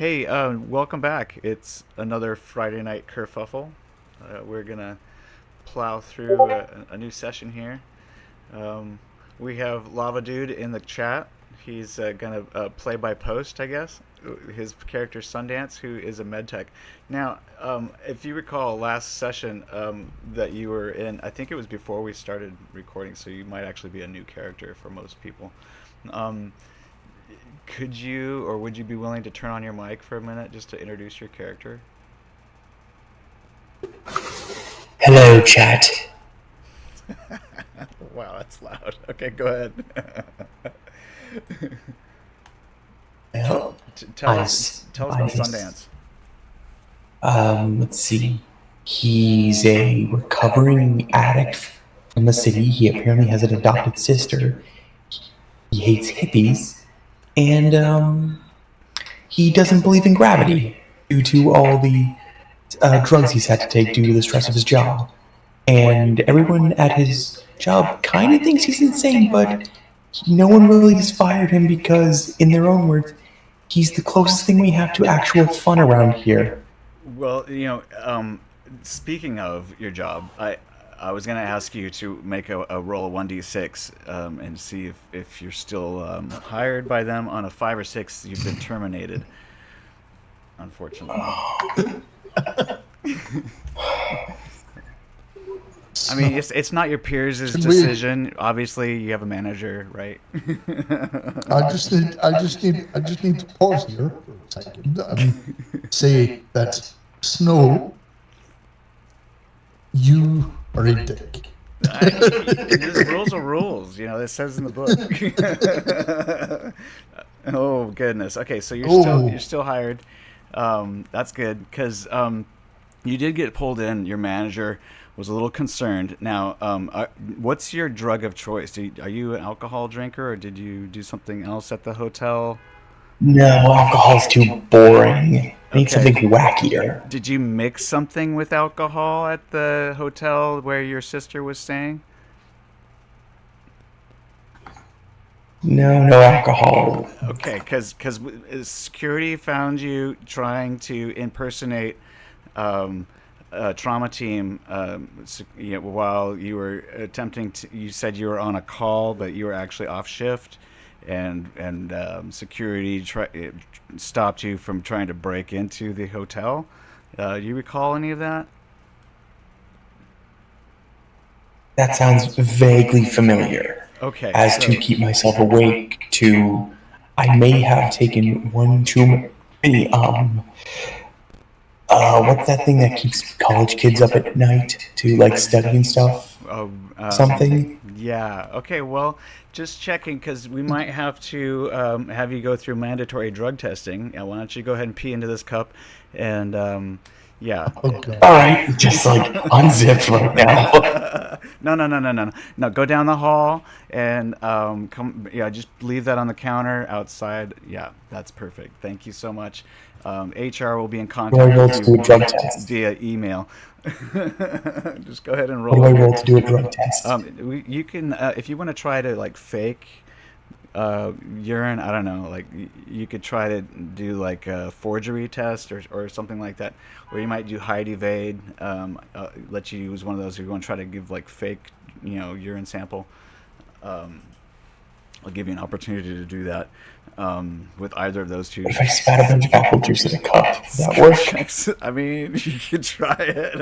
Hey, welcome back. It's another Friday night kerfuffle. We're gonna plow through a new session here. Um, we have Lava Dude in the chat. He's gonna play by post, I guess. His character Sundance, who is a medtech. Now, if you recall last session that you were in, I think it was before we started recording, so you might actually be a new character for most people. Um, could you or would you be willing to turn on your mic for a minute just to introduce your character? Hello, chat. Wow, that's loud. Okay, go ahead. tell, Well, tell I'm, us about Sundance. let's see. He's a recovering addict from the city. He apparently has an adopted sister. He hates hippies, and he doesn't believe in gravity due to all the drugs he's had to take due to the stress of his job. And everyone at his job kind of thinks he's insane, but no one really has fired him because, in their own words, he's the closest thing we have to actual fun around here. Well, speaking of your job, I was going to ask you to make a roll of 1d6 and see if you're still hired by them. On a 5 or 6, you've been terminated, unfortunately. I mean, it's not your peers' decision. Obviously, you have a manager, right? I just need to pause here for a second and say that Snow, you are a dick. Just rules are rules, it says in the book. Oh goodness. Okay, so you're still hired. That's good because you did get pulled in. Your manager was a little concerned. Now, what's your drug of choice? Are you an alcohol drinker, or did you do something else at the hotel? No, alcohol's too boring. I need Okay. something wackier. Did you mix something with alcohol at the hotel where your sister was staying? No alcohol. Okay, because security found you trying to impersonate a trauma team while you were attempting to. You said you were on a call, but you were actually off shift, and security stopped you from trying to break into the hotel. Do you recall any of that? That sounds vaguely familiar. Okay, As to so keep myself awake, I may have taken one too many, what's that thing that keeps college kids up at night to, like, study and stuff? oh, Something? yeah. Okay. Well, just checking because we might have to have you go through mandatory drug testing. Why don't you go ahead and pee into this cup, and yeah. Okay. Alright, just, like, unzipped right now. No, no, no, no, no, no. Go down the hall and come. Yeah, just leave that on the counter outside. Yeah, that's perfect. Thank you so much. HR will be in What do I contact roll with to do a you drug test? via email. Just go ahead and What roll do I over. roll to do a drug test? You can if you want to try to like fake urine. I don't know. Like you could try to do like a forgery test or something like that, or you might do hide evade. Let you use one of those if you want to try to give like fake, urine sample. Um, I'll give you an opportunity to do that with either of those two. What if I spat a bunch of apple juice in a cup? Does that work? I mean, you could try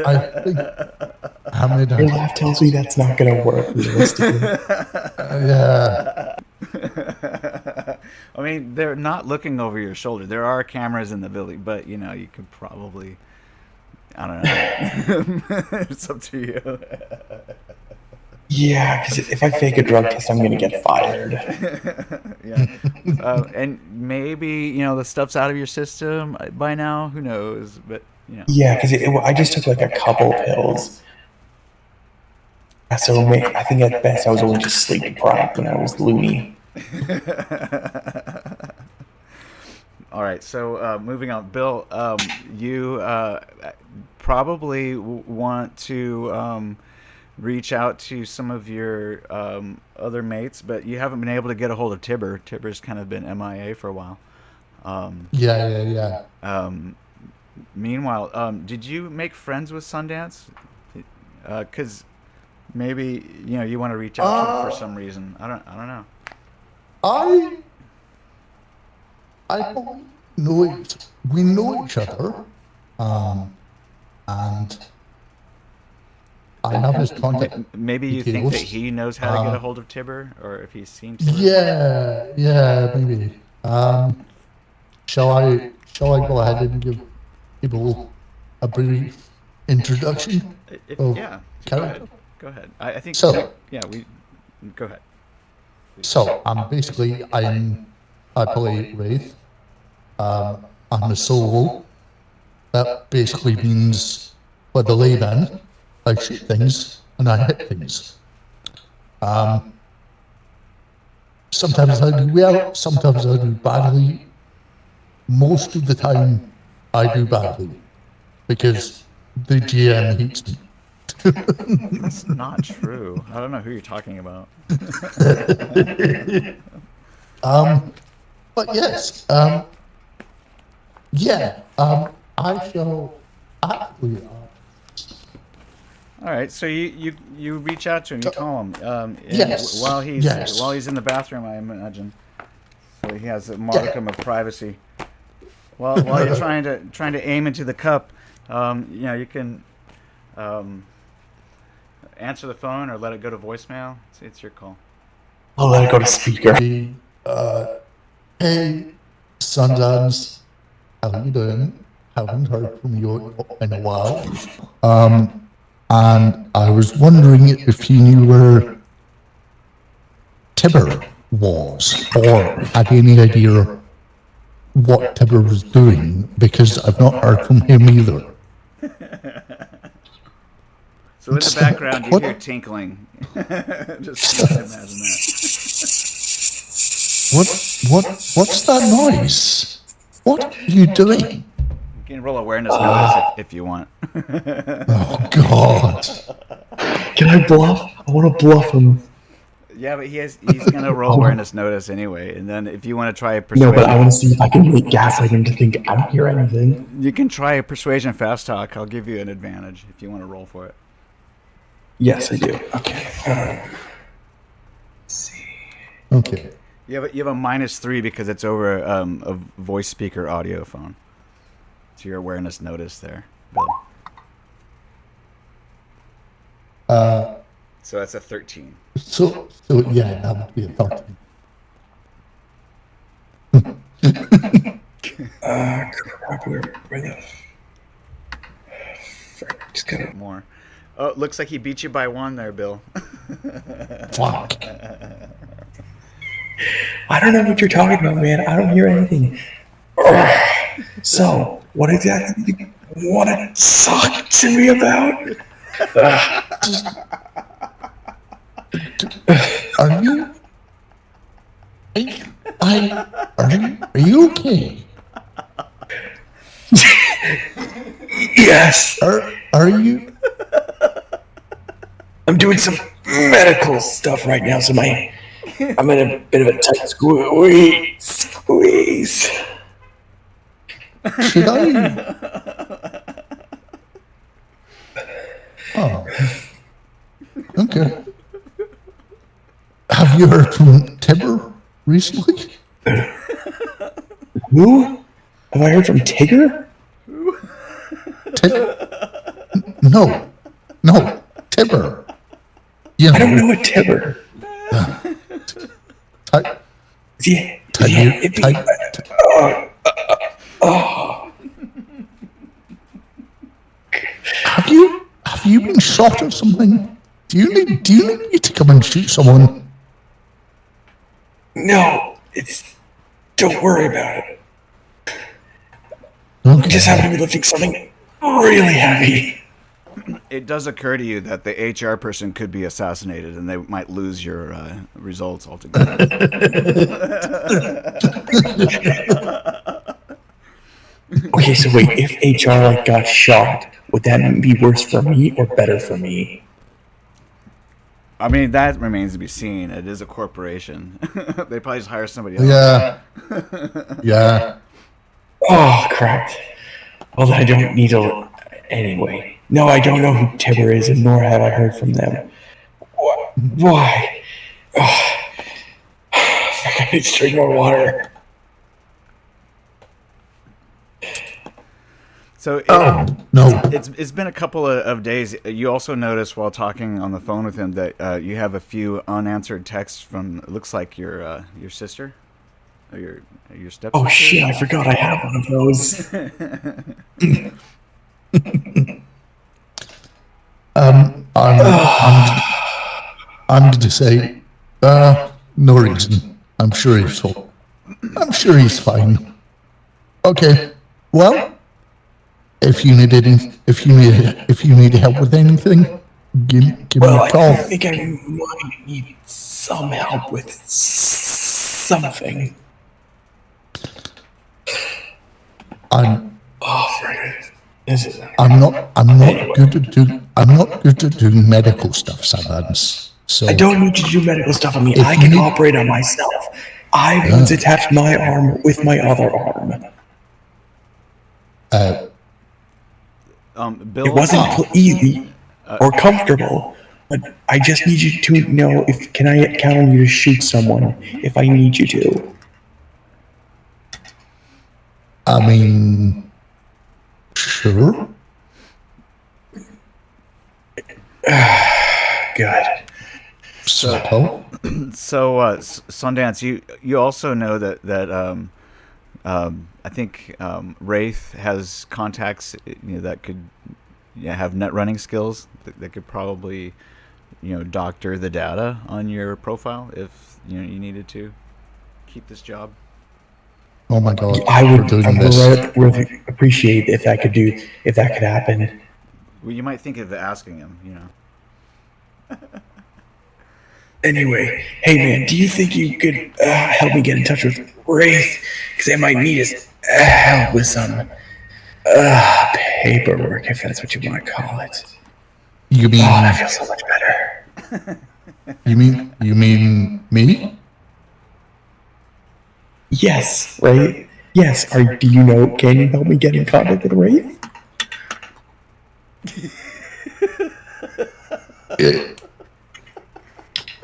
I think it. how many Your times? laugh tells me that's not going to work realistically. Yeah. I mean, they're not looking over your shoulder. There are cameras in the building, but you could probably. I don't know. It's up to you. Yeah, because if I fake a drug test, I'm going to get fired. Yeah, and maybe the stuff's out of your system by now. Who knows? But Yeah, because I just took like a couple pills. So I think at best I was only just sleep deprived when I was loony. All right, so moving on, Bill. You probably want to reach out to some of your other mates, but you haven't been able to get a hold of Tiber. Tiber's kind of been MIA for a while. Yeah. Meanwhile, did you make friends with Sundance? Because maybe you want to reach out to him for some reason. I don't know. I I don't know it. We know each other, and I have his contact Maybe you think that details. he knows how to get a hold of Tiber, or if he's seen Tiber. Yeah, maybe. Shall I go ahead and give people a brief introduction of Yeah, go character? ahead. Go ahead. I think. So- Yeah, we. Go ahead. So I play Wraith. I'm a solo. That basically means for the layman, I shoot things and I hit things. Sometimes I do well, sometimes I do badly. Most of the time, I do badly because the GM hates me. That's not true. I don't know who you're talking about. But yes, I shall actually. All right, so you reach out to him, you call him. And Yes, While he's yes. in the bathroom, I imagine. So he has a modicum of privacy. While you're trying to aim into the cup, you can answer the phone or let it go to voicemail. It's your call. I'll let it go to speaker. Hey, Sundance, how you doing? Haven't heard from you in a while. And I was wondering if you knew where Tiber was, or had any idea what Tiber was doing, because I've not heard from him either. So in the background, you hear tinkling. Just imagine that. What's that noise? What are you doing? You can roll awareness notice if you want. Oh God! Can I bluff? I want to bluff him. Yeah, but he's gonna roll awareness notice anyway, and then if you want to try a No, persuasion, but I want to see if I can make gaslight him to think I don't hear anything. you can try a persuasion fast talk. I'll give you an advantage if you want to roll for it. Yes, I do. Okay. Let's see. Okay. You have a -3 because it's over a voice speaker audio phone. So your awareness notice there, Bill. So that's a 13. So yeah, that would be a 13. Crap, where the frick, just gotta. More. Oh, it looks like he beat you by 1 there, Bill. Fuck. I don't know what you're talking about, man. I don't hear anything. So, what exactly do you want to talk to me about? Are you? Are you okay? Yes. Are you? I'm doing some medical stuff right now, so I'm in a bit of a tight squeeze. Should I? Oh. Okay. Have you heard from Tiber recently? Who? Have I heard from Tigger? No, Tiber. You know, I don't know a Tiber. Have you been shot or something? Do you need me to come and shoot someone? No, don't worry about it. Okay. I just happen to be lifting something really heavy. It does occur to you that the HR person could be assassinated and they might lose your results altogether. Okay, so wait, if HR got shot, would that be worse for me or better for me? I mean, that remains to be seen. It is a corporation. They probably just hire somebody else. Yeah. Oh, crap. Well, I don't need to. Anyway. No, I don't know who Tiber is, and nor have I heard from them. Why? Oh, I need to drink more water. So No. it's been a couple of days. You also noticed while talking on the phone with him that you have a few unanswered texts from, it looks like your sister or your stepsister. Oh shit! I forgot I have one of those. I'm going to say, no reason. I'm sure he's fine. Okay. Well, if you need help with anything, give me a call. I think I might need some help with something. I'm Is not good at doing medical stuff, Sundance. So I don't need you to do medical stuff on me. If I you can need- operate on myself. I once attached my arm with my other arm. Bill, It wasn't easy or comfortable, but I just need you to know if can I count on you to shoot someone if I need you to. I mean, sure. Good. So Sundance, you also know that I think Wraith has contacts that could have net running skills that could probably doctor the data on your profile if you needed to keep this job. oh my god, I we're would doing this. really appreciate if that could happen. Well, you might think of asking him. Anyway, hey man, do you think you could help me get in touch with Wraith? Because I might need his help with some paperwork, if that's what you want to call it. You mean Oh, that feels so much better. you mean me? Yes, right? Yes. Do you know? Can you help me get in contact with Wraith?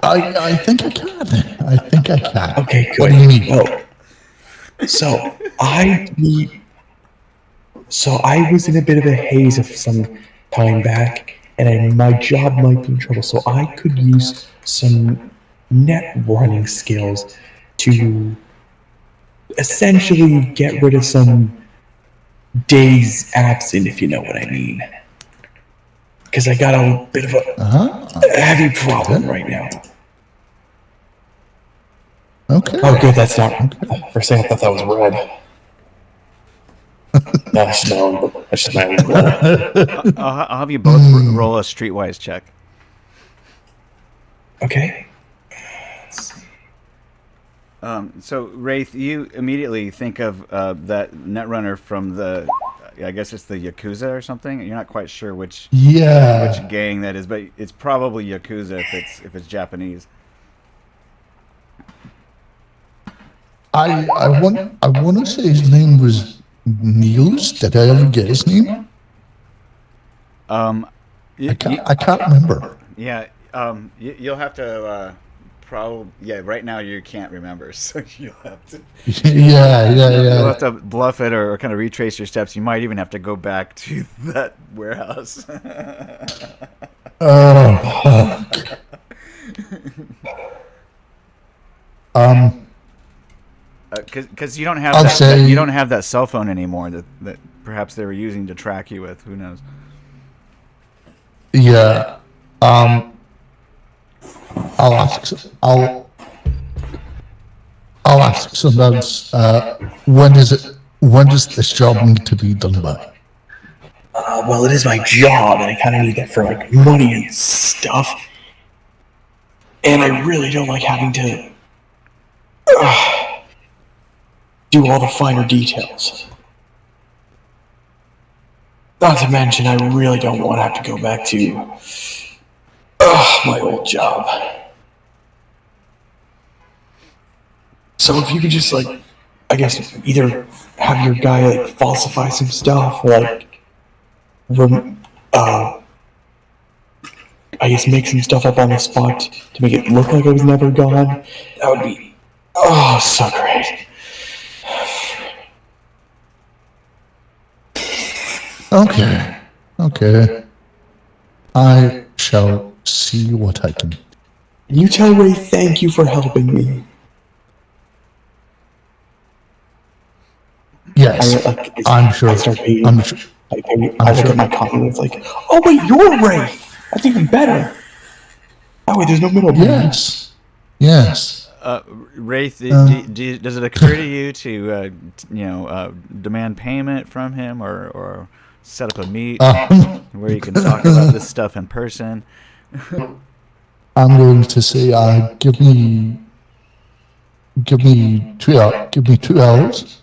I think I can. I think I can. Okay, good. What do you need? Well, so I was in a bit of a haze of some time back, and my job might be in trouble. So I could use some net running skills to essentially get rid of some days absent, if you know what I mean. Because I got a bit of a heavy problem right now. Okay. Oh, good. That's not. For a second, I thought that was red. No, that's just my own blood. I'll have you both roll a streetwise check. Okay. So Wraith, you immediately think of that netrunner from the, I guess it's the Yakuza or something. You're not quite sure which gang that is, but it's probably Yakuza if it's Japanese. I want to say his name was Niels. Did I ever get his name? I can't remember. Yeah, you'll have to probably. Yeah, right now you can't remember, so you'll have to. Yeah. You'll have to bluff it or kind of retrace your steps. You might even have to go back to that warehouse. Because you don't have you don't have that cell phone anymore that perhaps they were using to track you with. Who knows? Yeah. I'll ask sometimes. When does this job need to be done by? Well, it is my job, and I kind of need that for like money and stuff. And I really don't like having to do all the finer details. Not to mention, I really don't want to have to go back to my old job. So if you could just I guess either have your guy like falsify some stuff, or like, uh, I guess make some stuff up on the spot to make it look like I was never gone. That would be, oh, so great. Okay. Okay. I shall see what I can. You tell Ray thank you for helping me. Yes, I'm sure. I start paying. I'm sure. I look at my copy. It's like, oh wait, you're Wraith. That's even better. That way, there's no middleman. Yes. Yes. Wraith, does it occur to you to, demand payment from him or set up a meet where you can talk about this stuff in person? I'm going to say, give me 2 hours,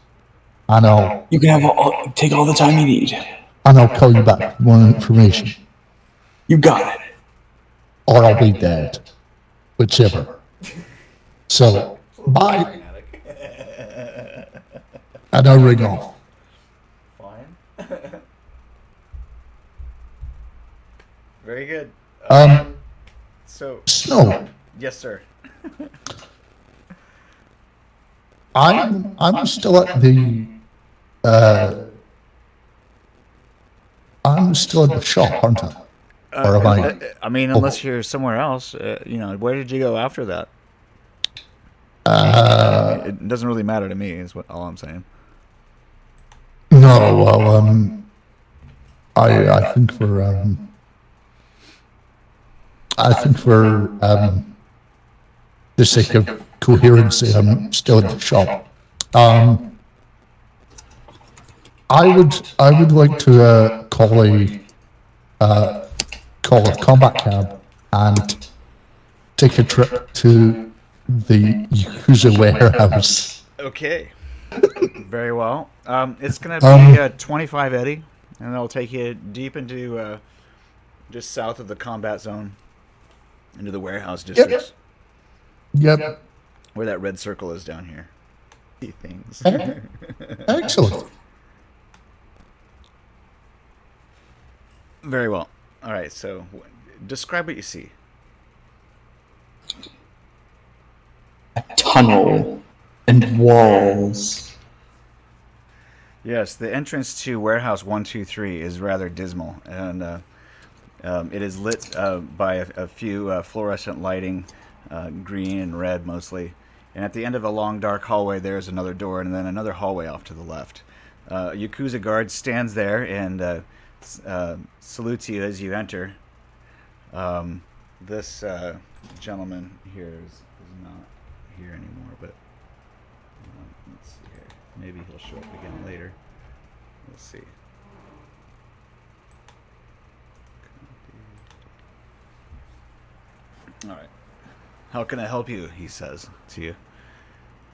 and I'll You can have take all the time you need. call you back with more information, You got it. or I'll be dead, whichever. So, bye. And I'll ring off. Fine. Very good. So, Snow, yes, sir. I'm still at the I'm still at the shop, aren't I? Or am I? I mean, unless you're somewhere else, where did you go after that? It doesn't really matter to me, is what all I'm saying. No, well, I think for the sake of coherency, I'm still at the shop. I would like to call a combat cab and take a trip to the Yakuza warehouse. Okay. Very well. It's going to be 25 Eddie, and it'll take you deep into just south of the combat zone, into the warehouse districts. Yep. Where that red circle is down here. See things. Excellent. Very well. All right, so describe what you see. A tunnel and walls. Yes, the entrance to warehouse 123 is rather dismal, and it is lit by a few fluorescent lighting, green and red mostly. And at the end of a long dark hallway, there is another door, and then another hallway off to the left. Yakuza guard stands there and salutes you as you enter. This gentleman here is not here anymore, but let's see here. Maybe he'll show up again later. We'll see. All right. How can I help you? He says to you.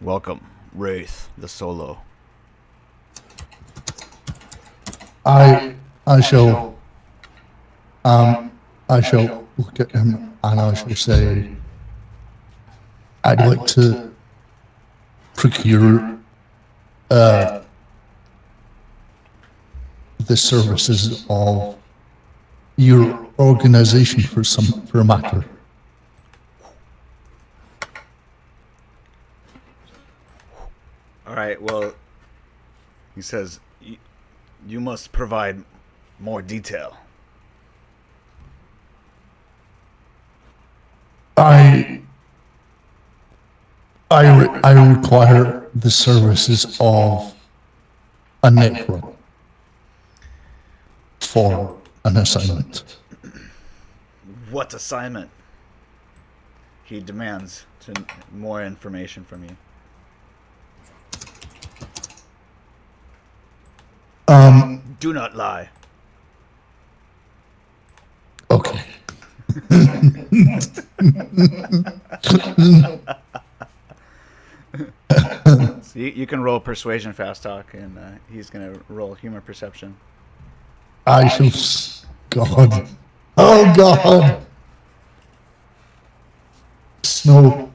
Welcome, Wraith, the Solo. I shall look at him and I shall say, I'd like to procure the services of your organization for a matter. All right, well, he says, you must provide more detail. I require the services of a necro for an assignment. What assignment? He demands more information from you. Do not lie. Okay. So you can roll persuasion fast talk, and he's going to roll humor perception. I shall. God. Oh, God. Snow.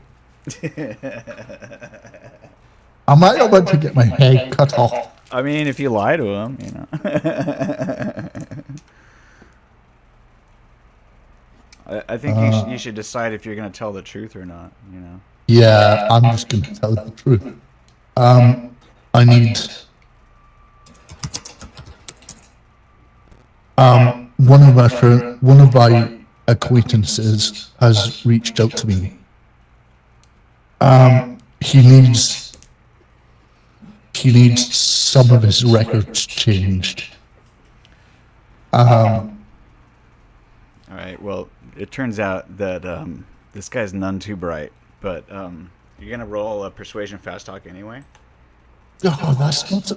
Am I about to get my head cut off? I mean, if you lie to him, you know. I think you should decide if you're going to tell the truth or not, you know. Yeah, I'm just going to tell the truth. I need... one of my acquaintances has reached out to me. He needs some of his records changed. All right, well, it turns out that this guy's none too bright, but you're going to roll a persuasion fast talk anyway? Oh, that's not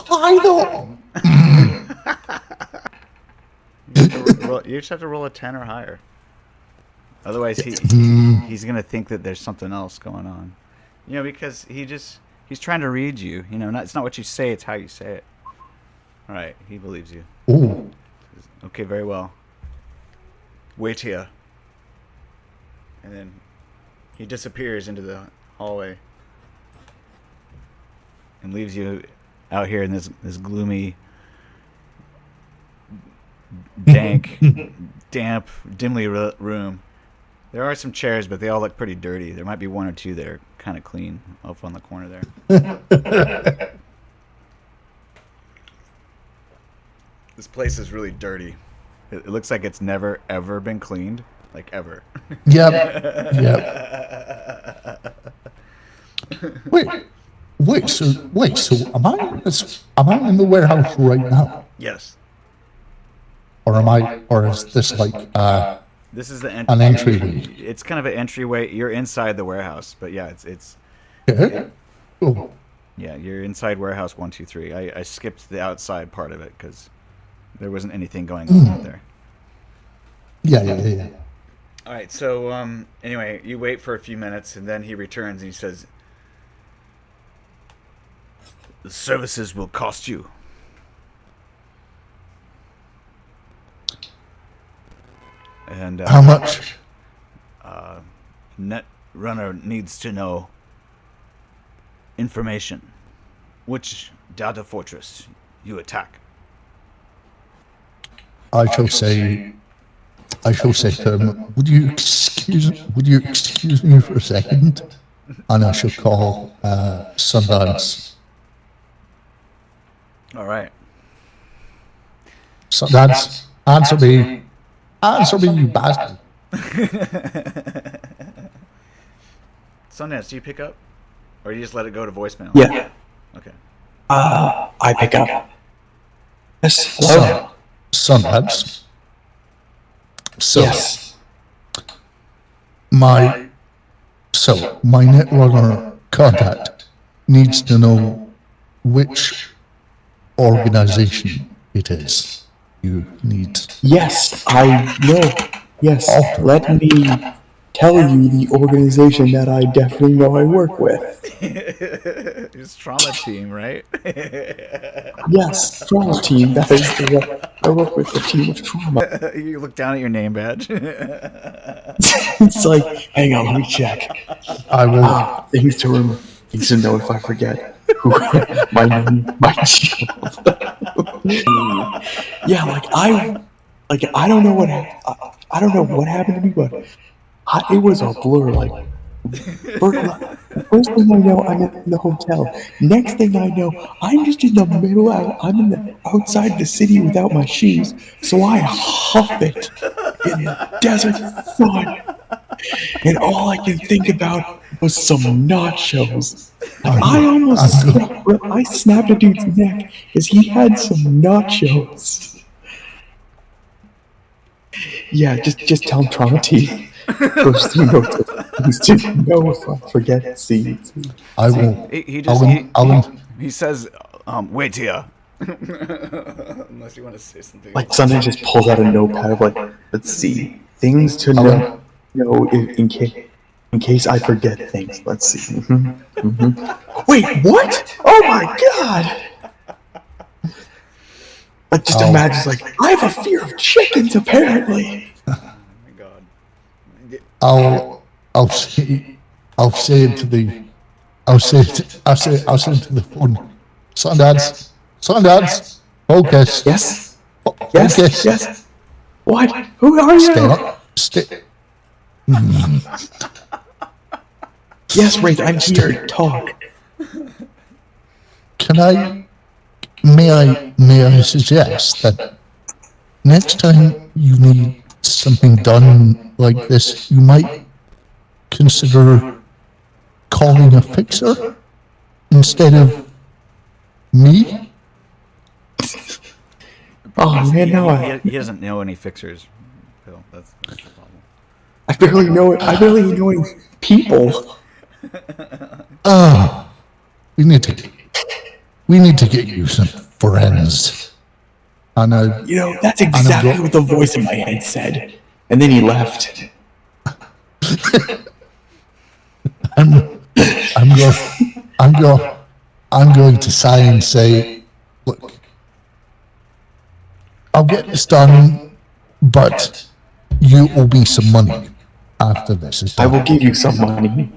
high though. You just have to roll a 10 or higher. Otherwise, he's going to think that there's something else going on. You know, because he's trying to read you. You know, it's not what you say, it's how you say it. All right, he believes you. Ooh. Okay, very well. Wait here. And then he disappears into the hallway and leaves you out here in this gloomy, dank, damp, dimly room. There are some chairs, but they all look pretty dirty. There might be one or two that are kind of clean off on the corner there. This place is really dirty. It looks like it's never, ever been cleaned. Like, ever. Yep. Wait, so am I in the warehouse right now? Yes. Or is this like this is an entryway? It's kind of an entryway. You're inside the warehouse, but yeah, it's Okay. Oh. Yeah, you're inside warehouse 123. I skipped the outside part of it because there wasn't anything going on out there. Yeah. All right, so anyway, you wait for a few minutes, and then he returns and he says, "The services will cost you." And how much? Netrunner needs to know information. Which data fortress you attack? I shall say to him, would you excuse me for a second? And I shall call Sundance. All right. Sundance, answer me, you bastard. Sundance, do you pick up? Or do you just let it go to voicemail? Yeah. Okay. I pick up. Yes, hello. Sundance. So, Yes. my Netrunner contact needs to know which organization it is. You need. Yes, I know. Yes, let me tell you the organization that I definitely know I work with. It's trauma team, right? Yes, trauma team. That is the I work with the team of trauma. You look down at your name badge. It's like, hang on, let me check. I will. Things to remember. Things to know if I forget. Who my name, my job. Yeah, I don't know what happened to me, but it was a blur. Like, first thing I know, I'm in the hotel. Next thing I know, I'm just in the middle. I'm in the outside the city without my shoes, so I huff it in the desert sun, and all I can think about was some nachos. I snapped a dude's neck because he had some nachos. Yeah, just tell him trauma team. First thing to know if I forget. See, I will. He says, "Wait here." Unless you want to say something. Like Sundance just pulls out a notepad of like, let's see, things to know in case I forget things. Let's see. Wait, what? Oh my god! Like, just imagine, like, I have a fear of chickens, apparently. Oh my god. I'll say to the I'll say to the phone, Sundance, focus, Yes? focus, Yes? What? Who are you? stay. Yes, Wraith, I'm here. Talk. May I suggest that next time you need something done like this, you might consider calling a fixer instead of me? Oh, man, no. He doesn't know any fixers, Bill. That's the problem. I barely know any people. We need to get you some friends. And That's exactly what the voice in my head said. And then he left. I'm going to sigh and say, look, I'll get this done, but you owe me some money after this is done. I will give you some money.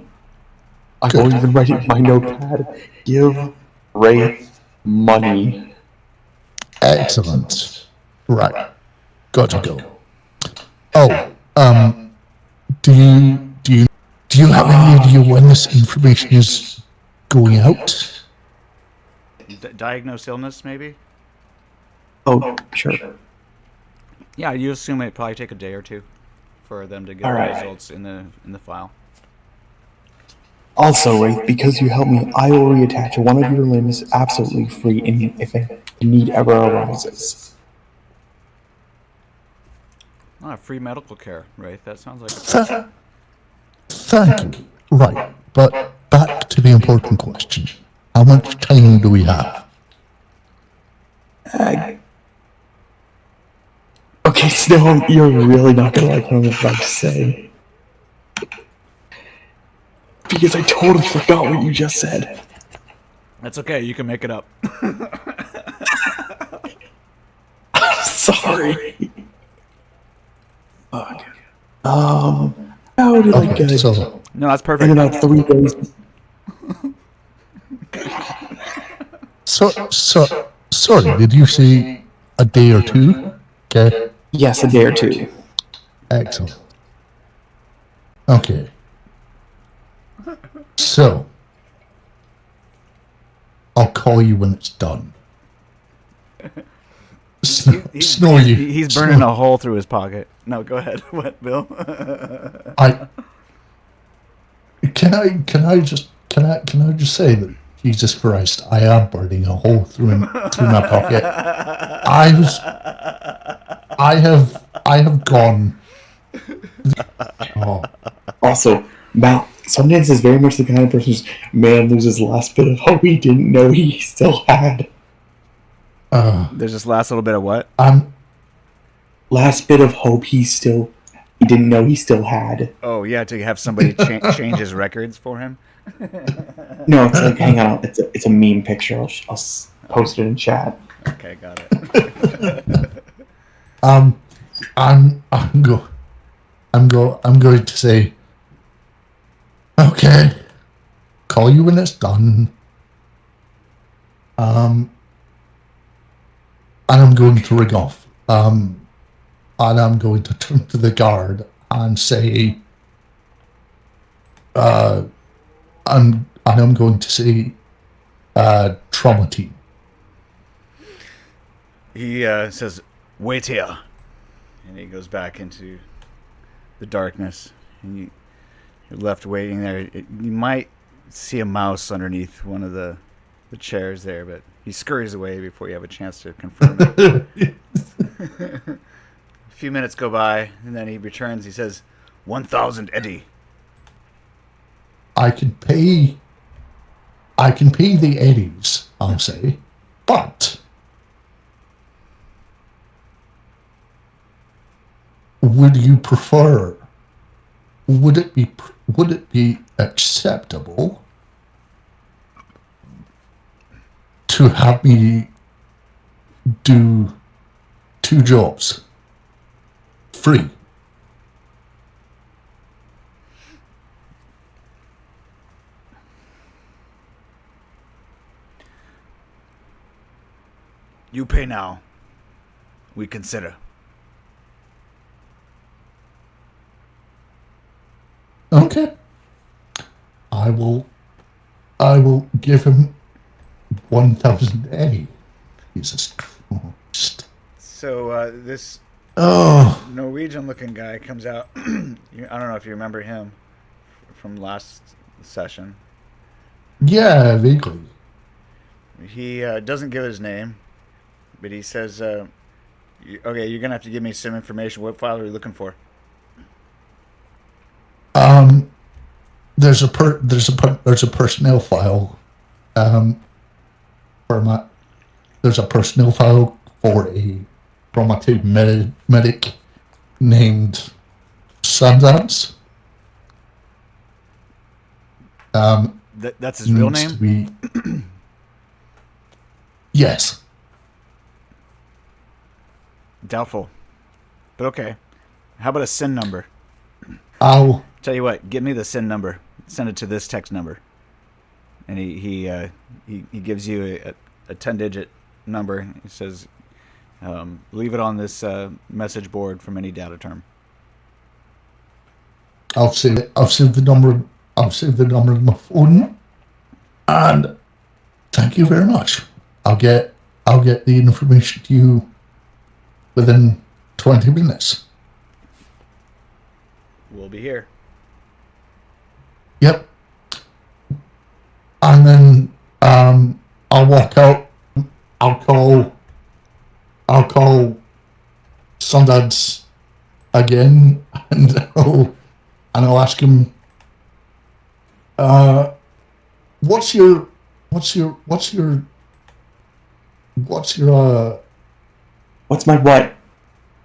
I will even write it in my notepad. Give Wraith money. Excellent. Right. Got to go. Oh, do you have any idea when this information is going out? Diagnose illness, maybe? Oh, sure. Yeah, you assume it'd probably take a day or two for them to get All the right. results in the file. Also, Wraith, because you helped me, I will reattach one of your limbs absolutely free if a need ever arises. Free medical care, right? That sounds like Thank you. Right, but back to the important question. How much time do we have? Okay, Snow, you're really not gonna like what I'm about to say. Because I totally forgot what you just said. That's okay. You can make it up. Sorry. Fuck. How did I get it? So, No, that's perfect. In about 3 days. sorry, did you say a day or two? Okay, Yes, a day or two. excellent. Okay. So, I'll call you when it's done. Snore you. He's burning a hole through his pocket. No, go ahead. What, Bill? Can I just say that Jesus Christ, I am burning a hole through my pocket. I have gone. Oh, Also, Matt, Sundance is very much the kind of person whose man loses last bit of hope he didn't know he still had. There's this last little bit of what? Last bit of hope he didn't know he still had. Oh, yeah, to have somebody change his records for him? No, it's like, hang on, it's a meme picture. I'll post it in chat. Okay, got it. I'm going to say, okay, call you when it's done. And I'm going to rig off. And I'm going to turn to the guard and say, I'm going to say, trauma team. He says, "Wait here," and he goes back into the darkness. And you're left waiting there. You might see a mouse underneath one of the chairs there, but he scurries away before you have a chance to confirm it. A few minutes go by, and then he returns. He says, 1,000 Eddie. I can pay the eddies, I'll say, but would it be acceptable to have me do 2 jobs free? You pay now. We consider. Okay. I will give him 1,000 A. Jesus Christ. So this Oh, Norwegian-looking guy comes out. I don't know if you remember him from last session. yeah, vaguely. He doesn't give his name, but he says, "Okay, you're gonna have to give me some information. What file are you looking for?" There's a personnel file. For my there's a personnel file for a traumatic medic named Sundance. That's his real Needs name. to be yes. Doubtful, but okay. How about a SIN number? I'll Tell you what, give me the SIN number. Send it to this text number. And he gives you a 10-digit number. He says, leave it on this message board from any data term. I'll save the number. I'll save the number on my phone. And thank you very much. I'll get the information to you within 20 minutes. We'll be here. Yep. And then I'll walk out. I'll call Sundance again, and I'll ask him. What's your What's my what?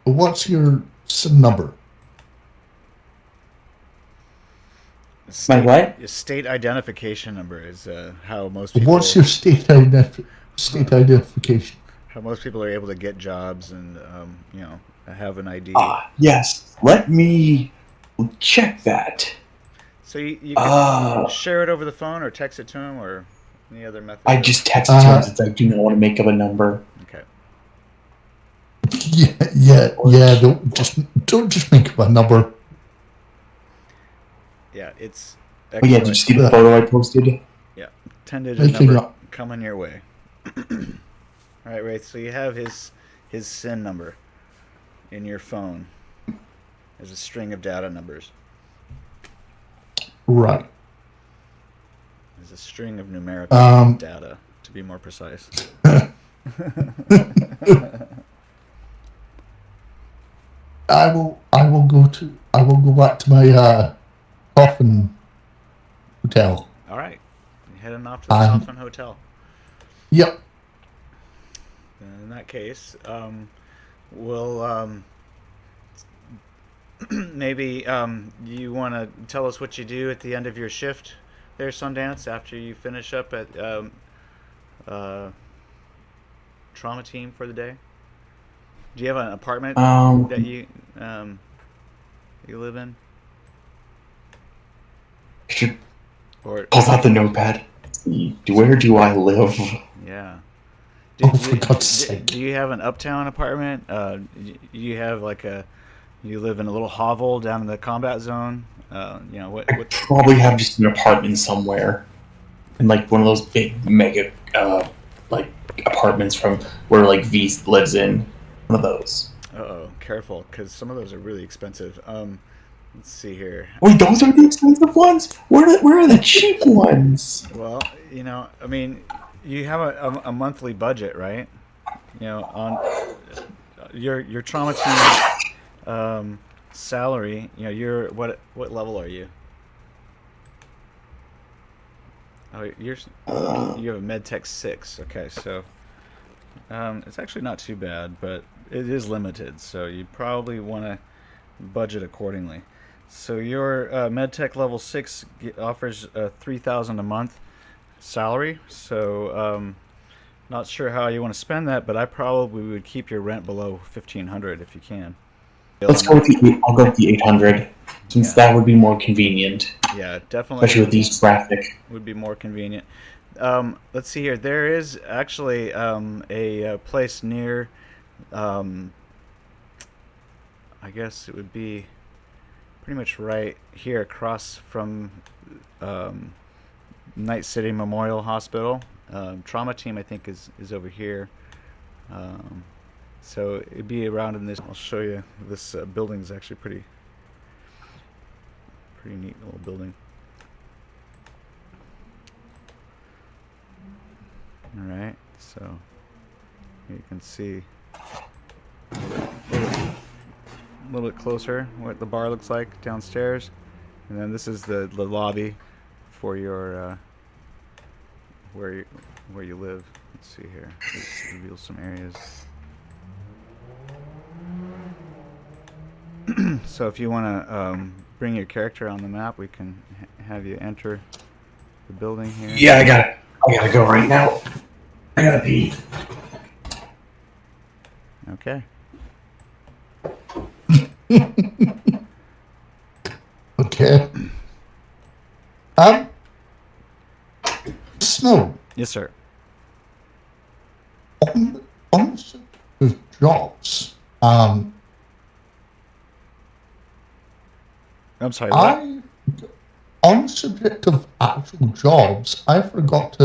what's your SIN number? State, My what? Your state identification number is how most people. What's your state identification? How most people are able to get jobs and have an ID. Yes. Let me check that. So you can share it over the phone or text it to him or any other method. I just texted him since I do not want to make up a number. Okay. Yeah. Don't just make up a number. Yeah, it's. Oh yeah, did you see the photo I posted? Yeah, 10-digit number coming your way. All right, Wraith. So you have his SIN number in your phone. There's a string of data numbers. Right. There's a string of numerical data, to be more precise. I will go back to my coffin hotel. All right, you're heading off to the Coffin Hotel. Yep. In that case, we'll maybe you want to tell us what you do at the end of your shift there, Sundance, after you finish up at trauma team for the day. Do you have an apartment that you live in? Should Or pull out the notepad. Where do I live? yeah. For God's sake. Do you have an uptown apartment? You have you live in a little hovel down in the combat zone? What? I probably have just an apartment somewhere, in like one of those big mega like apartments from where like V lives in. One of those. Careful, because some of those are really expensive. Let's see here. Wait, those are the expensive ones? Where are the cheap ones? Well, I mean, you have a monthly budget, right? On your trauma team salary. You're what level are you? Oh, you have a Medtech 6. Okay, so it's actually not too bad, but it is limited. So you probably want to budget accordingly. So your Medtech level 6 offers $3,000 a month salary. So not sure how you want to spend that, but I probably would keep your rent below $1,500 if you can. I'll go with the 800, since that would be more convenient. Yeah, definitely. Especially with these traffic. Would be more convenient. Let's see here. There is actually a place near. Um, I guess it would be pretty much right here across from um, Night City Memorial Hospital. Trauma team, I think, is over here. Um, so it'd be around in this. I'll show you. This building is actually pretty neat little building. All right, so you can see a little bit closer what the bar looks like downstairs, and then this is the lobby for your where you live. Let's see here. Let's reveal some areas. So if you want to bring your character on the map, we can have you enter the building here. Yeah, I gotta go right now. I gotta pee. Okay. Okay. Snow, Yes, sir. on the jobs, I'm sorry. What? on the subject of actual jobs, I forgot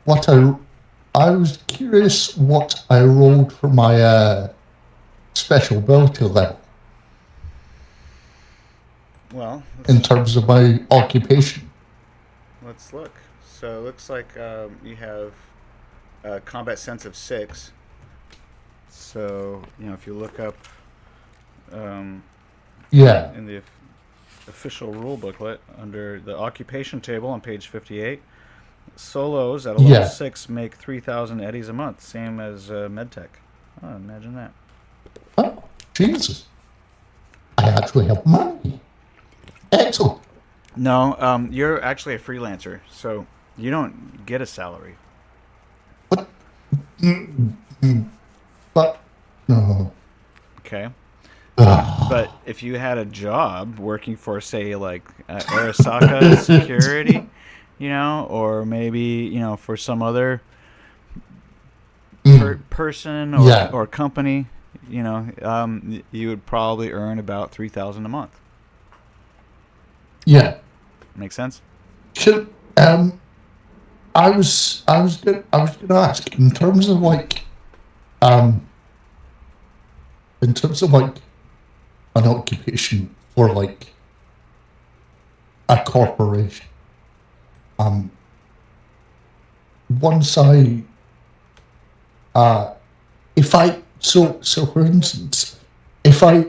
what I was curious what I rolled for my special ability level Well, in terms of my occupation. let's look. So it looks like you have combat sense of 6. So if you look up Yeah. in the official rule booklet under the occupation table on page 58, solos at a level 6 make 3,000 eddies a month, same as Medtech. Oh, imagine that. Oh, Jesus. I actually have money. Excellent. No, you're actually a freelancer, so you don't get a salary. But, but, no. Okay. But if you had a job working for, say, like Arasaka Security, or maybe, for some other person or company, you would probably earn about 3,000 a month. Yeah. Make sense? Should, I was gonna ask in terms of like an occupation for like a corporation. Once I if I so for instance, if I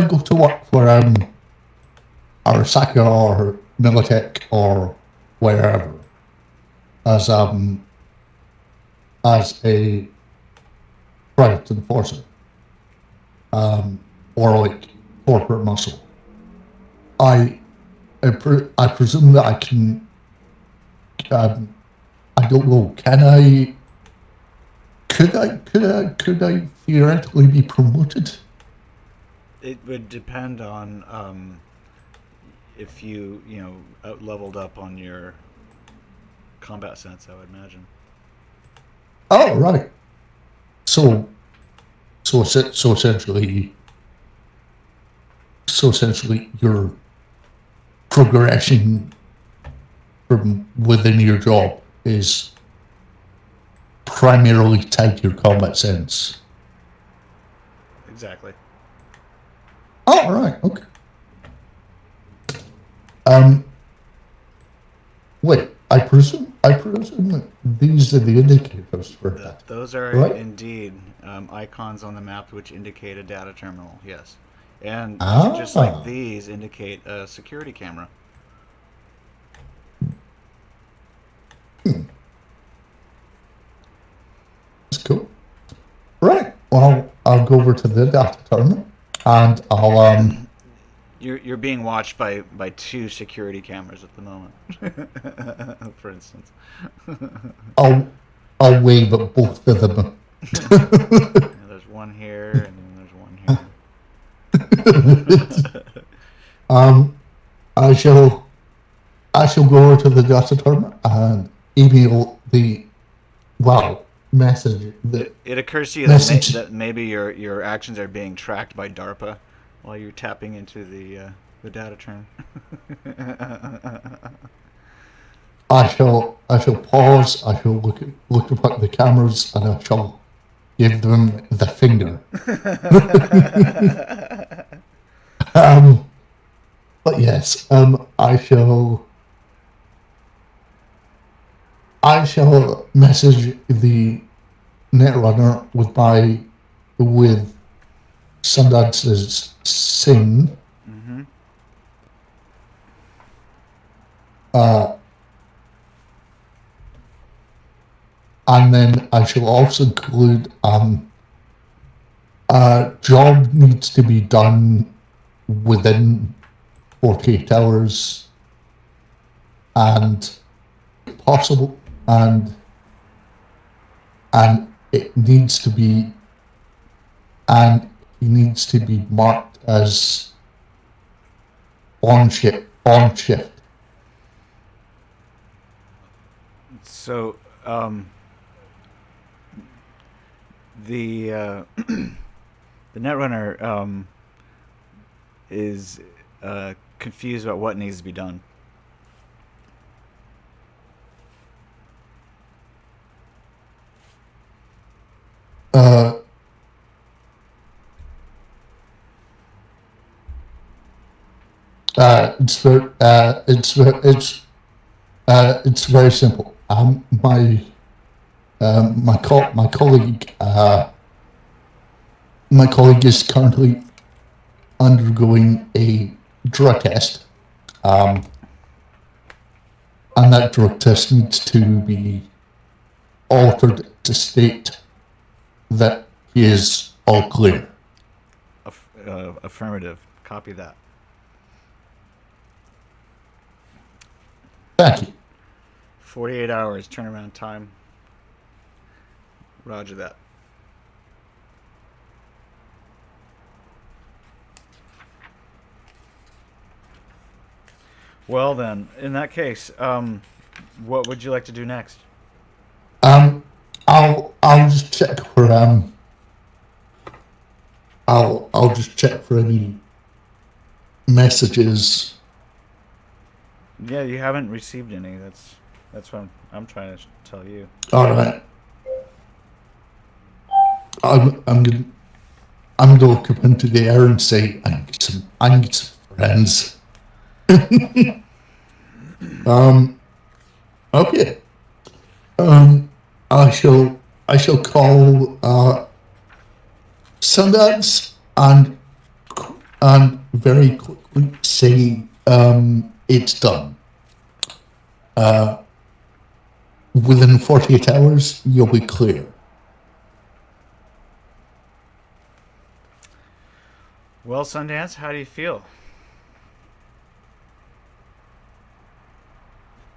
go to work for Arasaka or Medtech or wherever as a private enforcer, or like corporate muscle, I presume that I can. I don't know. Can I? Could I theoretically be promoted? It would depend on if you out leveled up on your combat sense, I would imagine. Oh, right. So essentially, your progression from within your job is primarily tied to your combat sense. Exactly. Oh, right. Okay. Wait. I presume that these are the indicators for that. Those are right? indeed icons on the map which indicate a data terminal. Yes, and Ah. just like these indicate a security camera. That's cool. Right. Well, I'll go over to the data terminal, and I'll You're being watched by 2 security cameras at the moment, for instance. I'll wave at both of them. There's one here, and then there's one here. I shall I shall go over to the data term and email the message. It occurs to you Message. that maybe your actions are being tracked by DARPA while you're tapping into the data term. I shall pause. I shall look up at the cameras, and I shall give them the finger. But yes, I shall message the Netrunner with Sundance's SIN. Mm-hmm. And then I shall also include a job needs to be done within 48 hours, and possible, and it needs to be, and he needs to be marked as on shift. So, the the Netrunner is confused about what needs to be done. It's very simple. My colleague is currently undergoing a drug test, and that drug test needs to be altered to state that he is all clear. Affirmative. Copy that. Thank you. 48 hours turnaround time. Roger that. Well then, in that case, what would you like to do next? I'll just check for I'll just check for any messages. Yeah, you haven't received any. That's what I'm trying to tell you. All right. I'm gonna look up into the air and say I need some friends. Okay. I shall call Sundance and very quickly say it's done. Within 48 hours, you'll be clear. Well, Sundance, how do you feel?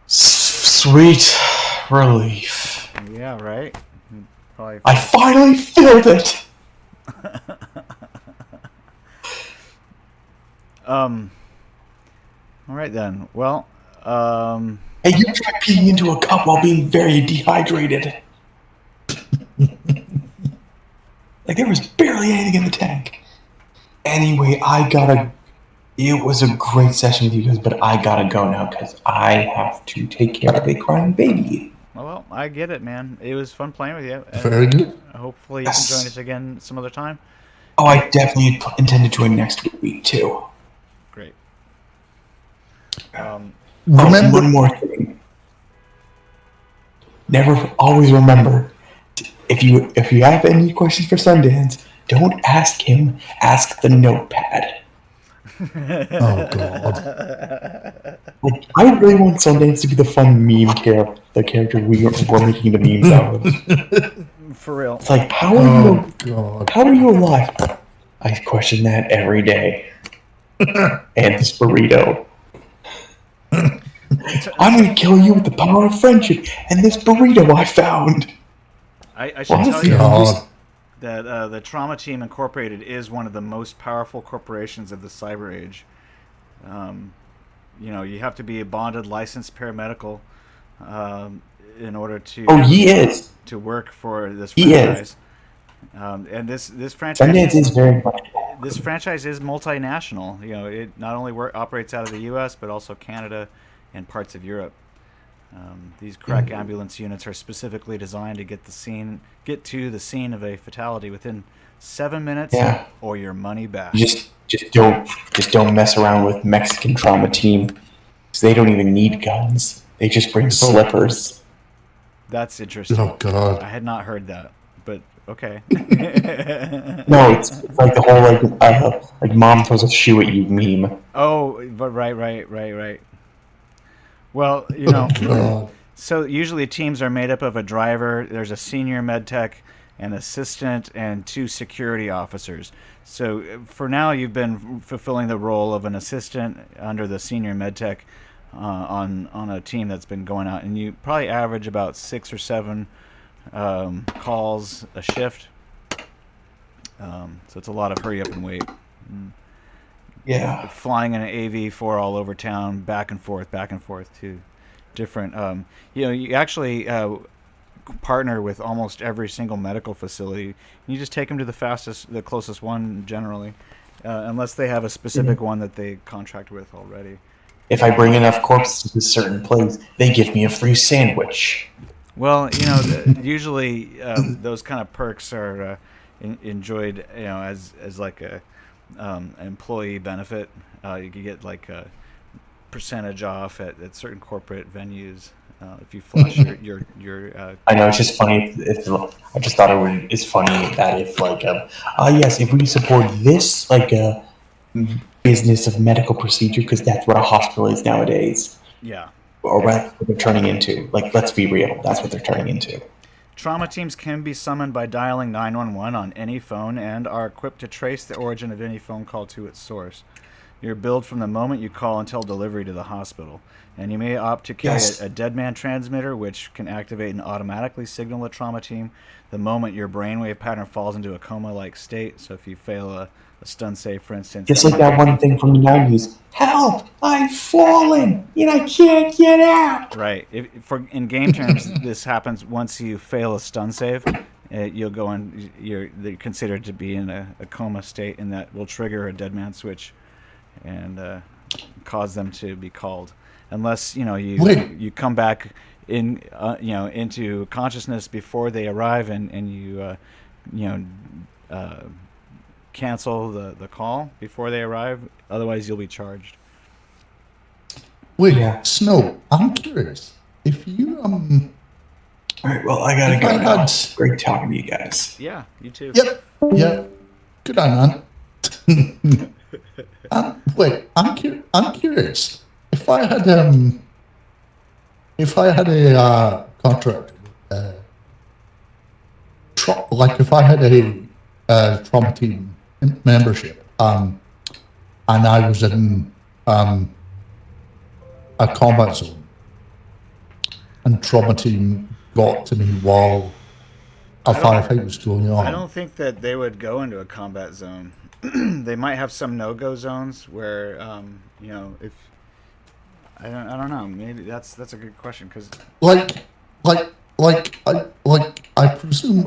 Sweet relief. Yeah, right? Probably. I finally filled it! Alright then. Well, Hey, you tried peeing into a cup while being very dehydrated. Like, there was barely anything in the tank. Anyway, it was a great session with you guys, but I gotta go now because I have to take care of a crying baby. well, I get it, man. It was fun playing with you. Very good. Hopefully you can join us again some other time. Oh, I definitely intend to join next week, too. Great. Remember, one more thing. Always remember, if you have any questions for Sundance, don't ask him, ask the notepad. oh god. Like, I really want Sundance to be the fun meme the character we're making the memes out of. For real. It's like, how are you alive? I question that every day. And this burrito. I'm gonna kill you with the power of friendship and this burrito I found. I should tell you God. that the Trauma Team Incorporated is one of the most powerful corporations of the Cyber Age. you have to be a bonded, licensed paramedical in order to Oh, he is. to work for this He is. franchise. And this franchise Sundance is very much. this franchise is multinational. It not only operates out of the U.S. but also Canada and parts of Europe. These crack ambulance units are specifically designed to get to the scene of a fatality within 7 minutes, Yeah. or your money back. Just don't mess around with Mexican trauma team, because they don't even need guns. They just bring slippers. That's interesting. Oh God. I had not heard that, but okay. No, it's like the whole like mom throws a shoe at you meme. Oh, but right. Well, God. so usually teams are made up of a driver, there's a senior medtech, an assistant, and 2 security officers. So for now, you've been fulfilling the role of an assistant under the senior medtech on a team that's been going out, and you probably average about 6 or 7 calls a shift. So it's a lot of hurry up and wait. Yeah. Flying in an AV4 all over town, back and forth to different. You actually partner with almost every single medical facility. You just take them to the closest one generally, unless they have a specific one that they contract with already. If I bring enough corpses to a certain place, they give me a free sandwich. Well, usually those kind of perks are enjoyed, as like a employee benefit. You could get like a percentage off at certain corporate venues if you flush your. I know, it's just funny. I just thought it's funny that if yes, if we support this business of medical procedure, because that's what a hospital is nowadays. Yeah. Or what they're turning into. Like, let's be real, that's what they're turning into. Trauma teams can be summoned by dialing 911 on any phone and are equipped to trace the origin of any phone call to its source. You're billed from the moment you call until delivery to the hospital. And you may opt to carry a dead man transmitter, which can activate and automatically signal a trauma team the moment your brainwave pattern falls into a coma-like state. So if you fail a stun save, for instance. Just like that one thing from the 90s. Help! I've fallen! And I can't get out! Right. In game terms, this happens once you fail a stun save. You'll go in. You're considered to be in a coma state, and that will trigger a dead man switch, and cause them to be called. Unless you come back in into consciousness before they arrive, and you cancel the call before they arrive. Otherwise, you'll be charged. Wait, yeah. Snow, I'm curious. If you All right, well, I gotta go now. Great talking to you guys. Yeah, you too. Yep. Yeah. Good on, man. Wait, I'm curious. If I had a contract, if I had a trauma team membership, and I was in a combat zone, and trauma team got to me while a firefight was going on. I don't think that they would go into a combat zone. They might have some no-go zones where, if I don't know. Maybe that's a good question, because I presume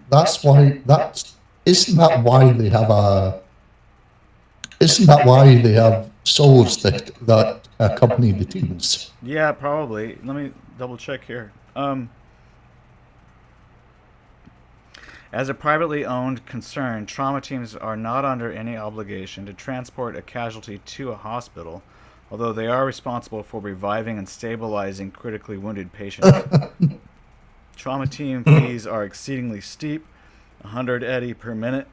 that's why they have souls that accompany the teams. Yeah, probably. Let me double check here. As a privately owned concern, trauma teams are not under any obligation to transport a casualty to a hospital, although they are responsible for reviving and stabilizing critically wounded patients. Trauma team fees are exceedingly steep, 100 eddy per minute.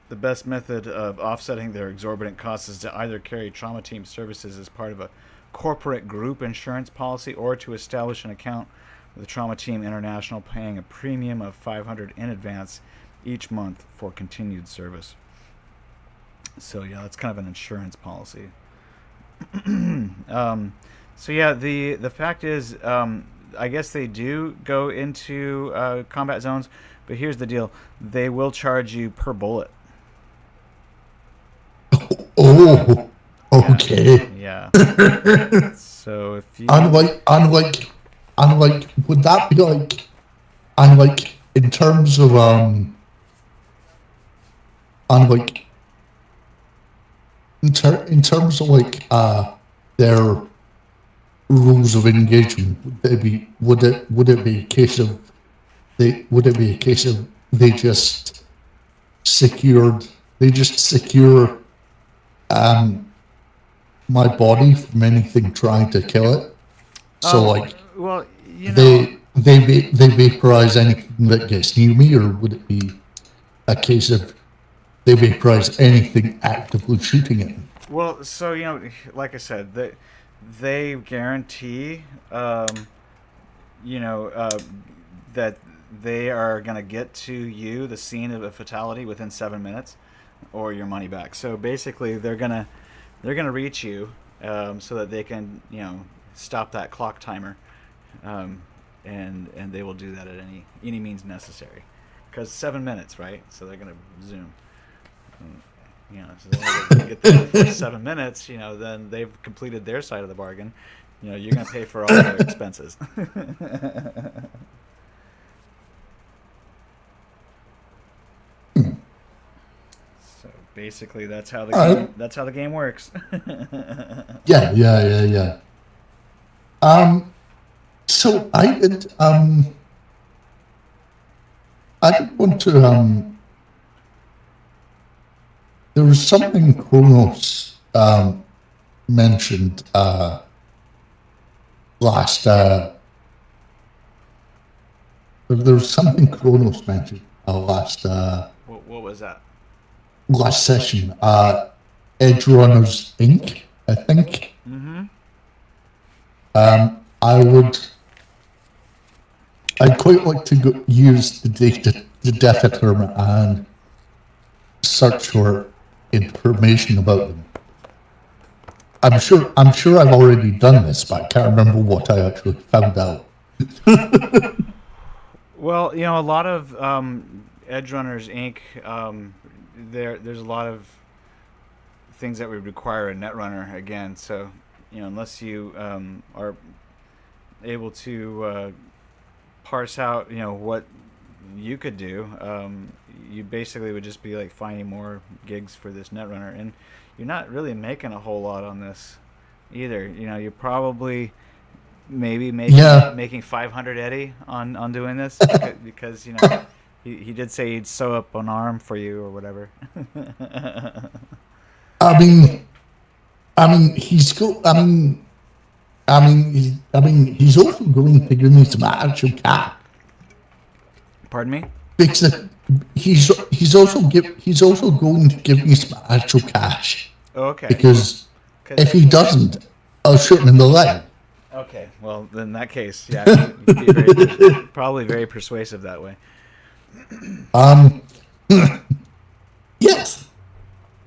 The best method of offsetting their exorbitant costs is to either carry trauma team services as part of a corporate group insurance policy, or to establish an account with Trauma Team International, paying a premium of $500 in advance each month for continued service. So yeah, that's kind of an insurance policy. So yeah, the fact is, I guess they do go into combat zones, but here's the deal: they will charge you per bullet. Oh, Okay. Yeah. So if you And like, would that be like, and like, in terms of, and like, in terms of like, their rules of engagement, would it be a case of, they just secure, my body from anything trying to kill it? So like, well, you know, they vaporize anything that gets near me, or would it be a case of they vaporize anything actively shooting at me? well, so you know, like I said, they guarantee, you know, that they are gonna get to you, the scene of a fatality, within 7 minutes, or your money back. So basically, they're gonna reach you, so that they can, you know, stop that clock timer, and they will do that at any means necessary, because 7 minutes, right? So they're gonna zoom. You know, so they get there for 7 minutes. You know, then they've completed their side of the bargain. You know, you're gonna pay for all their expenses. So basically, that's how the game works. Yeah. So I did want to, there was something Kronos, mentioned, last, there was something Kronos mentioned, last, What was that? last session, Edge Runners Inc., I think. Mm-hmm. I'd quite like to use the data term and search for information about them. I'm sure I've already done this, but I can't remember what I actually found out. Well, you know, a lot of Edge Runners Inc. There's a lot of things that would require a netrunner again. So, you know, unless you are able to parse out, you know, what you could do, you basically would just be like finding more gigs for this netrunner, and you're not really making a whole lot on this either. You know, you're probably maybe making 500 Eddie on doing this, because you know he did say he'd sew up an arm for you or whatever. I mean, he's also going to give me some actual cash. Pardon me? Because he's also going to give me some actual cash. Okay. Because if he doesn't, I'll shoot him in the leg. Okay. Well, in that case, yeah, you'd be probably very persuasive that way. Yes.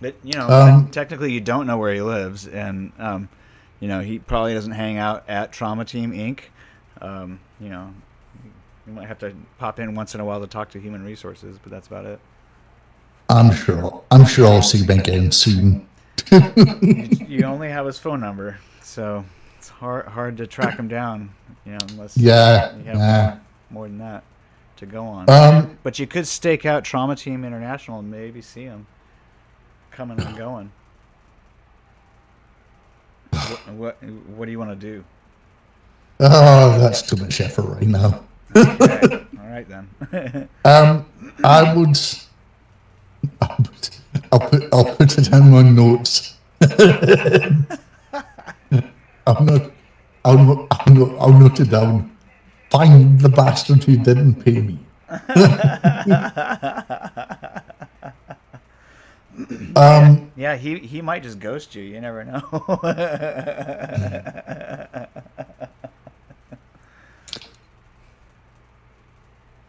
But you know, technically, you don't know where he lives, and you know, he probably doesn't hang out at Trauma Team Inc. You know, you might have to pop in once in a while to talk to Human Resources, but that's about it. I'm sure I'll see him again soon. You only have his phone number, so it's hard to track him down. You know, unless you have more than that to go on. But you could stake out Trauma Team International and maybe see him coming and going. What do you want to do? Oh, that's too much effort right now. Okay. All right then. I'll put it in my notes. I'll note it down. Find the bastard who didn't pay me. Yeah, he might just ghost you. You never know.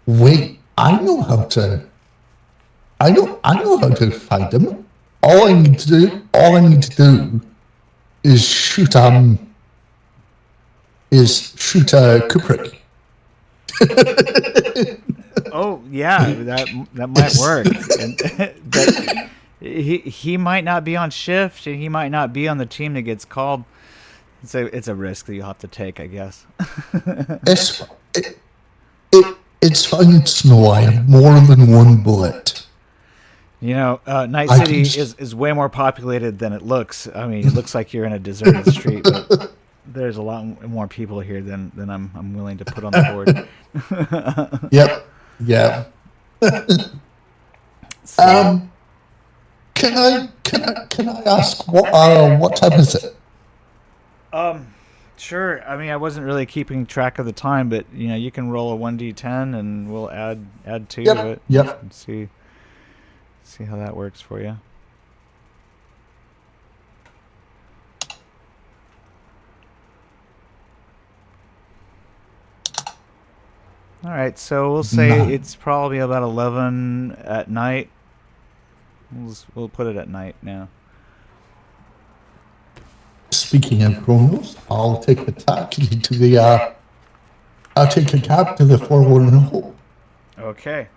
Wait, I know how to find him. All I need to do is shoot Kuprick. Oh yeah, that might work. But he might not be on shift, and he might not be on the team that gets called. It's a risk that you'll have to take, I guess. It's fine, Snow. I have more than one bullet. You know, Night City is way more populated than it looks. I mean, it looks like you're in a deserted street, but there's a lot more people here than I'm willing to put on the board. Yep. Yeah. So, Can I ask what time is it? sure. I mean, I wasn't really keeping track of the time, but you know, you can roll a 1d10 and we'll add 2 to it. Yep. And see how that works for you. All right, so we'll say it's probably about 11 at night. We'll put it at night now. Speaking of Chronos, I'll take a taxi to the I'll take a cab to the 410. Okay.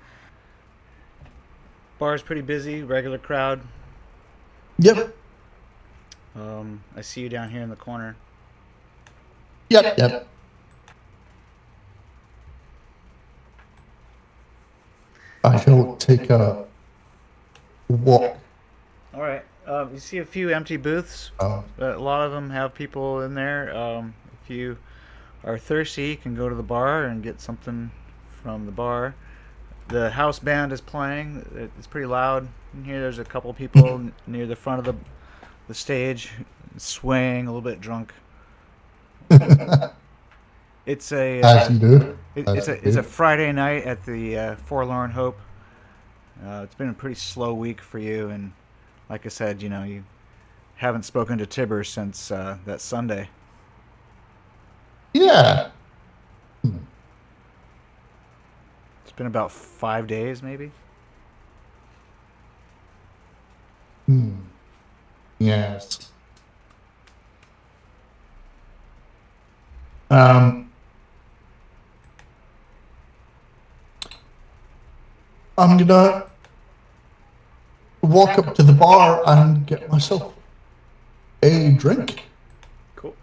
Bar's pretty busy, regular crowd. Yep. I see you down here in the corner. Yep. I shall take a walk. All right. You see a few empty booths. Oh. A lot of them have people in there. If you are thirsty, you can go to the bar and get something from the bar. The house band is playing. It's pretty loud in here. There's a couple people near the front of the stage, swaying, a little bit drunk. It's a As you do. it's a Friday night at the Forlorn Hope. It's been a pretty slow week for you, and like I said, you know, you haven't spoken to Tiber since that Sunday. Yeah. It's been about 5 days, maybe. Yes. I'm gonna walk up to the bar and get myself a drink. Cool.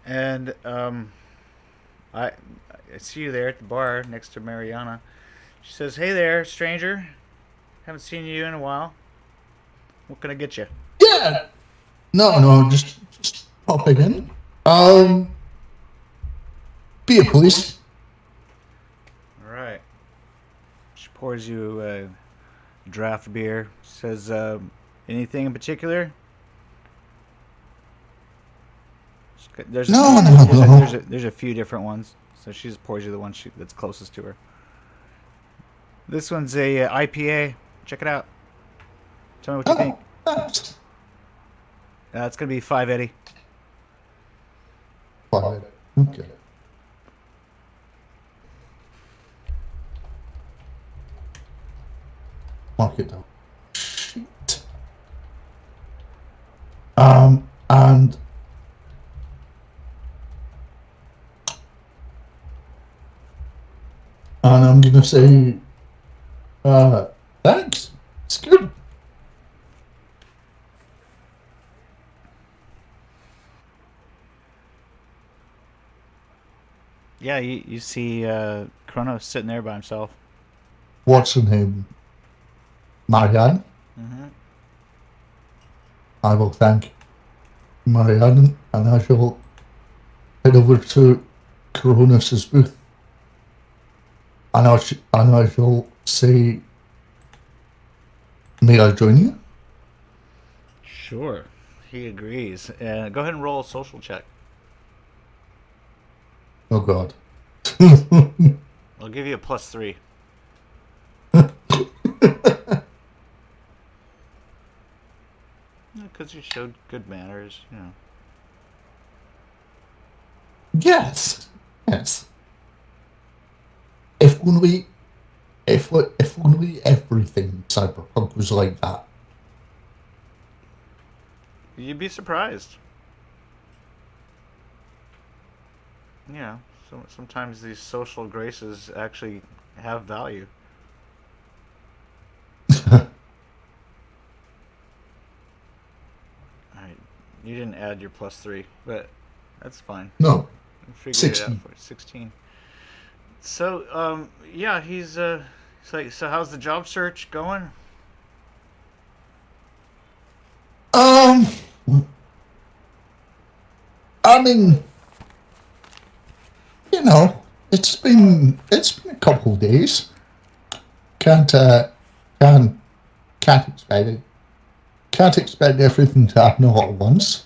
And I see you there at the bar next to Mariana. She says, "Hey there, stranger. Haven't seen you in a while. What can I get you?" Yeah. No, just popping in. Beer, please. All right. She pours you a draft beer. Says, "Anything in particular?" There's a few different ones, so she just pours you the one that's closest to her. This one's a IPA. Check it out. Tell me what you think. Thanks. It's gonna be 580. Fine. Okay. Mark it down. Shit. And I'm gonna say, thanks. It's good. Yeah, you see Kronos sitting there by himself. What's her name? Marianne? Mm-hmm. I will thank Marianne, and I shall head over to Coronis's booth. And I shall say, may I join you? Sure. He agrees. Go ahead and roll a social check. Oh God. I'll give you a +3. Because you showed good manners, you know. Yes. If only everything in Cyberpunk was like that. You'd be surprised. Yeah. So sometimes these social graces actually have value. All right. You didn't add your +3, but that's fine. No, I figured it out 16. for you. 16. So, yeah, he's like, so how's the job search going? Um, I mean, it's been a couple of days. Can't can't can't expect it. Can't expect everything to happen all at once.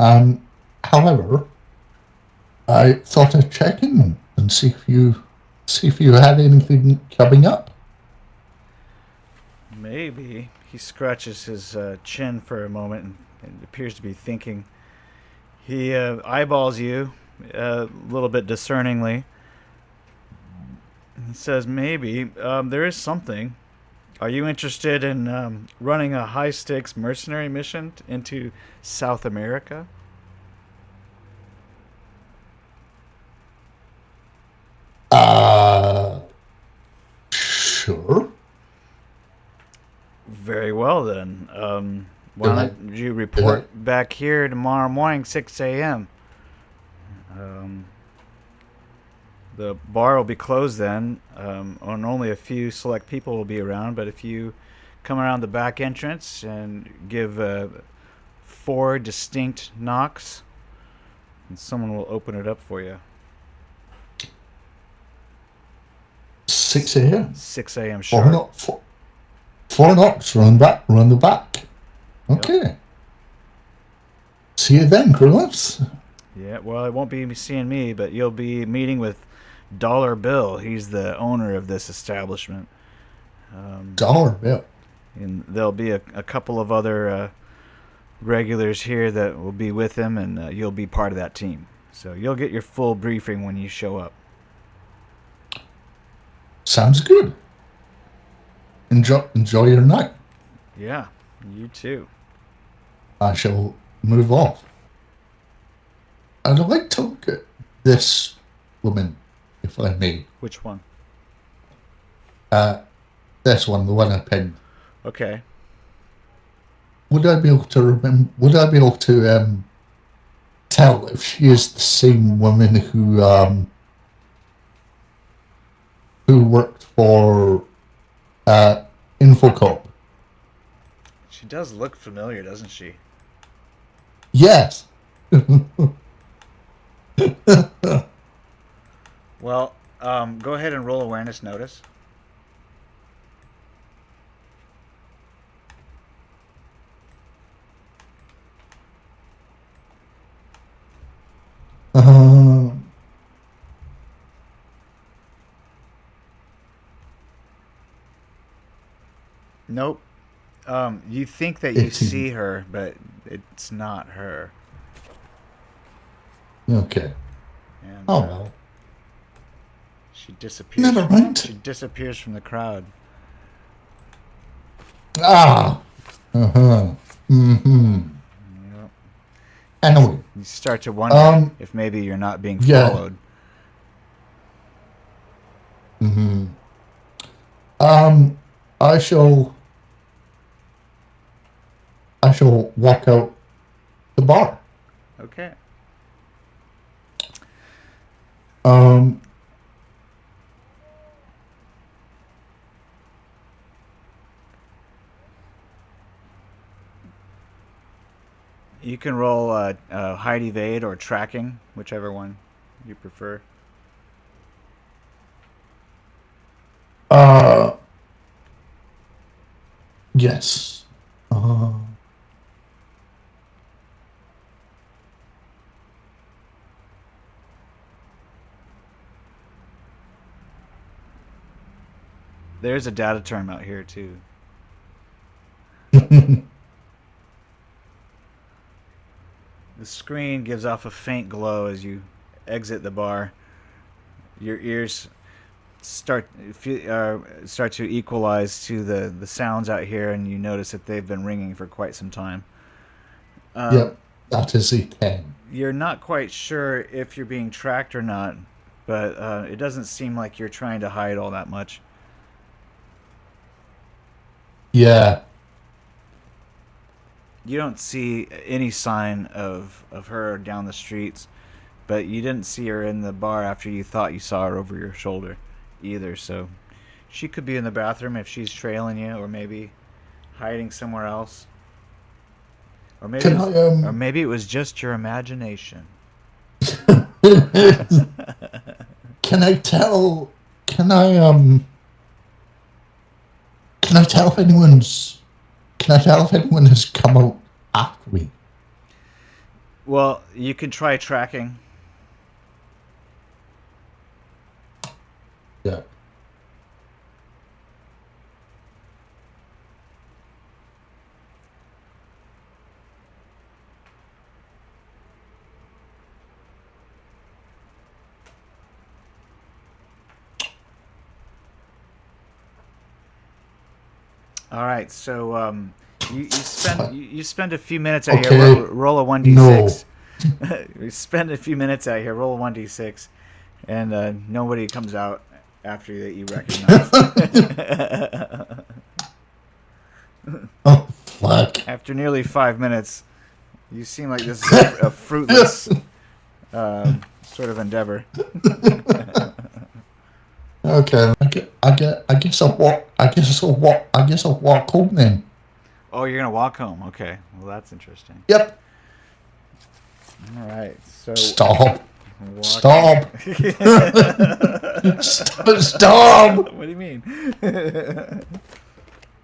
Um, However, I thought I'd check in and see if you had anything coming up. Maybe. He scratches his chin for a moment and appears to be thinking. He eyeballs you a little bit discerningly. He says, maybe. There is something. Are you interested in running a high stakes mercenary mission into South America? Uh, sure. Very well, then. Do Why I, don't you do I, report back here tomorrow morning, 6 a.m.? Um, the bar will be closed then, and only a few select people will be around. But if you come around the back entrance and give 4 distinct knocks, and someone will open it up for you. 6 a.m. 6 a.m. Four, sharp. not, four knocks, run the back. Yep. Okay. See you then, Krillins. Yeah, well, it won't be seeing me, but you'll be meeting with Dollar Bill. He's the owner of this establishment. Dollar bill. And there'll be a couple of other regulars here that will be with him, and you'll be part of that team. So you'll get your full briefing when you show up. Sounds good. Enjoy your night. Yeah, you too. I shall move off. I'd like to look at this woman, if I may. Which one? This one, the one I pinned. Okay. Would I be able to remember? Would I be able to tell if she is the same woman who worked for Infocop? She does look familiar, doesn't she? Yes. Well, go ahead and roll awareness notice. Um, Nope. You think that you 18. see her, but it's not her. Okay. And Oh well. she disappears. Never mind. She disappears from the crowd. Ah. Uh-huh. Mm-hmm. Yep. Anyway. You start to wonder if maybe you're not being Yeah. followed. Mm-hmm. I shall walk out the bar. Okay. You can roll hide evade or tracking, whichever one you prefer. Yes. There's a data term out here too. The screen gives off a faint glow as you exit the bar. Your ears start to equalize to the sounds out here, and you notice that they've been ringing for quite some time. Yep. That is a 10. You're not quite sure if you're being tracked or not, but it doesn't seem like you're trying to hide all that much. Yeah. You don't see any sign of her down the streets, but you didn't see her in the bar after you thought you saw her over your shoulder either, so she could be in the bathroom if she's trailing you, or maybe hiding somewhere else. Or maybe, or maybe it was just your imagination. Can I tell if anyone has come out after me? Well, you can try tracking. Yeah. All right, so you spend a few minutes out Okay. here. Roll a 1d6. No. You spend a few minutes out here. Roll a 1d6, and nobody comes out after that you recognize. Oh, fuck. After nearly 5 minutes, you seem like this is a fruitless sort of endeavor. Okay, I guess I'll walk home then. Oh, you're gonna walk home. Okay, well that's interesting. Yep. All right, so Stop. walk- Stop. Stop. What do you mean?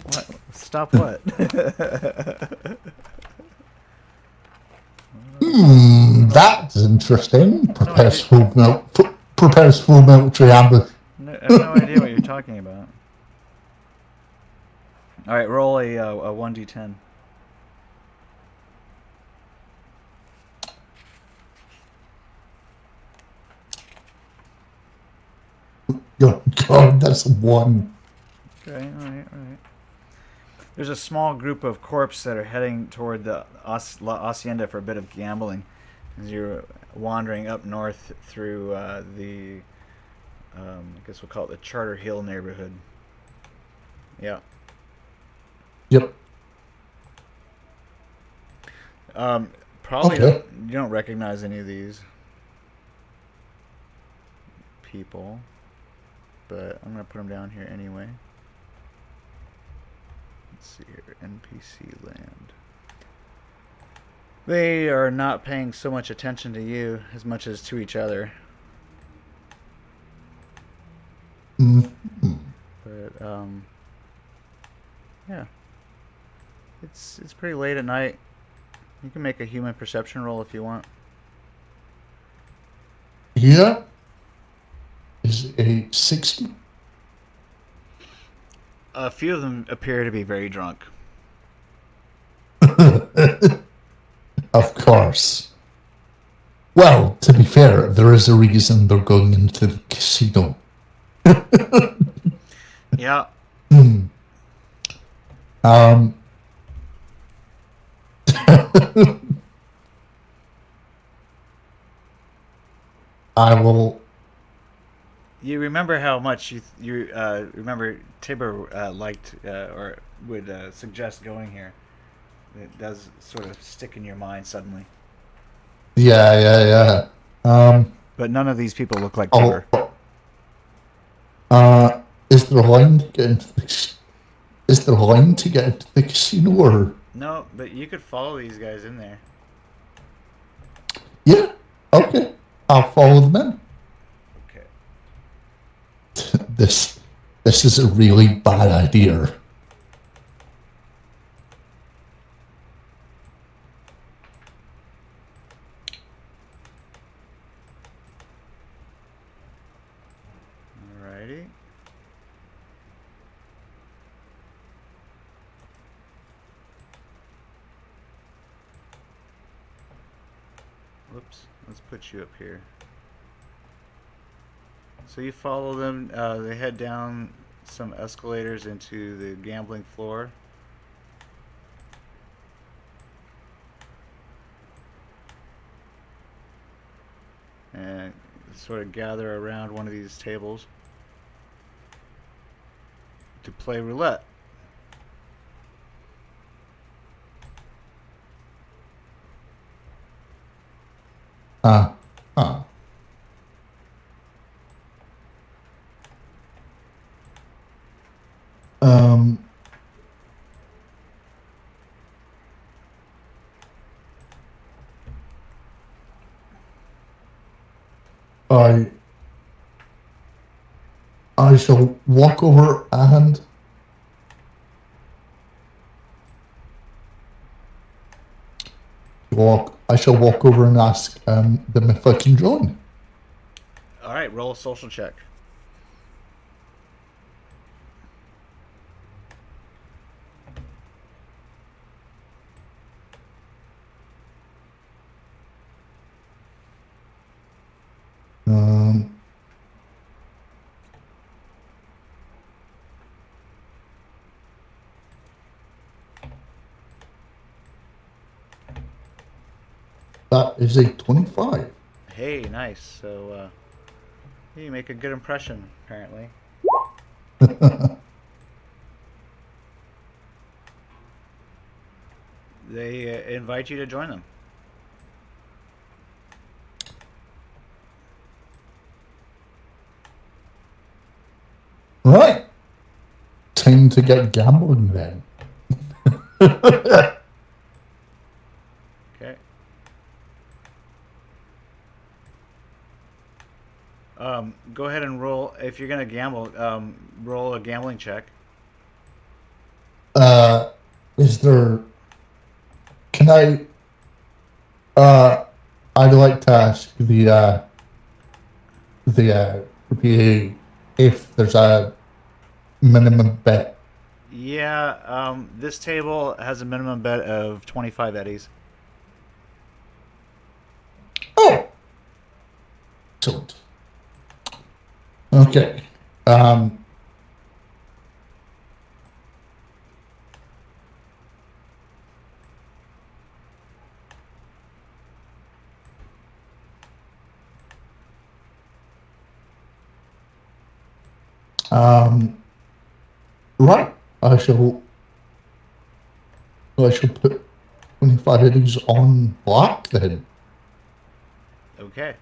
What? Stop what? That's interesting. Prepares full military ambush. I have no idea what you're talking about. All right, roll a 1d10. Oh, God, that's one. Okay, all right. There's a small group of corps that are heading toward the La Hacienda for a bit of gambling as you're wandering up north through the, I guess we'll call it the Charter Hill neighborhood. Yeah. Yep. Probably Okay. you don't recognize any of these people, but I'm going to put them down here anyway. Let's see here, NPC land. They are not paying so much attention to you as much as to each other. Mm-hmm. But yeah, it's pretty late at night. You can make a human perception roll if you want. Yeah. Is a 60? A few of them appear to be very drunk. Of course. Well, to be fair, there is a reason they're going into the casino. Yeah. I will. You remember how much you remember Tiber liked or would suggest going here. It does sort of stick in your mind suddenly. Yeah. But none of these people look like Tiber. Is there a line to get into the? Is there a line to get into the casino, or? No, but you could follow these guys in there. Yeah. Okay. I'll follow them in. Okay. This is a really bad idea. Alrighty. Whoops. Let's put you up here. So you follow them. They head down some escalators into the gambling floor. sort of gather around one of these tables to play roulette. Ah. Um. I shall walk over and I shall walk over and ask them if I can join. All right, roll a social check. That is a 25. Hey, nice. So you make a good impression, apparently. They invite you to join them. Right. Time to get gambling then. Okay. Go ahead and roll. If you're gonna gamble, roll a gambling check. Is there? Can I? I'd like to ask the if there's a minimum bet. Yeah. This table has a minimum bet of 25 eddies. Oh. Excellent. Okay. Right. I shall put 25 eddies on black then. Okay.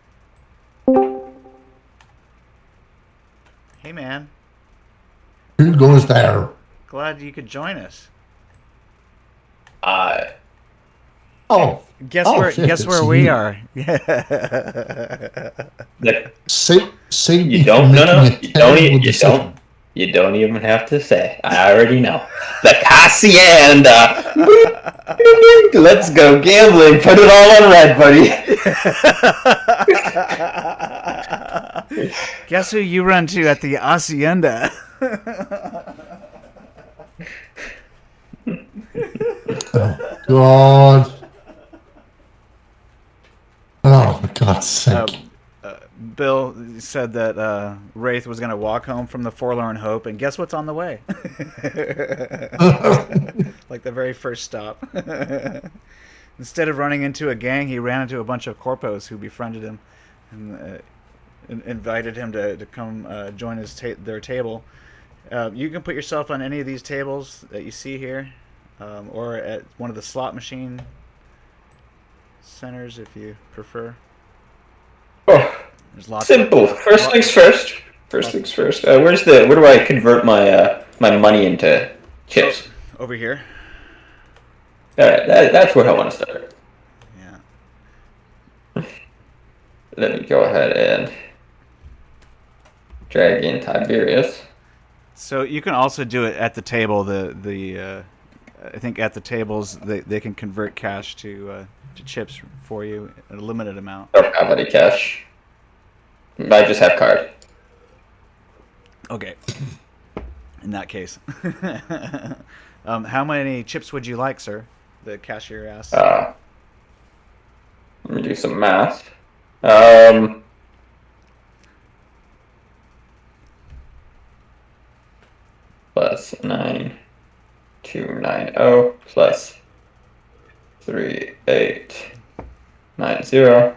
Hey, man. Who goes there? Glad you could join us. Oh. Guess Oh, where? shit, Guess it's where we you. are. Say You don't. No. You don't even have to say. I already know. The Hacienda. Let's go gambling. Put it all on red, buddy. Guess who you run to at the Hacienda? Oh, God. Oh, for God's sake. Bill said that Wraith was going to walk home from the Forlorn Hope, and guess what's on the way? Like the very first stop. Instead of running into a gang, he ran into a bunch of corpos who befriended him and invited him to come join their table. You can put yourself on any of these tables that you see here, or at one of the slot machine centers if you prefer. Oh, There's lots simple. First things first. Where do I convert my my money into chips? Over here. All right, that's where I want to start. Yeah. Let me go ahead and drag in Tiberius. So you can also do it at the table. I think at the tables they can convert cash to chips for you at a limited amount. I don't have any cash. I just have card. Okay. In that case, how many chips would you like, sir? The cashier asked. Let me do some math. Plus 9290 plus 3890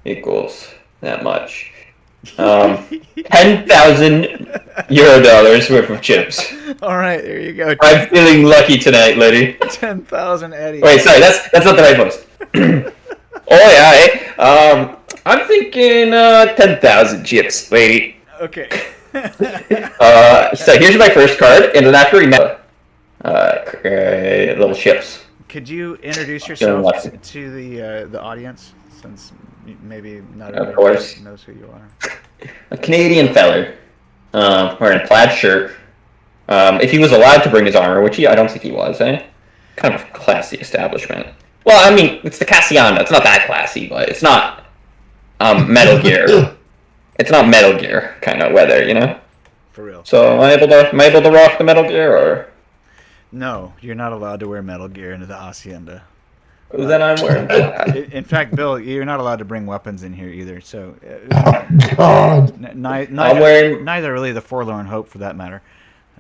equals that much. 10,000 euro dollars worth of chips. All right, there you go. I'm feeling lucky tonight, lady. 10,000 Eddie. Wait, sorry, that's not the right voice. Oh yeah, I'm thinking 10,000 chips, lady. Okay. So here's my first card, and then after we met, little chips. Could you introduce yourself to the audience, since maybe not everybody knows who you are? A Canadian feller, wearing a plaid shirt. If he was allowed to bring his armor, which I don't think he was, eh? Kind of classy establishment. Well, I mean, it's the Hacienda. It's not that classy, but it's not Metal Gear. It's not Metal Gear kind of weather, you know. For real. So am I able to rock the Metal Gear, or? No, you're not allowed to wear Metal Gear into the Hacienda. Then I'm wearing plaid. In fact, Bill, you're not allowed to bring weapons in here either. So, God. neither really the Forlorn Hope, for that matter.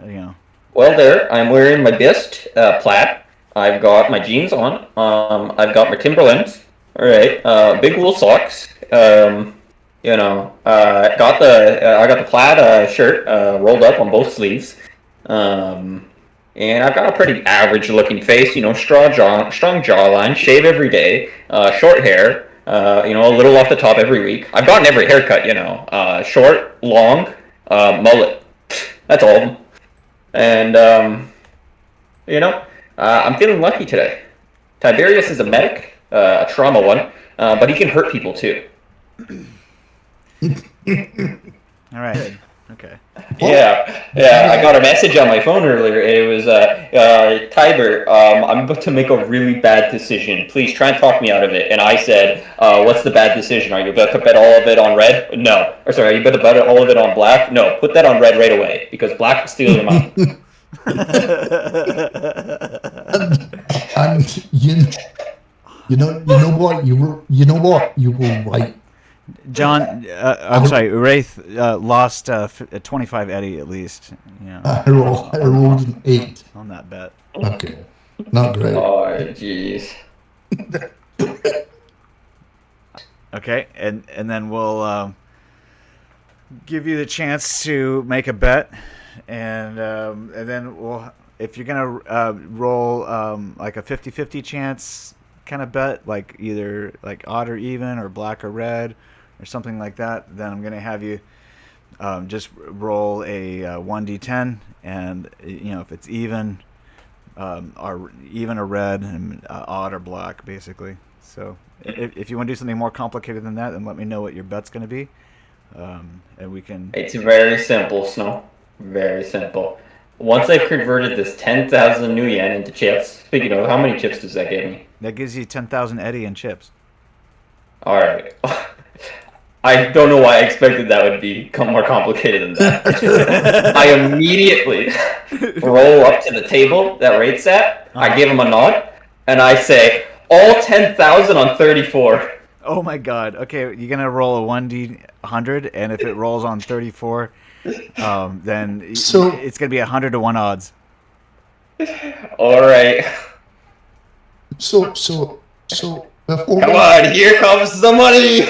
You know. Well, there, I'm wearing my best plaid. I've got my jeans on. I've got my Timberlands. All right. Big wool socks. You know, I got the plaid shirt rolled up on both sleeves. And I've got a pretty average-looking face. You know, strong jawline, shave every day, short hair. You know, a little off the top every week. I've gotten every haircut. You know, short, long, mullet. That's all of them. And you know, I'm feeling lucky today. Tiberius is a medic, a trauma one, but he can hurt people too. All right. Okay. Yeah. I got a message on my phone earlier. It was, Tiber, I'm about to make a really bad decision. Please try and talk me out of it. And I said, what's the bad decision? Are you about to bet all of it on red? No. Or sorry, are you about to bet all of it on black? No. Put that on red right away, because black will steal your money. And you know what, you were right. John, I'm sorry, Wraith lost 25 Eddie at least. Yeah. I rolled an 8 on that bet. Okay, not great. Oh, jeez. Okay, and then we'll give you the chance to make a bet, and then we'll, if you're gonna roll like a 50-50 chance kind of bet, like either like odd or even or black or red or something like that, then I'm gonna have you just roll a 1d10, and you know, if it's even or even or red, and odd or black, basically. So if you want to do something more complicated than that, then let me know what your bet's going to be, and we can. It's very simple, Snow. Very simple. Once I've converted this 10,000 new yen into chips, speaking of, how many chips does that give me? That gives you 10,000 Eddie in chips. All right. I don't know why I expected that would become more complicated than that. I immediately roll up to the table that Wraith's at. I give him a nod, and I say, all 10,000 on 34. Oh my god. Okay, you're going to roll a 1d100, and if it rolls on 34, then it's going to be 100 to 1 odds. All right. So before Come on, here comes the money.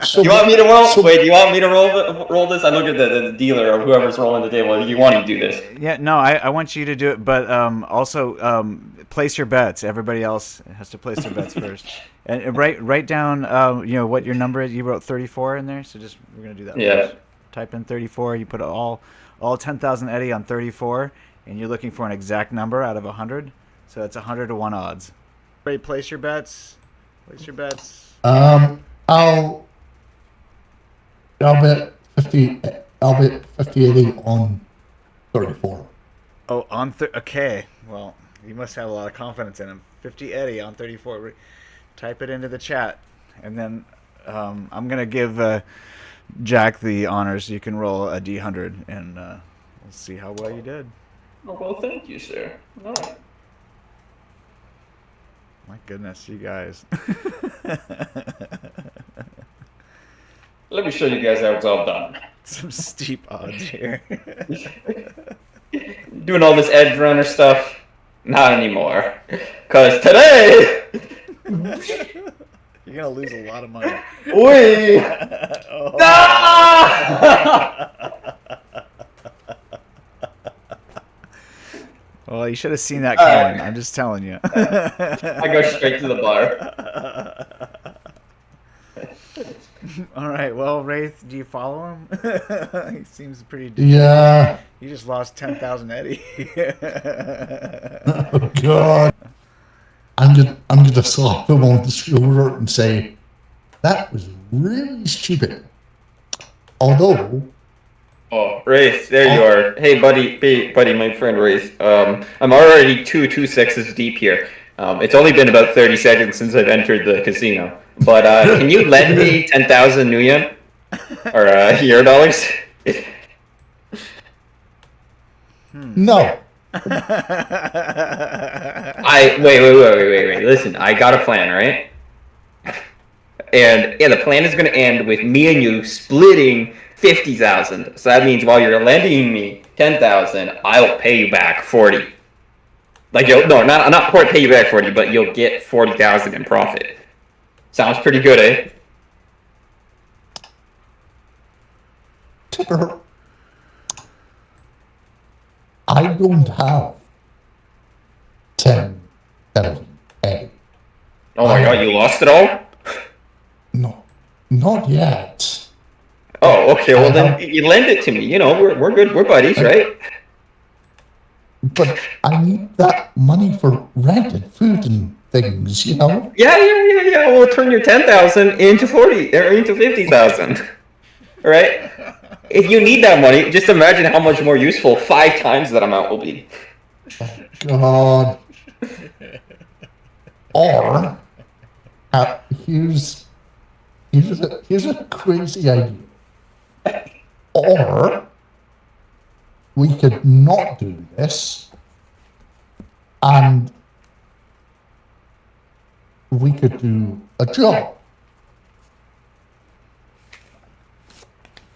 So, you want me to roll? Wait, do you want me to roll this? I look at the dealer or whoever's rolling the table. You want to do this? Yeah, no, I want you to do it, but also place your bets. Everybody else has to place their bets first, and write down you know what your number is. You wrote 34 in there, so just we're gonna do that. Yeah. First. Type in 34. You put all 10,000 Eddie on 34, and you're looking for an exact number out of 100. So it's 100 to 1 odds. Ready? Place your bets. Place your bets. I'll bet 50. I'll bet 50 on 34. Oh, on okay. Well, you must have a lot of confidence in him. 50 Eddie on 34. Type it into the chat, and then I'm gonna give Jack the honors. You can roll a D100, and we'll see how well you did. Oh, well, thank you, sir. No. My goodness, you guys. Let me show you guys how it's all done. Some steep odds here. Doing all this edge runner stuff, not anymore. Because today, You're gonna lose a lot of money. Oi! Oh. No! Well, you should have seen that coming. I'm just telling you. I go straight to the bar. All right. Well, Wraith, do you follow him? He seems pretty. Yeah. You just lost 10,000 Eddie. Oh God. I'm gonna slap him on the shoulder and say, that was really stupid. Although, Oh, Wraith, there you are. Hey, buddy, my friend Wraith. I'm already two sixes deep here. It's only been about 30 seconds since I've entered the casino. But can you lend me 10,000 new yen? Or euro dollars? no. Wait. Listen, I got a plan, right? And yeah, the plan is gonna end with me and you splitting 50,000. So that means while you're lending me 10,000, I'll pay you back 40. Like not pay you back 40, but you'll get 40,000 in profit. Sounds pretty good, eh? Tiber, I don't have 10,000 Eddie. Oh my god, you lost it all? No, not yet. Oh, okay. Well, then you lend it to me. You know, we're good. We're buddies, right? But I need that money for rent and food and things, you know? Yeah. We'll turn your 10,000 into 40 or into 50,000. Right? If you need that money, just imagine how much more useful 5 times that amount will be. God. Or here's a crazy idea. Or we could not do this, and we could do a job.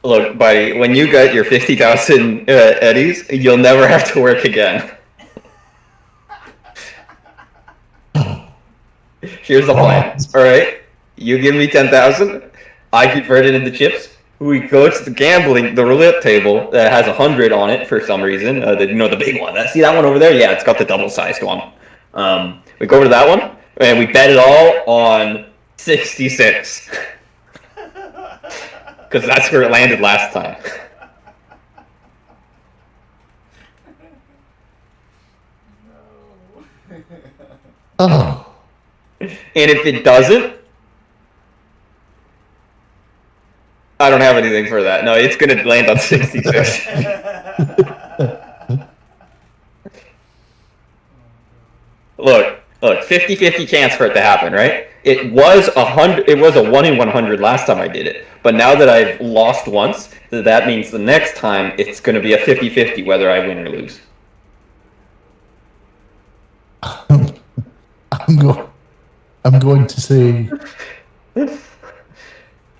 Look, buddy, when you get your 50,000 eddies, you'll never have to work again. Here's the plan. All right, you give me 10,000. I convert it into chips. We go to the gambling, the roulette table that has 100 on it for some reason. The big one. See that one over there? Yeah, it's got the double-sized one. We go over to that one and we bet it all on 66 because that's where it landed last time. Oh, And if it doesn't, I don't have anything for that. No, it's going to land on 66. Look, 50-50 chance for it to happen, right? It was a 1 in 100 last time I did it. But now that I've lost once, that means the next time it's going to be a 50-50 whether I win or lose. I'm going to say,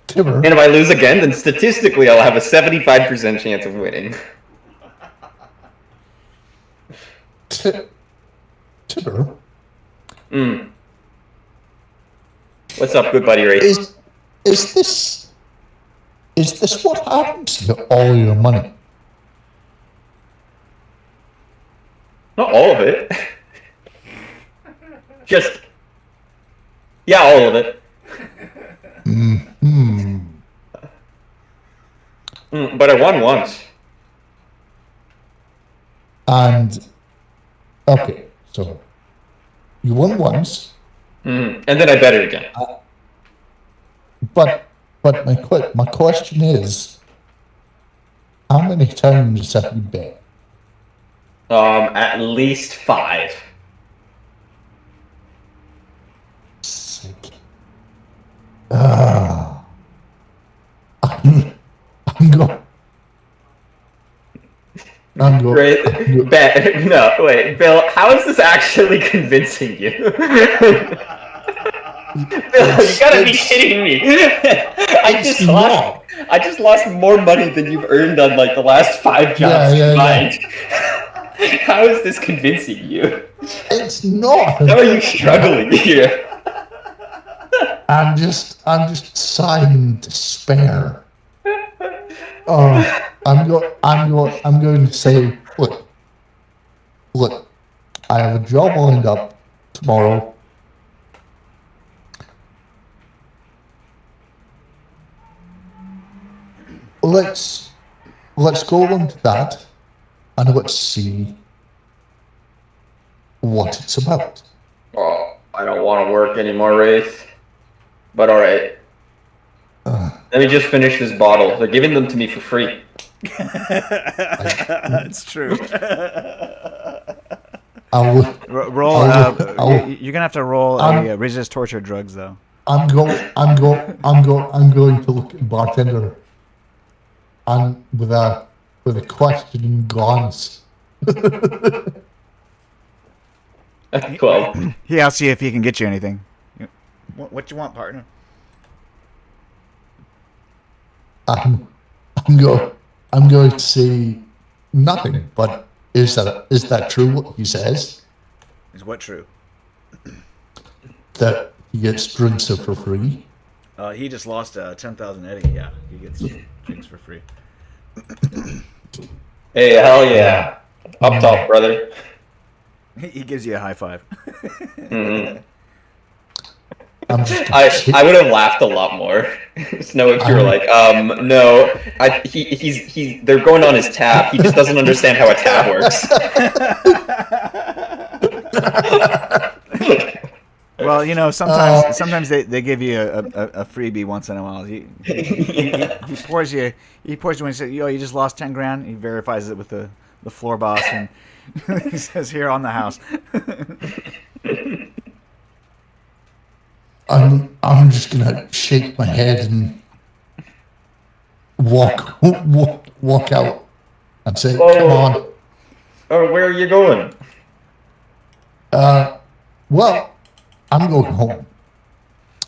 Tiber. And if I lose again, then statistically I'll have a 75% chance of winning. Tiber. What's up, good buddy Ray? Is this what happens to all your money? Not all of it. Just... yeah, all of it. But I won once. And okay, so you won once. And then I bet it again. But my question is, how many times have you bet? At least 5. Sick. I'm going. Right? No, wait, Bill, how is this actually convincing you? Bill, you gotta be kidding me. I just lost more money than you've earned on like the last 5 jobs combined. How is this convincing you? It's not. How are you struggling here? I'm just sighing in despair. I'm going to say, look, I have a job lined up tomorrow. Let's go into that and let's see what it's about. Oh, I don't want to work anymore, Wraith. But alright. Let me just finish this bottle. They're giving them to me for free. It's true. Roll. You're gonna have to roll a resist torture drugs though. I'm going to look at the bartender and with a questioning glance. 12. Yeah, I'll see if he can get you anything. What you want, partner? I'm going to say nothing. But is that true? What he says? Is what true? That he gets drinks for free. He just lost 10,000 Eddie. Yeah, he gets drinks for free. Hey, hell yeah. Up top, brother. He gives you a high five. Mm-hmm. I would have laughed a lot more. Snow, if you were like, no, they're going on his tab. He just doesn't understand how a tab works. Well, you know, sometimes they give you a freebie once in a while. He pours you when he says, "Yo, you just lost 10 grand." He verifies it with the floor boss, and he says, "Here on the house." I'm just gonna shake my head and walk out and say, "Come on." Oh, where are you going? Well, I'm going home.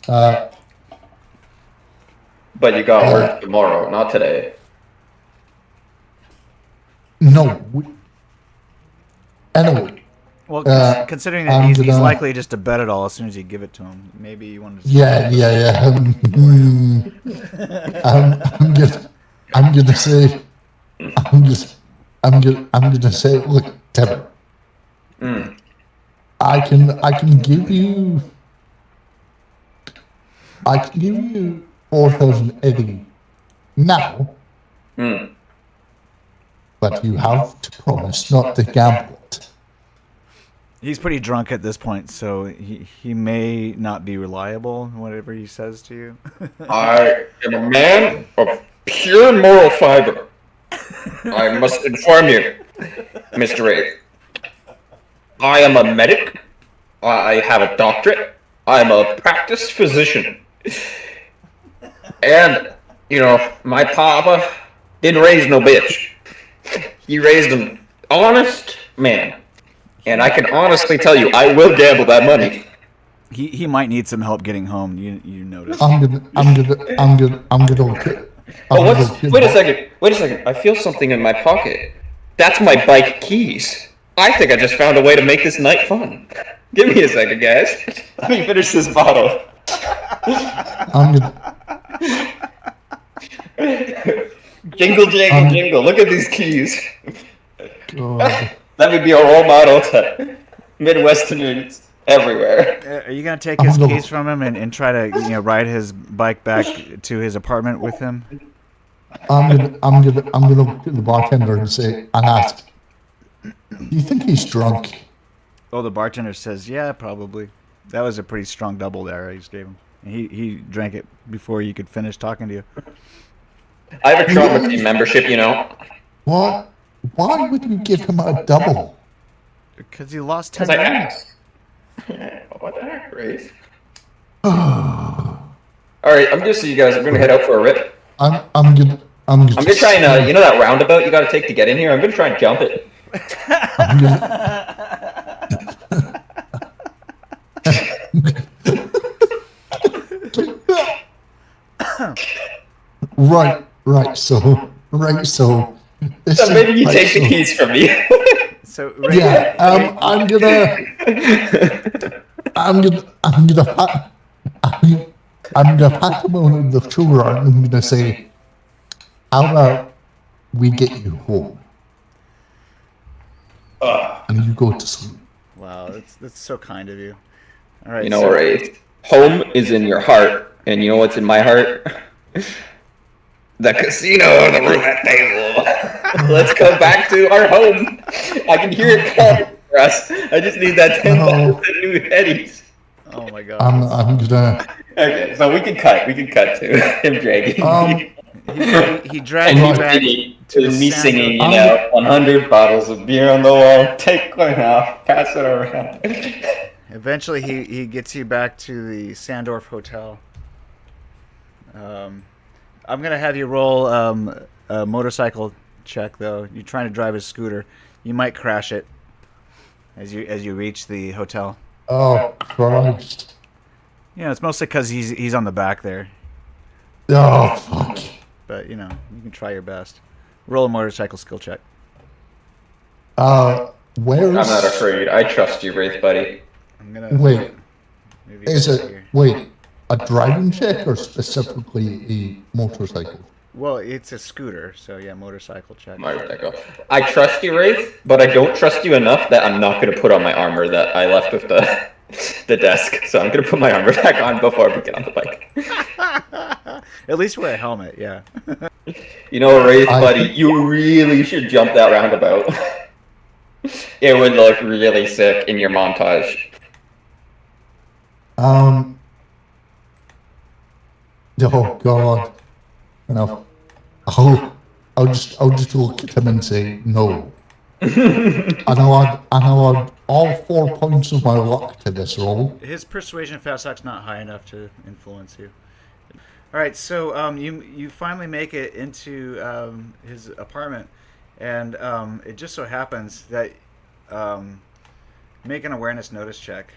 But you got work tomorrow, not today. No. Anyway. Well, considering that he's likely just to bet it all as soon as you give it to him, maybe you want to. Yeah. I'm gonna say, look, Tiber. I can give you 4,000 Eddie now, but you have to promise not to gamble it. He's pretty drunk at this point, so he may not be reliable in whatever he says to you. I am a man of pure moral fiber. I must inform you, Mr. Wraith. I am a medic. I have a doctorate. I'm a practiced physician. And, you know, my papa didn't raise no bitch. He raised an honest man. And I can honestly tell you, I will gamble that money. He might need some help getting home. You notice? I'm gonna. Oh, wait a second. I feel something in my pocket. That's my bike keys. I think I just found a way to make this night fun. Give me a second, guys. Let me finish this bottle. Jingle, jangle, jingle. Look at these keys. God. That would be a role model to Midwesterners everywhere. Are you gonna take his keys from him and try to ride his bike back to his apartment with him? I'm gonna look at the bartender and ask, do you think he's drunk? Oh, the bartender says, yeah, probably. That was a pretty strong double there I just gave him. And he drank it before you could finish talking to you. I have a trauma team membership, you know. What? Why would you give him a double? Because he lost 10 grand. What the heck, Wraith? Alright, I'm gonna see you guys. I'm gonna head out for a rip. I'm gonna try and, you know that roundabout you gotta take to get in here? I'm gonna try and jump it. Right, so maybe you take the keys from me. So yeah, I'm gonna I'm gonna pat him on the shoulder and I'm gonna say, how about we get you home and you go to sleep? Wow, that's so kind of you. All right, You know, Wraith, home is in your heart, and you know what's in my heart? The casino, the roulette table. Let's go back to our home. I can hear it calling for us. I just need that 10,000 new eddies. Oh my god. I'm gonna. Okay, so we can cut. We can cut to him dragging me. He dragged And you back to the me sound singing, you of- know, 100 bottles of beer on the wall. Take one off, pass it around. Eventually, he gets you back to the Sandorf Hotel. I'm gonna have you roll a motorcycle check, though. You're trying to drive a scooter. You might crash it as you reach the hotel. Oh Christ! Yeah, it's mostly because he's on the back there. Oh fuck! But you know, you can try your best. Roll a motorcycle skill check. Where is? I'm not afraid. I trust you, Wraith, buddy. I'm gonna Wait. move you Is guys it here. wait a driving check or specifically a motorcycle? Well, it's a scooter, so yeah, motorcycle check. Motorcycle. I trust you, Wraith, but I don't trust you enough that I'm not going to put on my armor that I left with the desk. So I'm going to put my armor back on before we get on the bike. At least wear a helmet, yeah. You know, Wraith, buddy, you really should jump that roundabout. It would look really sick in your montage. Oh God! Enough. I'll just look at him and say no. I know I'd all 4 points of my luck to this roll. His persuasion fast talk's not high enough to influence you. All right, so you finally make it into his apartment, and it just so happens that make an awareness notice check.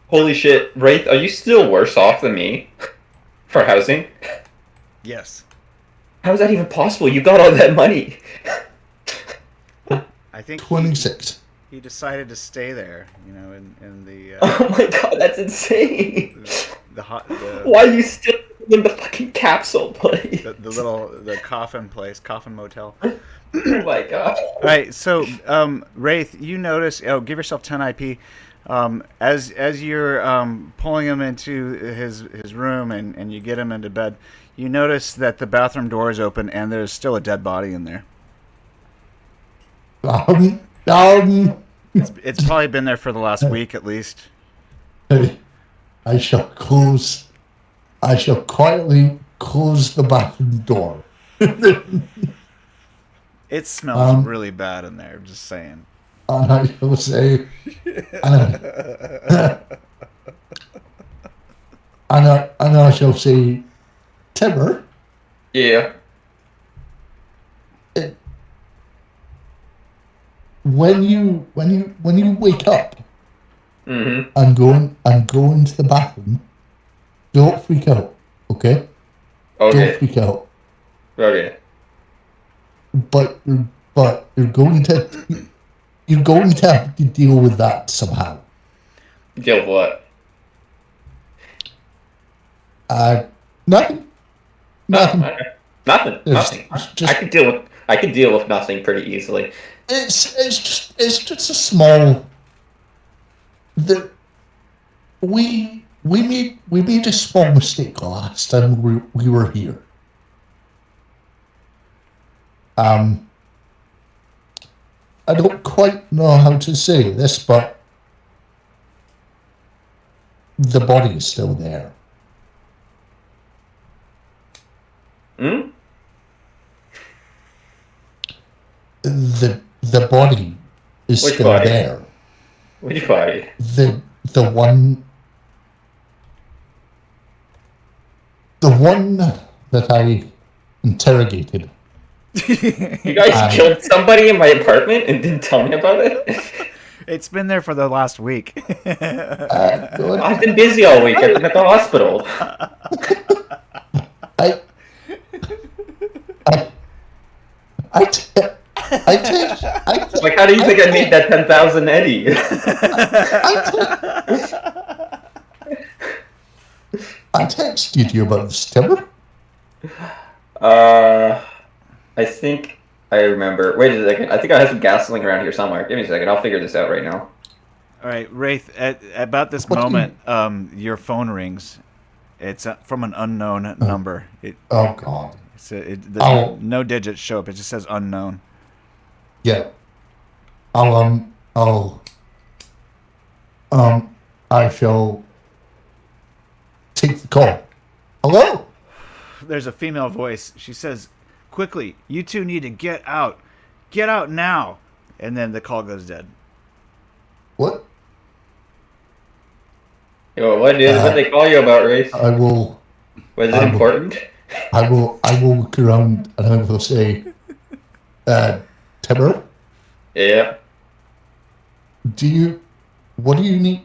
Holy shit, Wraith, are you still worse off than me for housing? Yes. How is that even possible? You got all that money. I think 26. he decided to stay there, you know, in the Oh my god, that's insane. the Why are you still in the fucking capsule place? the coffin motel. Oh my god. All right, so Wraith, you notice. Oh, give yourself 10 IP. As you're pulling him into his room and you get him into bed, you notice that the bathroom door is open and there's still a dead body in there. It's probably been there for the last week at least. I shall quietly close the bathroom door. It smells really bad in there. Just saying. And I shall say, and I shall say, Tiber, Yeah. when you wake up Mm-hmm. and go into the bathroom, don't freak out, okay? Don't Okay. freak out. Okay. But you're going to have to deal with that somehow. Deal with what? Nothing. Nothing. Okay. Nothing. Nothing. Just- I could deal with nothing pretty easily. It's just a small. We made a small mistake last time we were here. I don't quite know how to say this, but the body is still there. Hmm? The body is Which still body? there. Which body? The one that I interrogated. You guys killed somebody in my apartment and didn't tell me about it? It's been there for the last week. I've been busy all week. I've been at the hospital. I Like, how do you think I made that 10,000 Eddie? I texted you about this, Tiber. I think I remember. Wait a second. I think I have some gasoline around here somewhere. Give me a second. I'll figure this out right now. All right, Wraith. At about this What do you- moment, your phone rings. It's from an unknown number. Oh God. There's no digits show up. It just says unknown. Yeah. I shall take the call. Hello? There's a female voice. She says, "Quickly, you two need to get out. Get out now." And then the call goes dead. What? Yo, what they call you about, Wraith? I will. Was it important? I will look around and I will say, Tiber, Yeah. what do you need?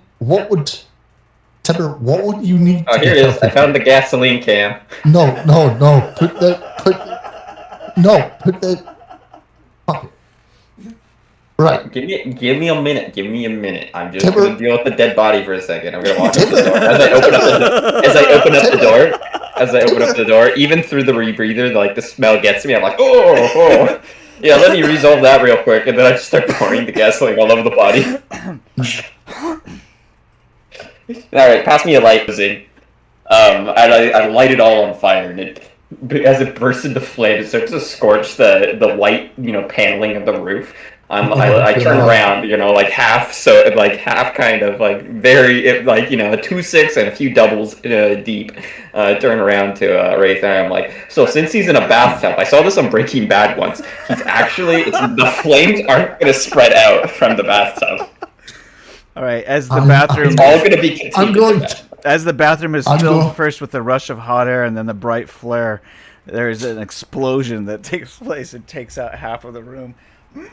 Tiber, what would you need? Oh, here it is. I found the gasoline can. No. Put the pocket. Right. Give me a minute. Give me a minute. I'm just Tiber. gonna deal with the dead body for a second. I'm gonna walk up the door. As I open up the door, even through the rebreather, like the smell gets me. I'm like, oh. Yeah, let me resolve that real quick, and then I just start pouring the gasoline all over the body. All right, pass me a light, Zing. I light it all on fire, and as it bursts into flames, it starts to scorch the white, paneling of the roof. I turn around, like half kind of like very, 2-6 and a few doubles deep. Turn around to Wraith, and I'm like, so since he's in a bathtub, I saw this on Breaking Bad once. The flames aren't going to spread out from the bathtub. All right, as the bathroom, It's all going to be contained. As the bathroom is filled first with the rush of hot air and then the bright flare, there is an explosion that takes place and takes out half of the room. Oh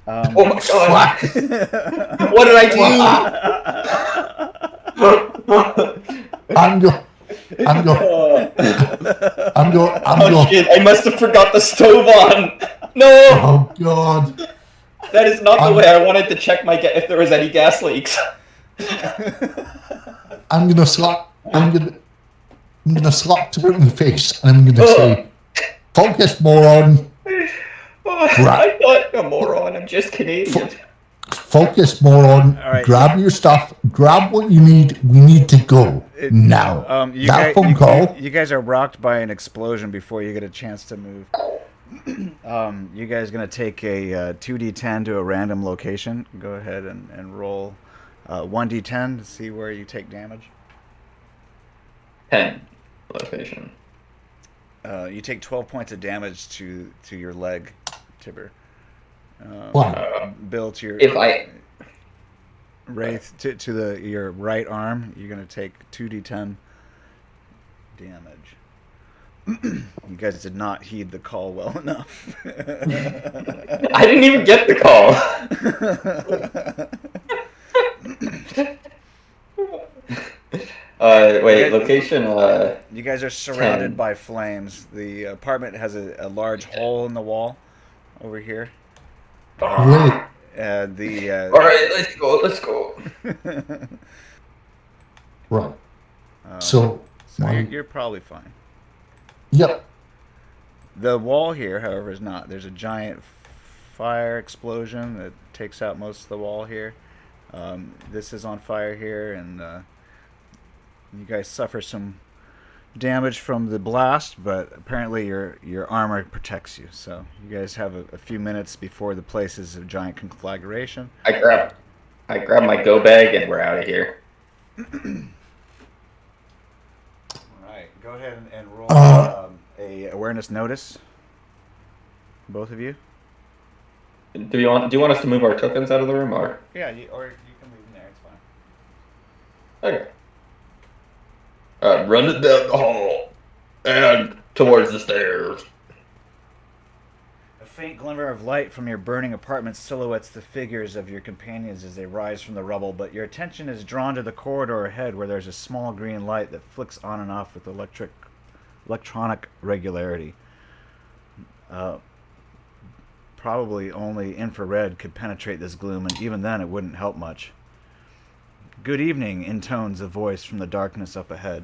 my God! What did I do? I'm going. Oh shit! I must have forgot the stove on. No! Oh God! That is not the way I wanted to check if there was any gas leaks. I'm gonna slap Tiber in the face, and I'm gonna say, "Focus, moron." I thought a moron. I'm just Canadian. Focus, moron. Right. Grab your stuff. Grab what you need. We need to go now. Phone call. You guys are rocked by an explosion before you get a chance to move. You guys gonna take a 2d10 to a random location. Go ahead and roll 1d10 to see where you take damage. 10 location. You take 12 points of damage to your leg, Tiber. Wow. Bill, to your Wraith to your right arm, you're gonna take 2d10 damage. You guys did not heed the call well enough. I didn't even get the call. Wait, location. You guys are surrounded by flames. The apartment has a large hole in the wall over here. Wait. All right, let's go. Right. So you're probably fine. Yep. The wall here, however, is not. There's a giant fire explosion that takes out most of the wall here. This is on fire here, and you guys suffer some damage from the blast, but apparently your armor protects you. So you guys have a few minutes before the place is a giant conflagration. I grab my go bag and we're out of here. Alright, go ahead and roll a awareness notice. Both of you. Do you want us to move our tokens out of the room, or? Yeah, or you can leave them there, it's fine. Okay. Run it down the hall and towards the stairs. A faint glimmer of light from your burning apartment silhouettes the figures of your companions as they rise from the rubble, but your attention is drawn to the corridor ahead where there's a small green light that flicks on and off with electronic regularity. probably only infrared could penetrate this gloom, and even then it wouldn't help much. Good evening, intones a voice from the darkness up ahead.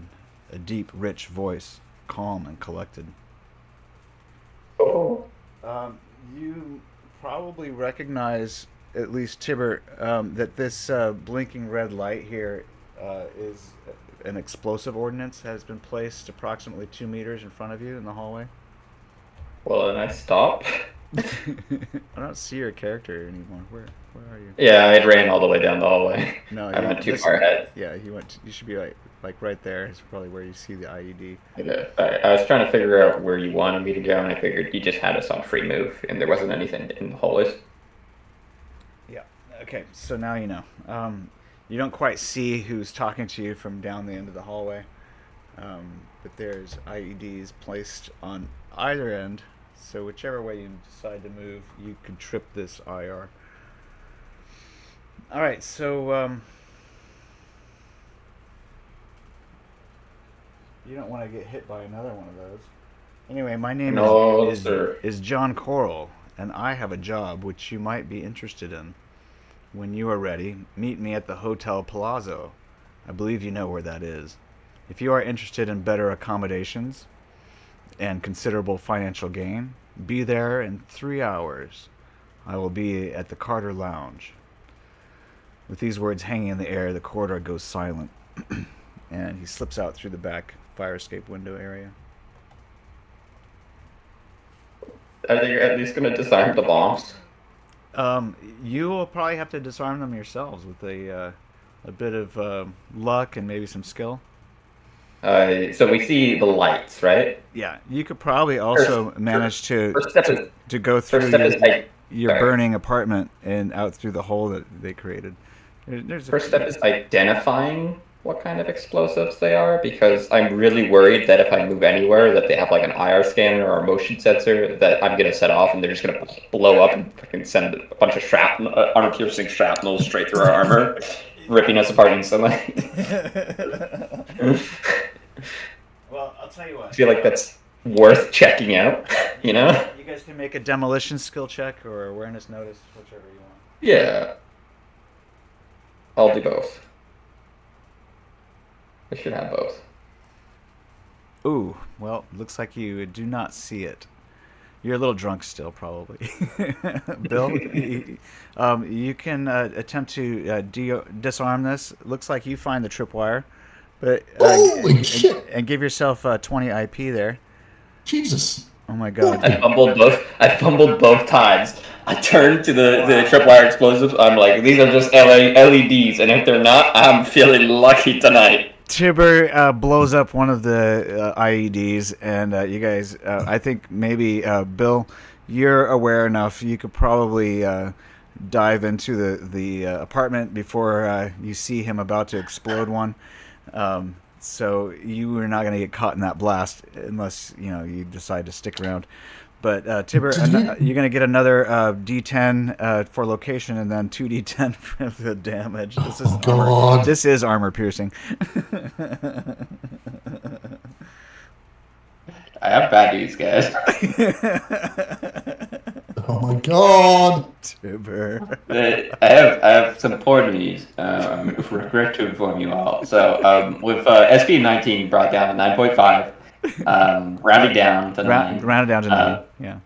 A deep, rich voice, calm and collected. Oh. You probably recognize, at least Tiber, that this blinking red light here is an explosive ordnance has been placed approximately 2 meters in front of you in the hallway. Well, then I stop. I don't see your character anymore. Where are you? Yeah, I ran all the way down the hallway. No, I went too far ahead. Yeah, you should be like right there. Is probably where you see the IED. Yeah, I was trying to figure out where you wanted me to go, and I figured you just had us on free move, and there wasn't anything in the hallways. Yeah. Okay. So now you know. You don't quite see who's talking to you from down the end of the hallway, but there's IEDs placed on either end. So whichever way you decide to move, you can trip this IR. All right. So you don't want to get hit by another one of those. Anyway, my name is John Coral, and I have a job which you might be interested in. When you are ready, meet me at the Hotel Palazzo. I believe you know where that is. If you are interested in better accommodations and considerable financial gain, be there in 3 hours. I will be at the Carter Lounge. With these words hanging in the air, the corridor goes silent, and he slips out through the back fire escape window area. Are they at least going to disarm the bombs? You will probably have to disarm them yourselves with a bit of luck and maybe some skill. So we see the lights, right? Yeah, you could probably also manage to go through your sorry. burning apartment and out through the hole that they created. First step is identifying what kind of explosives they are, because I'm really worried that if I move anywhere that they have like an IR scanner or a motion sensor that I'm gonna set off and they're just gonna blow up and fucking send a bunch of armor-piercing shrapnel straight through our armor, ripping us apart instantly. Well, I'll tell you what. I feel like that's worth checking out, you know? You guys can make a demolition skill check or awareness notice, whichever you want. Yeah. I'll do both. I should have both. Ooh, well, looks like you do not see it. You're a little drunk still, probably. Bill, you can attempt to disarm this. Looks like you find the tripwire, but Holy shit! And give yourself 20 IP there. Jesus. Oh my god! I fumbled both times. I turned to the tripwire explosives. I'm like, these are just LEDs, and if they're not, I'm feeling lucky tonight. Tiber blows up one of the IEDs, and you guys, I think maybe, Bill, you're aware enough, you could probably dive into the apartment before you see him about to explode one. So you are not going to get caught in that blast unless, you decide to stick around. But Tiber, you're going to get another D10 for location, and then 2D10 for the damage. This is armor piercing. I have bad news, guys. Oh my god! Tiber. I have some poor news. Regret to inform you all. So with SP19 brought down to 9.5. Rounded down to 9. Rounded down to 9, yeah.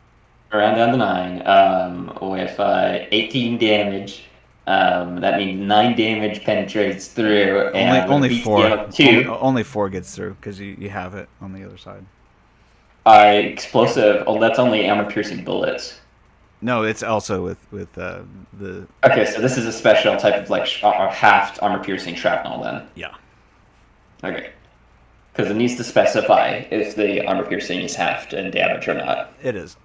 Round down to 9, with 18 damage. That means 9 damage penetrates through. And only 4. 2, only 4 gets through because you have it on the other side. Explosive. Oh, that's only armor-piercing bullets. No, it's also with the. Okay, so this is a special type of half armor-piercing shrapnel then. Yeah. Okay. Because it needs to specify if the armor piercing is halved in damage or not. It is.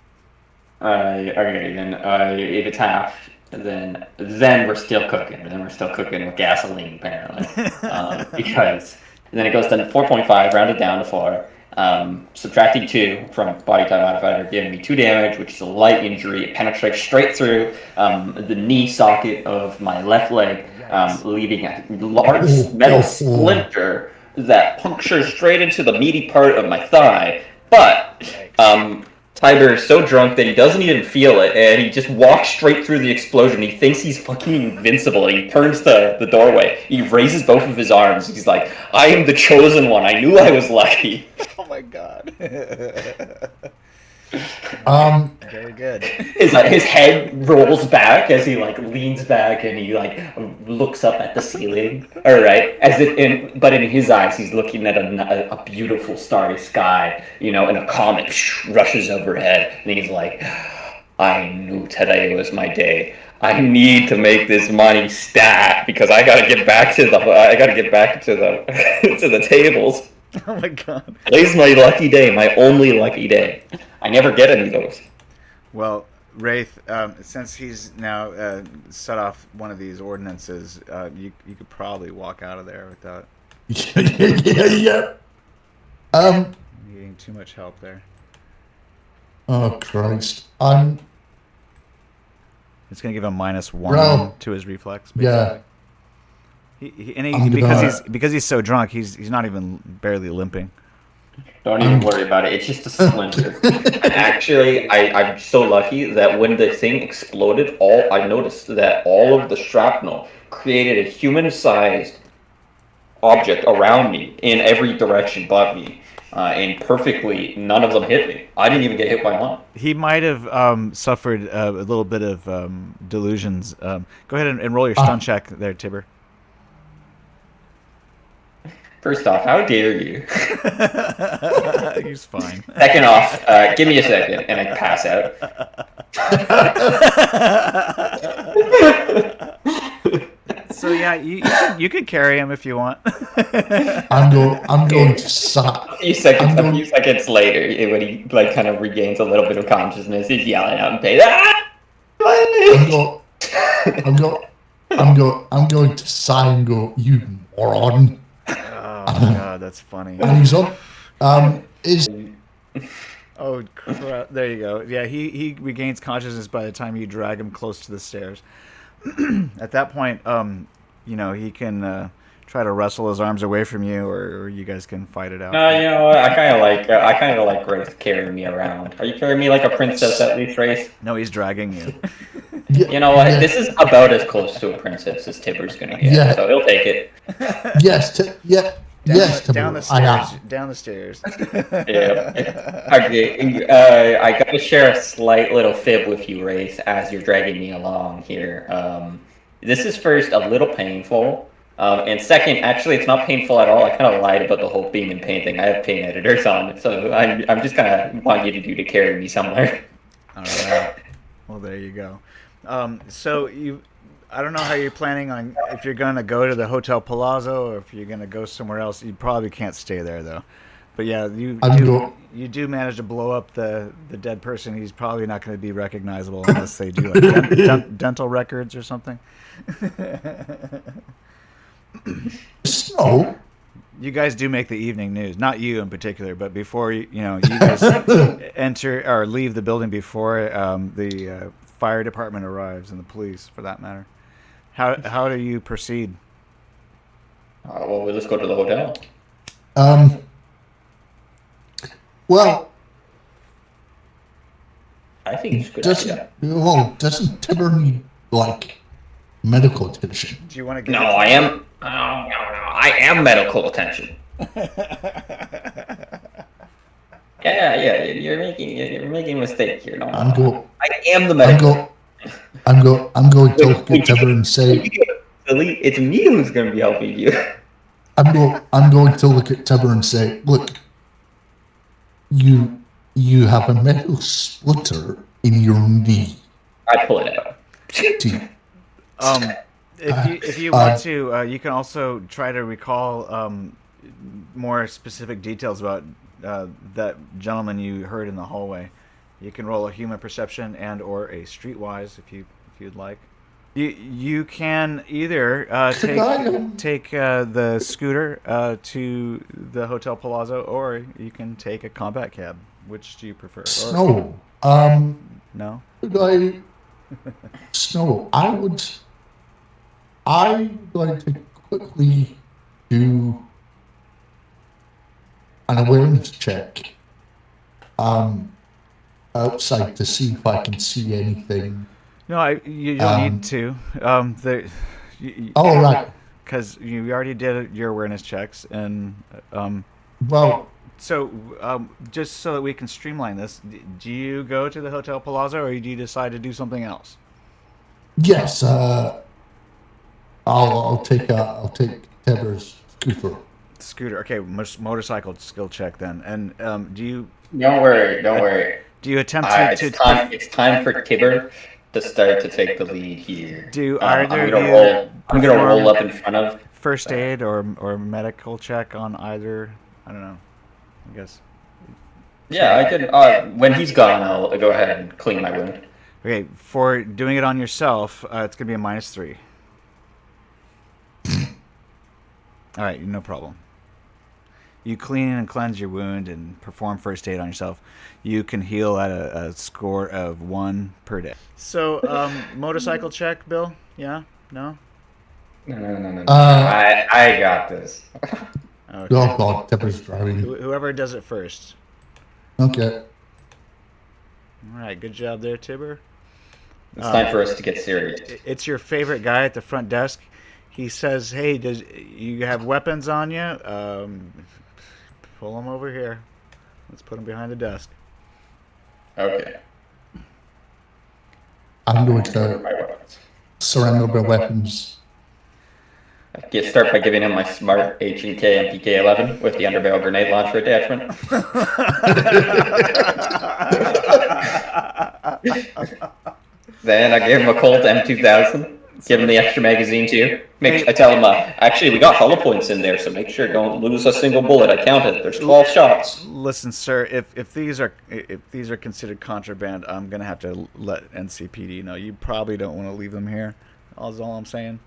Okay, then if it's half, then we're still cooking. Then we're still cooking with gasoline, apparently. Because then it goes to 4.5, rounded down to 4. Subtracting 2 from body type modifier, giving me 2 damage, which is a light injury. It penetrates straight through the knee socket of my left leg, leaving a large metal splinter that punctures straight into the meaty part of my thigh. But Tiber is so drunk that he doesn't even feel it, and he just walks straight through the explosion. He thinks he's fucking invincible, and he turns the doorway. He raises both of his arms. He's like, I am the chosen one. I knew I was lucky. Oh my god. Very good. His head rolls back as he like leans back and he like looks up at the ceiling. All right, but in his eyes, he's looking at a beautiful starry sky, and a comet rushes overhead, and he's like, I knew today was my day. I need to make this money stack because I gotta get back to the to the tables. Oh my god. Today's my lucky day, my only lucky day. I never get any of those. Well, Wraith, since he's now set off one of these ordinances, you could probably walk out of there without yeah. needing too much help there. Oh Christ. It's gonna give him -1 Bro. to his reflex. Yeah. Because he's so drunk, he's not even barely limping. Don't even worry about it. It's just a splinter. And actually, I'm so lucky that when the thing exploded, I noticed that all of the shrapnel created a human-sized object around me in every direction but me. And perfectly, none of them hit me. I didn't even get hit by one. He might have suffered a little bit of delusions. Go ahead and roll your stun check there, Tiber. First off, how dare you? He's fine. Second off, give me a second, and I pass out. So yeah, you could carry him if you want. I'm going to suck. A few seconds later, when he like kind of regains a little bit of consciousness, he's yelling out in pain. I'm going to sigh and go, you moron. Oh my god, that's funny. And he's up. Oh crap! There you go. Yeah, he regains consciousness by the time you drag him close to the stairs. At that point, he can try to wrestle his arms away from you, or you guys can fight it out. You know what? I kind of like Wraith carrying me around. Are you carrying me like a princess at least, Wraith? No, he's dragging you. You know what? This is about as close to a princess as Tiber's gonna get, so he'll take it. Yes, down the stairs. Down the stairs. Yeah. Okay. I gotta share a slight little fib with you, Wraith, as you're dragging me along here. This is first a little painful, and second, actually, it's not painful at all. I kind of lied about the whole being in pain thing. I have pain editors on, so I'm just kind of want you to carry me somewhere. All right. Well, there you go. So I don't know how you're planning on, if you're going to go to the Hotel Palazzo or if you're going to go somewhere else. You probably can't stay there, though. But yeah, you do manage to blow up the dead person. He's probably not going to be recognizable unless they do like dental records or something. So you guys do make the evening news. Not you in particular, but before you guys enter or leave the building before the fire department arrives and the police, for that matter. How do you proceed? Well, we'll just go to the hotel. Well, I think it's a good idea. Doesn't Tiber need like medical attention? Do you want to get? No, I am. No, I am medical attention. Yeah. You're making a mistake here. No, I am the medical. I'm going to look at Tiber and say, it's me who's going to be helping you. I'm going to look at Tiber and say, look, you have a metal splinter in your knee. I pull it out. If you want to, you can also try to recall more specific details about that gentleman you heard in the hallway. You can roll a human perception and or a streetwise if you'd like. You can either take the scooter to the Hotel Palazzo, or you can take a combat cab. Which do you prefer? No. No. Snow. I'd like to quickly do an awareness check. outside to see if I can see anything. No, you don't need to. All right. Because you already did your awareness checks, and Well, so just so that we can streamline this, do you go to the Hotel Palazzo, or do you decide to do something else? yes. I'll take Tiber's scooter. Scooter. Okay, motorcycle skill check then. And do you Don't worry. do you attempt It's time for Tiber to start to take the lead here. Do I'm either gonna of you roll. I'm gonna perform roll up in front of. first aid or medical check on either? I don't know. I guess. Yeah, I can. When he's gone, I'll go ahead and clean my wound. Okay, for doing it on yourself, it's gonna be a -3. All right, no problem. You clean and cleanse your wound and perform first aid on yourself. You can heal at a score of 1 per day. So, motorcycle check, Bill? Yeah? No? No. I got this. Okay. Oh God, Tiber's driving. Whoever does it first. Okay. All right, good job there, Tiber. It's time for us to get serious. It's your favorite guy at the front desk. He says, "Hey, does you have weapons on you? Pull them over here. Let's put them behind the desk." Okay. I'm going Where are to my weapons? surrender my weapons. Start by giving him my smart H&K MPK-11 with the underbarrel grenade launcher attachment. Then I give him a Colt M2000. Give him the extra magazine too. I tell him, actually, we got hollow points in there, so make sure don't lose a single bullet. I counted. There's 12 shots. Listen, sir, if these are considered contraband, I'm gonna have to let NCPD know. You probably don't want to leave them here. That's all I'm saying.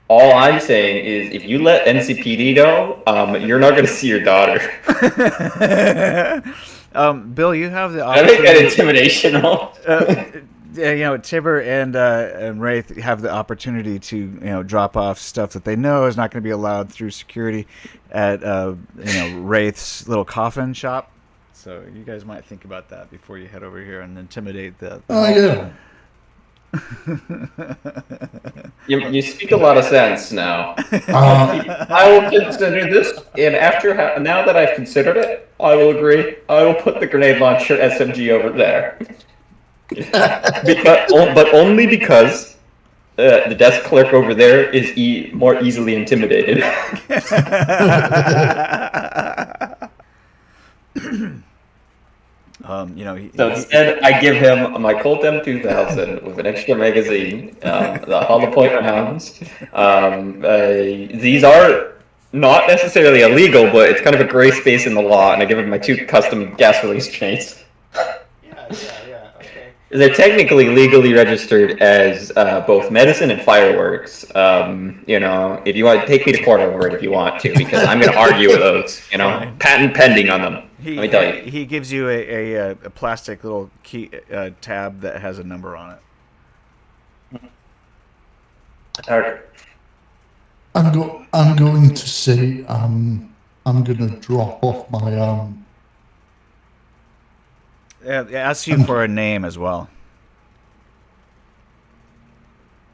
All I'm saying is, if you let NCPD know, you're not going to see your daughter. Bill, you have the I think that intimidation roll. Yeah, Tiber and Wraith have the opportunity to drop off stuff that they know is not going to be allowed through security at Wraith's little coffin shop. So you guys might think about that before you head over here and intimidate the. Oh yeah. You speak a lot of sense now. I will consider this, and now that I've considered it, I will agree. I will put the grenade launcher SMG over there. But only because the desk clerk over there is more easily intimidated. So instead, I give him my Colt M2000 with an extra magazine, the hollow point rounds. These are not necessarily illegal, but it's kind of a gray space in the law, and I give him my 2 custom gas release chains. They're technically legally registered as both medicine and fireworks. If you want to take me to court over it if you want to, because I'm going to argue with those. Patent pending on them. Let me tell you. He gives you a plastic little key tab that has a number on it. Okay. I'm going to say I'm going to drop off my It asks you for a name as well.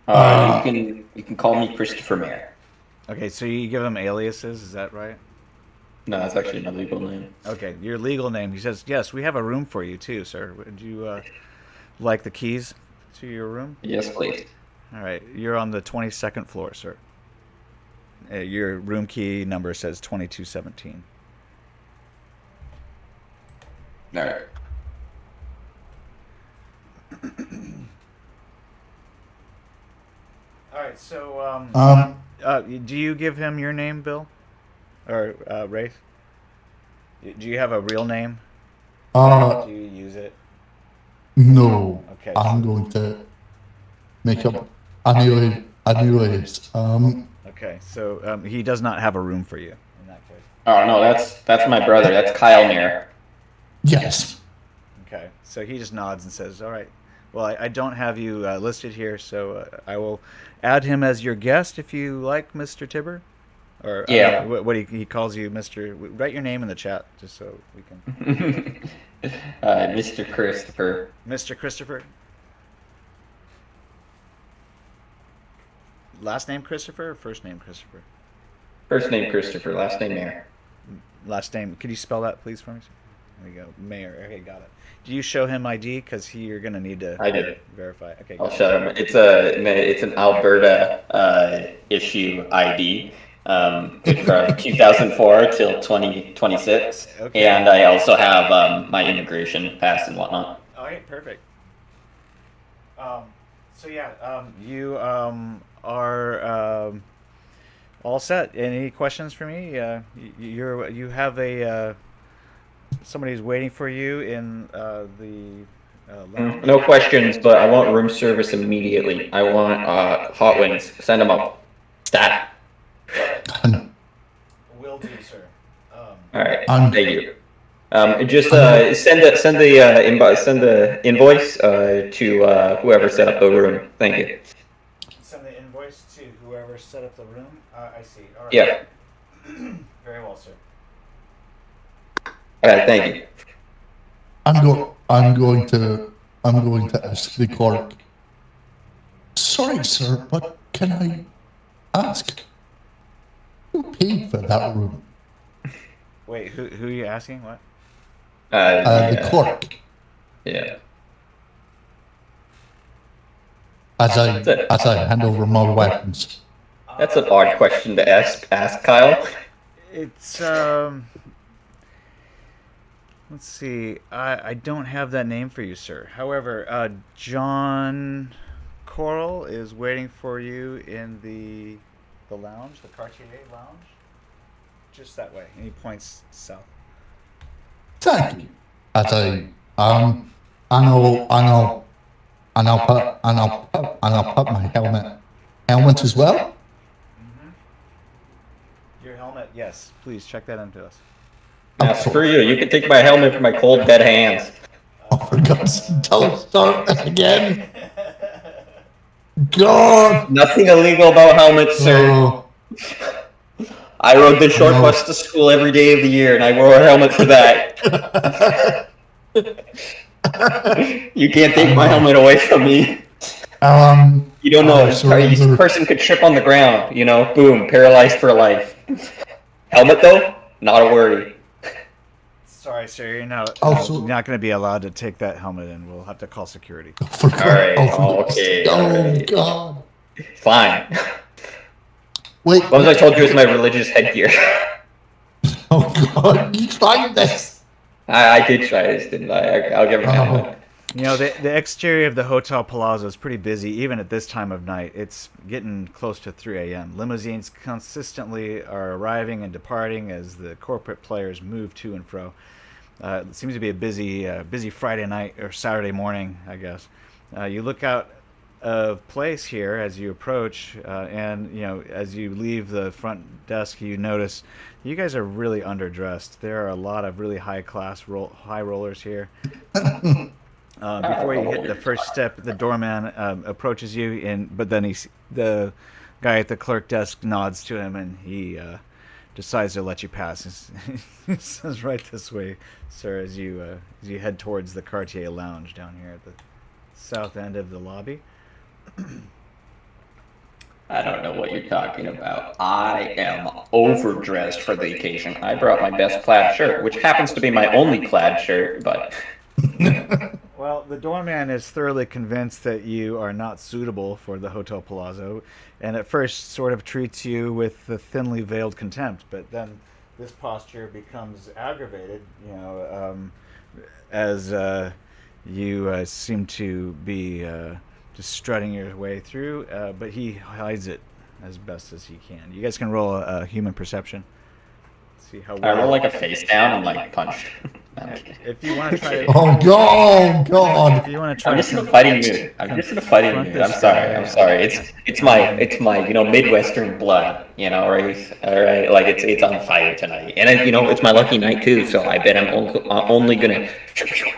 You can call me Christopher Mayer. Okay, so you give him aliases, is that right? No, that's actually my legal name. Okay, your legal name. He says, "Yes, we have a room for you too, sir. Would you like the keys to your room?" Yes, please. All right, you're on the 22nd floor, sir. Your room key number says 2217. All right. All right, so do you give him your name, Bill, or Wraith? Do you have a real name? Do you use it? No. Okay. I'm going to make up an alias. Okay, so he does not have a room for you in that case. Oh no, that's my brother. That's Kyle Mayer. Yes. Okay, so he just nods and says, "All right. Well, I don't have you listed here, so I will add him as your guest if you like, Mr. Tiber." Or yeah, what he calls you, Mr. Write your name in the chat just so we can. Mr. Christopher. Mr. Christopher. Last name Christopher or first name Christopher? First name Christopher, last name Mayer. Last name. Could you spell that, please, for me? There you go. Mayor. Okay, got it. Do you show him ID? Because you're going to need to I did. verify. Okay, I'll got it. show him. It's an Alberta issue ID from 2004 till 2026, Okay. and I also have my immigration pass and whatnot. All right, perfect. You are all set. Any questions for me? You have a somebody who's waiting for you in the lounge. No questions, but I want room service immediately. I want hot wings. Send them up. Stat. Will do, sir. All right. I'm- Thank you. Just send the invoice to whoever set up the room. Thank you. Send the invoice to whoever set up the room. I see. All right. Yeah. Very well, sir. All right. Thank you. I'm going to ask the clerk. Sorry, sir, but can I ask who paid for that room? Wait, who are you asking? What? The clerk. Yeah. As I hand over my weapons. That's an odd question to ask, Kyle. It's let's see. I don't have that name for you, sir. However, John Coral is waiting for you in the lounge, the Cartier lounge. Just that way. And he points south. Thank you. As I'll put my helmet as well. Your helmet, yes. Please check that into us. Now, screw you. You can take my helmet from my cold, dead hands. Oh, for God's sake, don't start this again. God. Nothing illegal about helmets, sir. Oh, I rode the short No. bus to school every day of the year, and I wore a helmet for that. You can't take my helmet away from me. You don't know. I surrender. This person could trip on the ground, you know, boom, paralyzed for life. Helmet, though, not a worry. Sorry, sir. You're not Also- not going to be allowed to take that helmet in. We'll have to call security. for God. Alright, Oh, for God's okay, sake. Oh, alright. God. Fine. Wait. What was I told you was my religious headgear? Oh, God. You tried this. I did try this, didn't I? I'll give him a helmet. You know, the exterior of the Hotel Palazzo is pretty busy, even at this time of night. It's getting close to 3 a.m. Limousines consistently are arriving and departing as the corporate players move to and fro. It seems to be a busy Friday night or Saturday morning, I guess. You look out of place here as you approach, and you know, as you leave the front desk, you notice you guys are really underdressed. There are a lot of really high-class high rollers here. Before you hit the first step, the doorman approaches you, but then the guy at the clerk desk nods to him, and he decides to let you pass. He says, "Right this way, sir," as you head towards the Cartier Lounge down here at the south end of the lobby. I don't know what you're talking about. I am overdressed for the occasion. I brought my best plaid shirt, which happens to be my only plaid shirt, but... Well, the doorman is thoroughly convinced that you are not suitable for the Hotel Palazzo, and at first sort of treats you with the thinly veiled contempt, but then this posture becomes aggravated, you know, as you seem to be just strutting your way through, but he hides it as best as he can. You guys can roll a human perception. See how I roll like a face down and like punch. If you want to try to, Oh, God. if you want to try I'm to just in a fighting mood. I'm sorry. It's my you know, Midwestern blood. You know, right? All right. Like it's on fire tonight, and you know, it's my lucky night too. So I bet I'm only gonna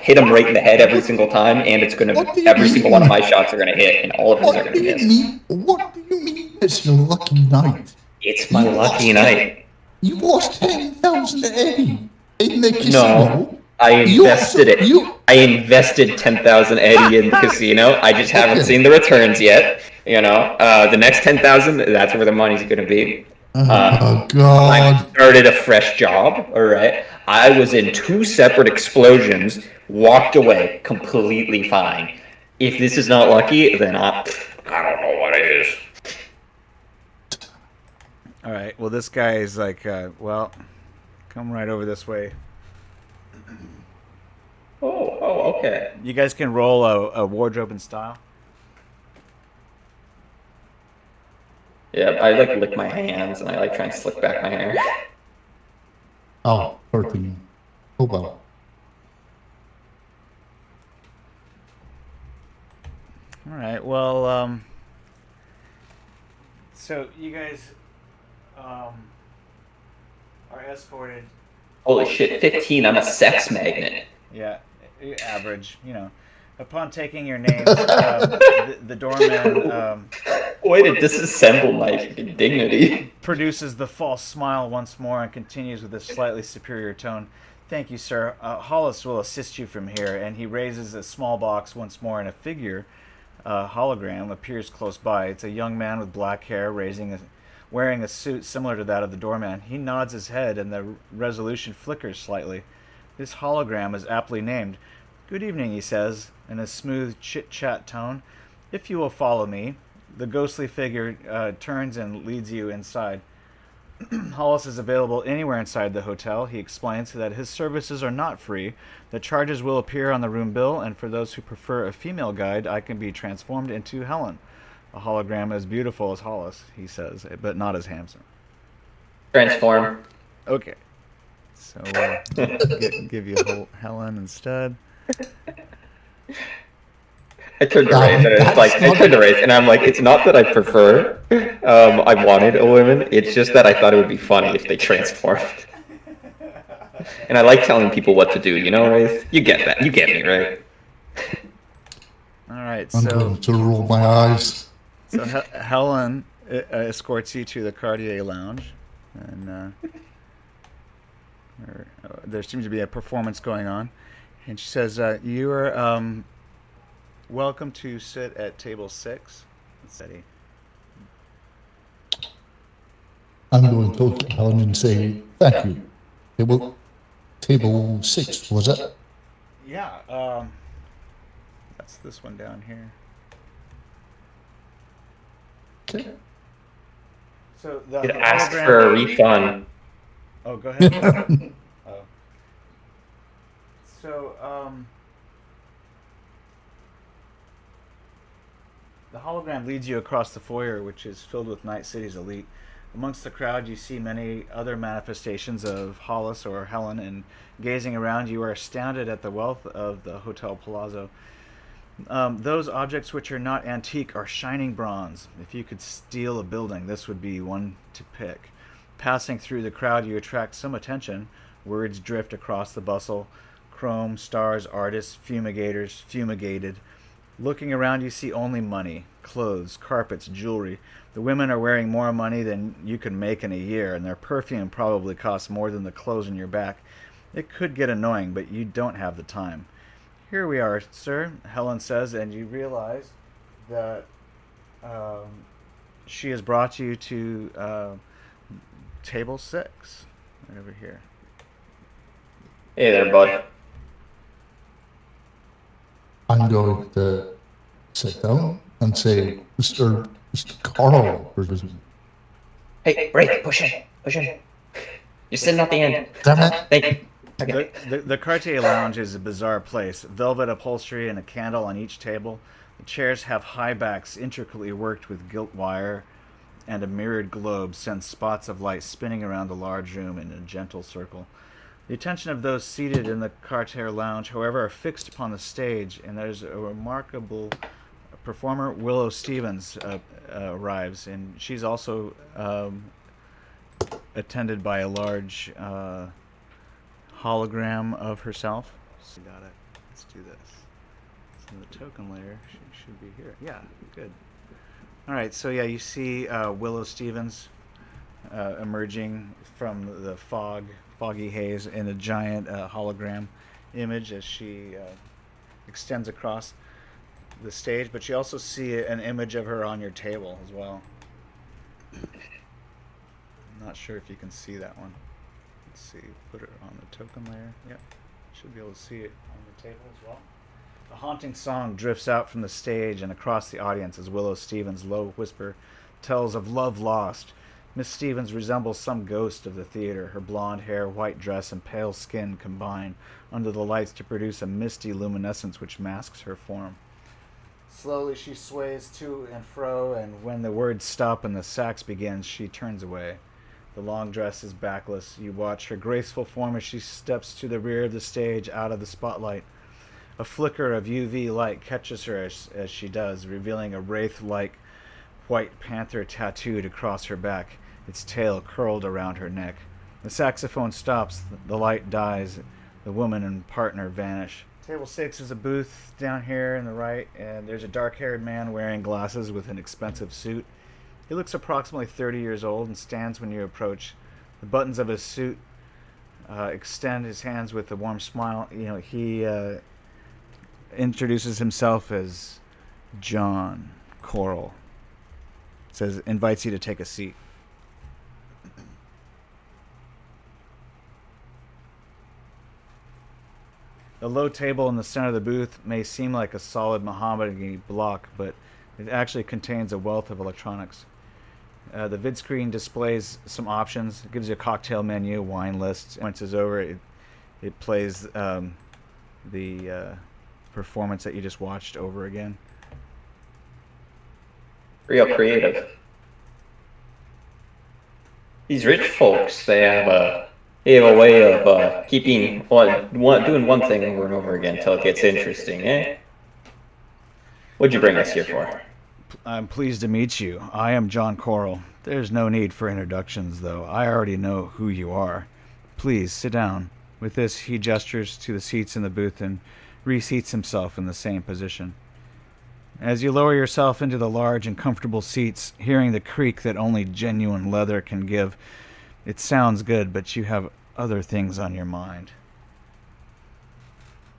hit him right in the head every single time, and it's gonna What do you every single one of mean? my shots are gonna hit, and all of them are gonna miss. What do you mean it's your lucky night? It's my lucky night. You lost 10,000 Eddie in the casino. I You invested also- it. you- I invested 10,000 Eddie in the casino. I just haven't Okay. seen the returns yet. The next 10,000, that's where the money's gonna be. Oh I God! started a fresh job. All right, I was in 2 separate explosions. Walked away completely fine. If this is not lucky, then I don't know what it is. All right. Well, this guy is like, well, come right over this way. Oh, okay. You guys can roll a wardrobe and style. Yeah, I like lick my hands and I like try and slick back my hair. Oh, 13. Oh well. All right. Well, so you guys are escorted. Holy shit, 15, I'm a sex magnet. Yeah, average. Upon taking your names, the doorman Way to disassemble my fucking dignity. produces the false smile once more and continues with a slightly superior tone. Thank you, sir. Hollis will assist you from here. And he raises a small box once more, and a figure, hologram, appears close by. It's a young man with black hair, wearing a suit similar to that of the doorman. He nods his head, and the resolution flickers slightly. This hologram is aptly named. Good evening, he says, in a smooth chit-chat tone. If you will follow me. The ghostly figure turns and leads you inside. Hollis is available anywhere inside the hotel. He explains that his services are not free. The charges will appear on the room bill, and for those who prefer a female guide, I can be transformed into Helen. A hologram as beautiful as Hollis, he says, but not as handsome. Transform. Okay. So give you Helen instead. I turned to Wraith and I'm like, it's not that I prefer, I wanted a woman, it's just that I thought it would be funny if they transformed. And I like telling people what to do, Wraith? You get that, you get me, right? Alright, I'm so going to roll my eyes. Helen escorts you to the Cartier Lounge, and there seems to be a performance going on. And she says, you are welcome to sit at table 6. Eddie. I'm going to look at Helen and say, thank you. Table 6, was it? Yeah, that's this one down here. Okay. So the You'd ask for a refund. Oh, go ahead. Oh. So, the hologram leads you across the foyer, which is filled with Night City's elite. Amongst the crowd, you see many other manifestations of Hollis or Helen, and gazing around, you are astounded at the wealth of the Hotel Palazzo. Those objects which are not antique are shining bronze. If you could steal a building, this would be one to pick. Passing through the crowd, you attract some attention. Words drift across the bustle. Chrome, stars, artists, fumigators, fumigated. Looking around, you see only money, clothes, carpets, jewelry. The women are wearing more money than you could make in a year, and their perfume probably costs more than the clothes on your back. It could get annoying, but you don't have the time. Here we are, sir, Helen says, and you realize that she has brought you to table 6, right over here. Hey there, bud. I'm going to sit down and say, Mr. Carl. Hey, Wraith, push in. You're sitting at the end. Damn it. Thank you. Okay. The Cartier Lounge is a bizarre place. Velvet upholstery and a candle on each table. The chairs have high backs intricately worked with gilt wire, and a mirrored globe sends spots of light spinning around the large room in a gentle circle. The attention of those seated in the Cartier Lounge, however, are fixed upon the stage, and there's a remarkable performer, Willow Stevens, arrives, and she's also attended by a large hologram of herself. So got it. Let's do this. So the token layer should be here. Yeah, good. All right, so yeah, you see Willow Stevens emerging from the foggy haze in a giant hologram, image as she extends across the stage, but you also see an image of her on your table as well. I'm not sure if you can see that one. Let's see, put it on the token layer. Yep, should be able to see it on the table as well. A haunting song drifts out from the stage and across the audience as Willow Stevens' low whisper tells of love lost. Miss Stevens resembles some ghost of the theater. Her blonde hair, white dress, and pale skin combine under the lights to produce a misty luminescence which masks her form. Slowly she sways to and fro, and when the words stop and the sax begins, she turns away. The long dress is backless. You watch her graceful form as she steps to the rear of the stage out of the spotlight. A flicker of UV light catches her as she does, revealing a wraith-like white panther tattooed across her back, its tail curled around her neck. The saxophone stops, the light dies, the woman and partner vanish. Table 6 is a booth down here on the right, and there's a dark-haired man wearing glasses with an expensive suit. He looks approximately 30 years old and stands when you approach. The buttons of his suit extend his hands with a warm smile. He introduces himself as John Coral. Says, invites you to take a seat. The low table in the center of the booth may seem like a solid mahogany block, but it actually contains a wealth of electronics. The vid screen displays some options. It gives you a cocktail menu, wine list. Once it's over, it plays the performance that you just watched over again. Real creative. These rich folks, they have a way of keeping doing one thing over and over again until it gets interesting, eh? What'd you bring us here for? I'm pleased to meet you. I am John Coral. There's no need for introductions, though. I already know who you are. Please, sit down. With this, he gestures to the seats in the booth and reseats himself in the same position. As you lower yourself into the large and comfortable seats, hearing the creak that only genuine leather can give, it sounds good, but you have other things on your mind.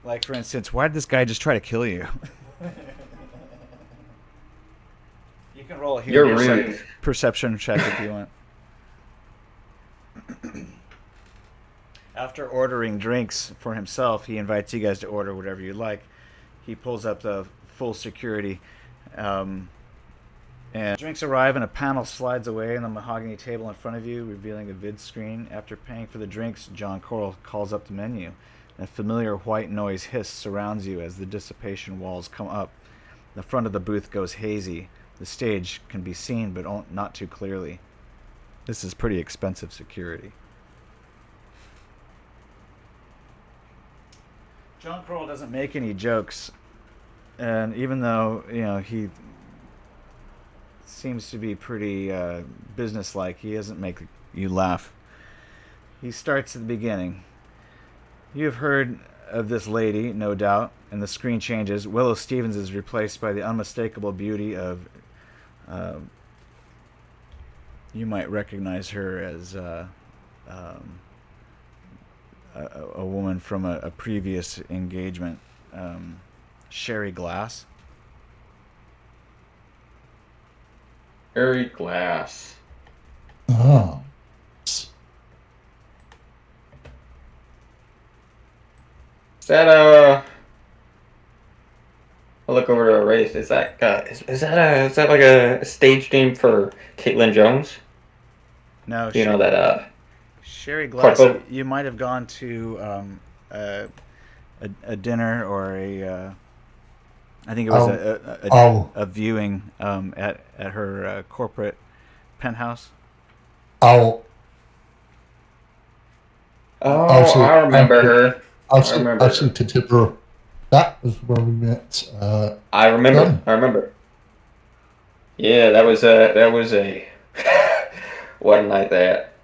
Like, for instance, why did this guy just try to kill you? You can roll a You're rude. Perception check if you want. After ordering drinks for himself, he invites you guys to order whatever you like. He pulls up the full security, and drinks arrive and a panel slides away on the mahogany table in front of you, revealing a vid screen. After paying for the drinks, John Coral calls up the menu. A familiar white noise hiss surrounds you as the dissipation walls come up. The front of the booth goes hazy. The stage can be seen, but not too clearly. This is pretty expensive security. John Coral doesn't make any jokes, and even though he seems to be pretty businesslike, he doesn't make you laugh. He starts at the beginning. You have heard of this lady, no doubt, and the screen changes. Willow Stevens is replaced by the unmistakable beauty of. You might recognize her as a woman from a previous engagement, Sherry Glass. Sherry Glass. Oh. Is that I'll look over to Wraith. Is that like a stage name for Caitlin Jones? No, Do you know that? Sherry Glass. Corpo? You might have gone to a dinner or I think it was a viewing at her corporate penthouse. Oh, I remember her. I'll see to Tiber. That was where we met. I remember. Yeah, that was a what a night that.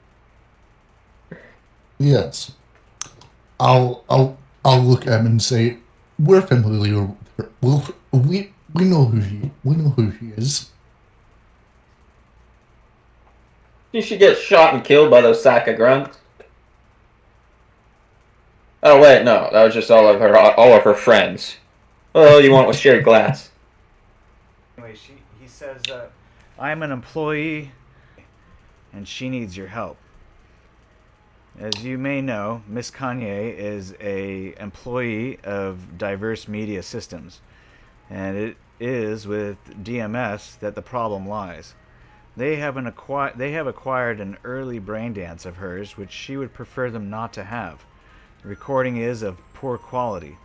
Yes. I'll look at him and say, we're familiar with her. We know who she is. Did she get shot and killed by those sack of grunts? Oh wait, no, that was just all of her friends. All you want was shared glass. Anyway, he says, I'm an employee and she needs your help. As you may know, Miss Kanye is a employee of Diverse Media Systems, and it is with DMS that the problem lies. They have acquired an early brain dance of hers, which she would prefer them not to have. The recording is of poor quality.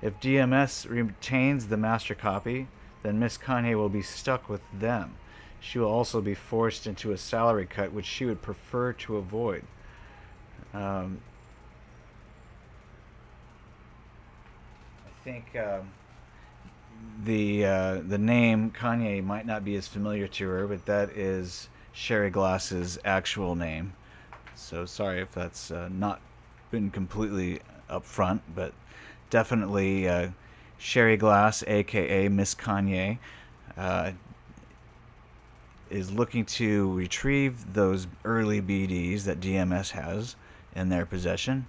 If DMS retains the master copy, then Miss Kanye will be stuck with them. She will also be forced into a salary cut, which she would prefer to avoid. I think the name Kanye might not be as familiar to her, but that is Sherry Glass's actual name. So sorry if that's not been completely upfront, but definitely Sherry Glass, aka Miss Kanye, is looking to retrieve those early BDs that DMS has in their possession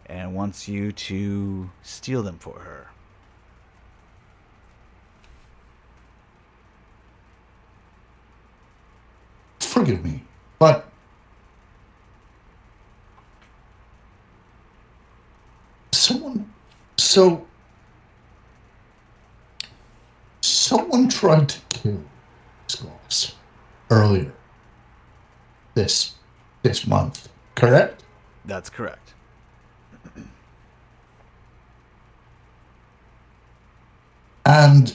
and wants you to steal them for her. Forgive me, but someone tried to kill Squaws earlier this month, correct? That's correct. And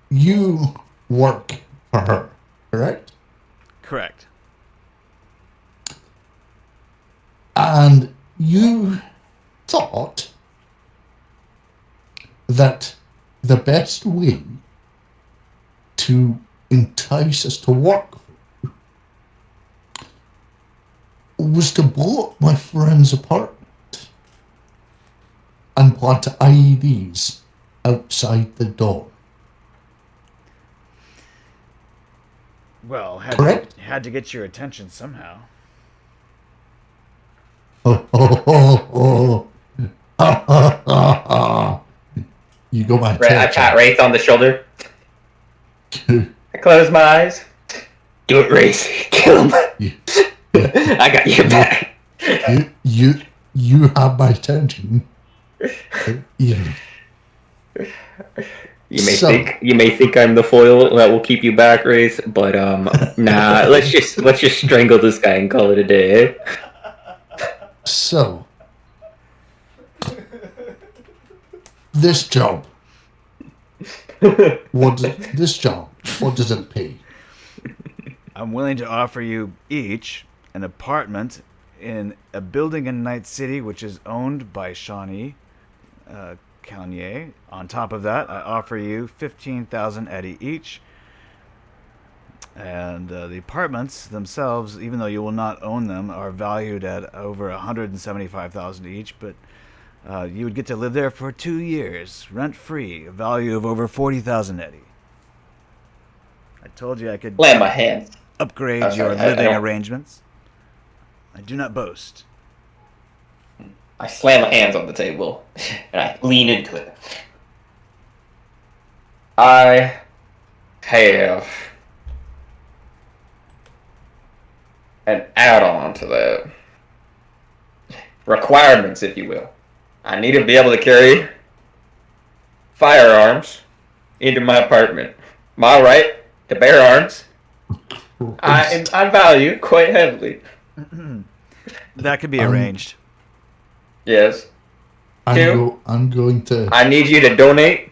you work for her, correct? Correct. And you thought that the best way to entice us to work for you was to blow up my friend's apartment and plant IEDs outside the door. Well, Correct? Had to get your attention somehow. You got my Right, I attention. pat Wraith on the shoulder. I close my eyes. Do it, Wraith. Kill him. I got your back. You have my attention. Yeah. You may think I'm the foil that will keep you back, Wraith, but nah. Let's just strangle this guy and call it a day. Eh? So, this job. What does it pay? I'm willing to offer you each an apartment in a building in Night City, which is owned by Shawnee Kanye. On top of that, I offer you 15,000 Eddie each. And the apartments themselves, even though you will not own them, are valued at over 175,000 each. But you would get to live there for 2 years, rent-free, a value of over 40,000 Eddie. I told you I could Land my hands. upgrade Oh, sorry, your I living don't- arrangements. I do not boast. I slam my hands on the table and I lean into it. I have an add-on to that. Requirements, if you will. I need to be able to carry firearms into my apartment. My right to bear arms, I value quite heavily. That could be arranged. Yes. I'm going to. I need you to donate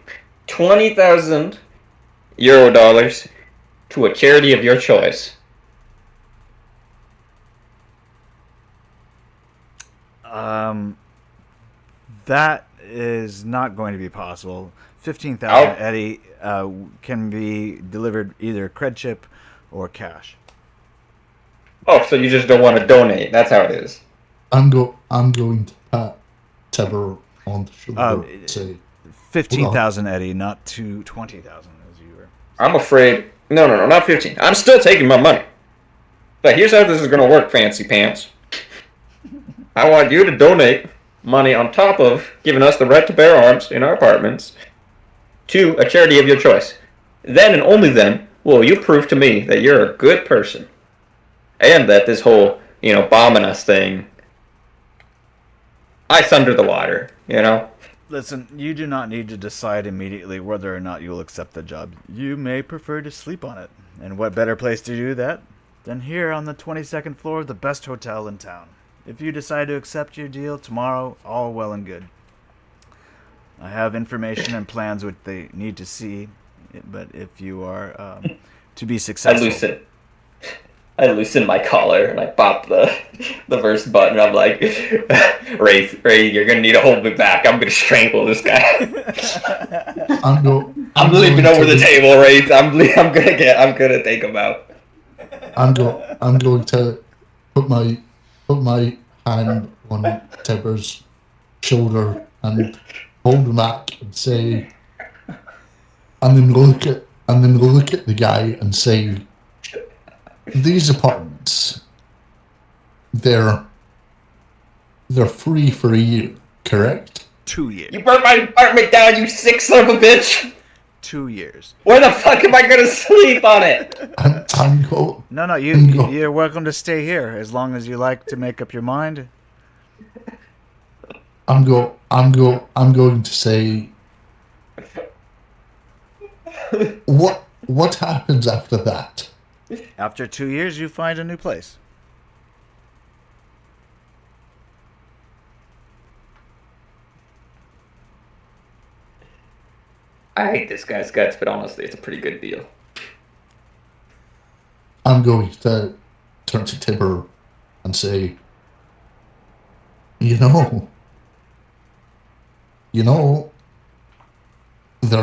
20,000 euro dollars to a charity of your choice. That is not going to be possible. 15,000 Oh. Eddie can be delivered either cred chip or cash. Oh, so you just don't want to donate. That's how it is. I'm going to pat Tiber on the shoulder and say, 15,000 Eddie, not to 20,000 as you were. I'm afraid... No, not 15. I'm still taking my money. But here's how this is going to work, Fancy Pants. I want you to donate money on top of giving us the right to bear arms in our apartments to a charity of your choice. Then and only then will you prove to me that you're a good person. And that this whole, bombing us thing, ice under the water, Listen, you do not need to decide immediately whether or not you'll accept the job. You may prefer to sleep on it. And what better place to do that than here on the 22nd floor of the best hotel in town? If you decide to accept your deal tomorrow, all well and good. I have information and plans which they need to see, but if you are to be successful... I loosen my collar and I pop the first button. I'm like, Wraith, you're gonna need to hold me back. I'm gonna strangle this guy. I'm leaping over the table, Wraith. I'm gonna take him out. I'm going to put my hand on Tiber's shoulder and hold him back and say, and then look at the guy and say, these apartments, they're free for a year, correct? 2 years. You burnt my apartment down, you sick son of a bitch! 2 years. Where the fuck am I gonna sleep on it? No, you're welcome to stay here as long as you like to make up your mind. I'm going to say, what happens after that? After 2 years, you find a new place. I hate this guy's guts, but honestly, it's a pretty good deal. I'm going to turn to Tiber and say, there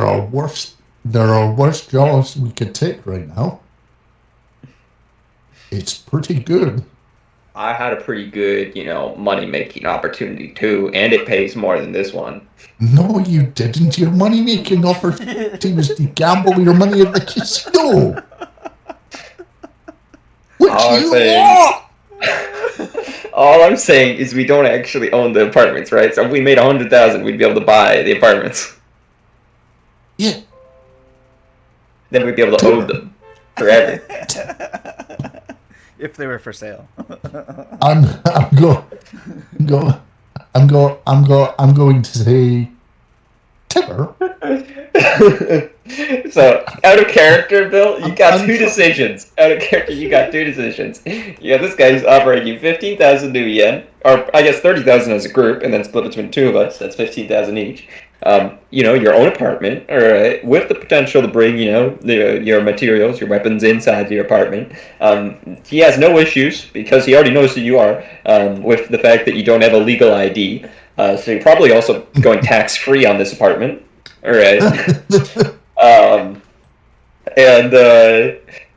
are worse jobs we could take right now. It's pretty good. I had a pretty good, money-making opportunity too, and it pays more than this one. No, you didn't. Your money-making opportunity was to gamble your money at the casino. All I'm saying is we don't actually own the apartments, right? So if we made 100,000, we'd be able to buy the apartments. Yeah. Then we'd be able to own them forever. If they were for sale. I'm going to say, Tiber. So, out of character, Bill, you got two decisions. Out of character, you got two decisions. Yeah, this guy's offering you 15,000 new yen, or I guess 30,000 as a group, and then split between two of us. That's 15,000 each. Your own apartment, all right, with the potential to bring, your materials, your weapons inside your apartment. He has no issues because he already knows who you are. With the fact that you don't have a legal ID, so you're probably also going tax-free on this apartment. All right.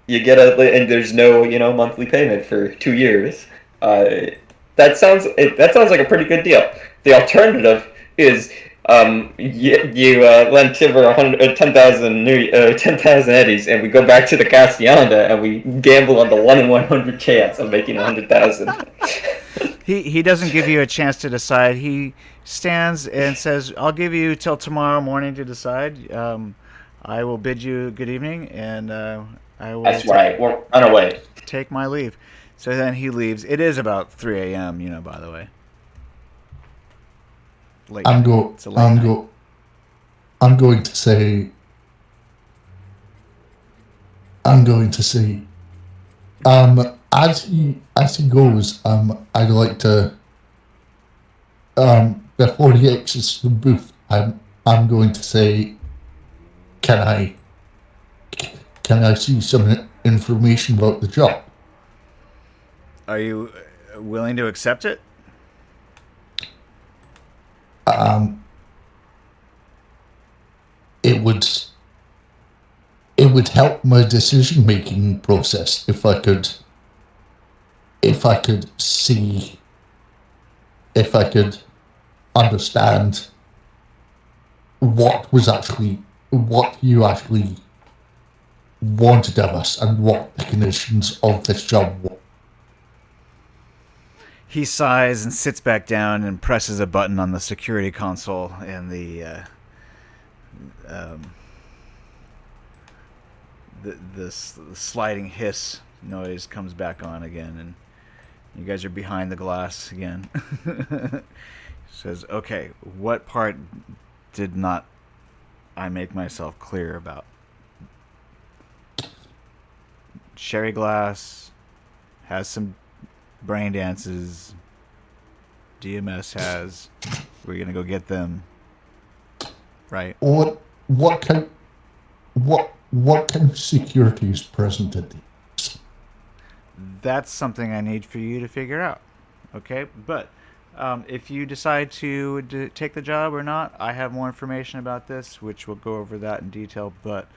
You get and there's no, monthly payment for 2 years. That sounds like a pretty good deal. The alternative is you lend Tiber 10,000 eddies, and we go back to the Castellana and we gamble on the 1 in 100 chance of making 100,000. He doesn't give you a chance to decide. He stands and says, "I'll give you till tomorrow morning to decide. I will bid you good evening, and I will." That's right. We're on our way. Take my leave. So then he leaves. It is about 3 a.m. By the way. I'm going to say, as he goes, I'd like to, before he exits the booth, I'm going to say, can I see some information about the job? Are you willing to accept it? It would help my decision-making process if I could understand what you actually wanted of us and what the conditions of this job were. He sighs and sits back down and presses a button on the security console, and the sliding hiss noise comes back on again, and you guys are behind the glass again. Says, "Okay, what part did not I make myself clear about?" Sherry Glass has some brain dances. DMS has. We're gonna go get them. Right. What kind of security is present at these? That's something I need for you to figure out. Okay, but if you decide to take the job or not, I have more information about this, which we'll go over that in detail. But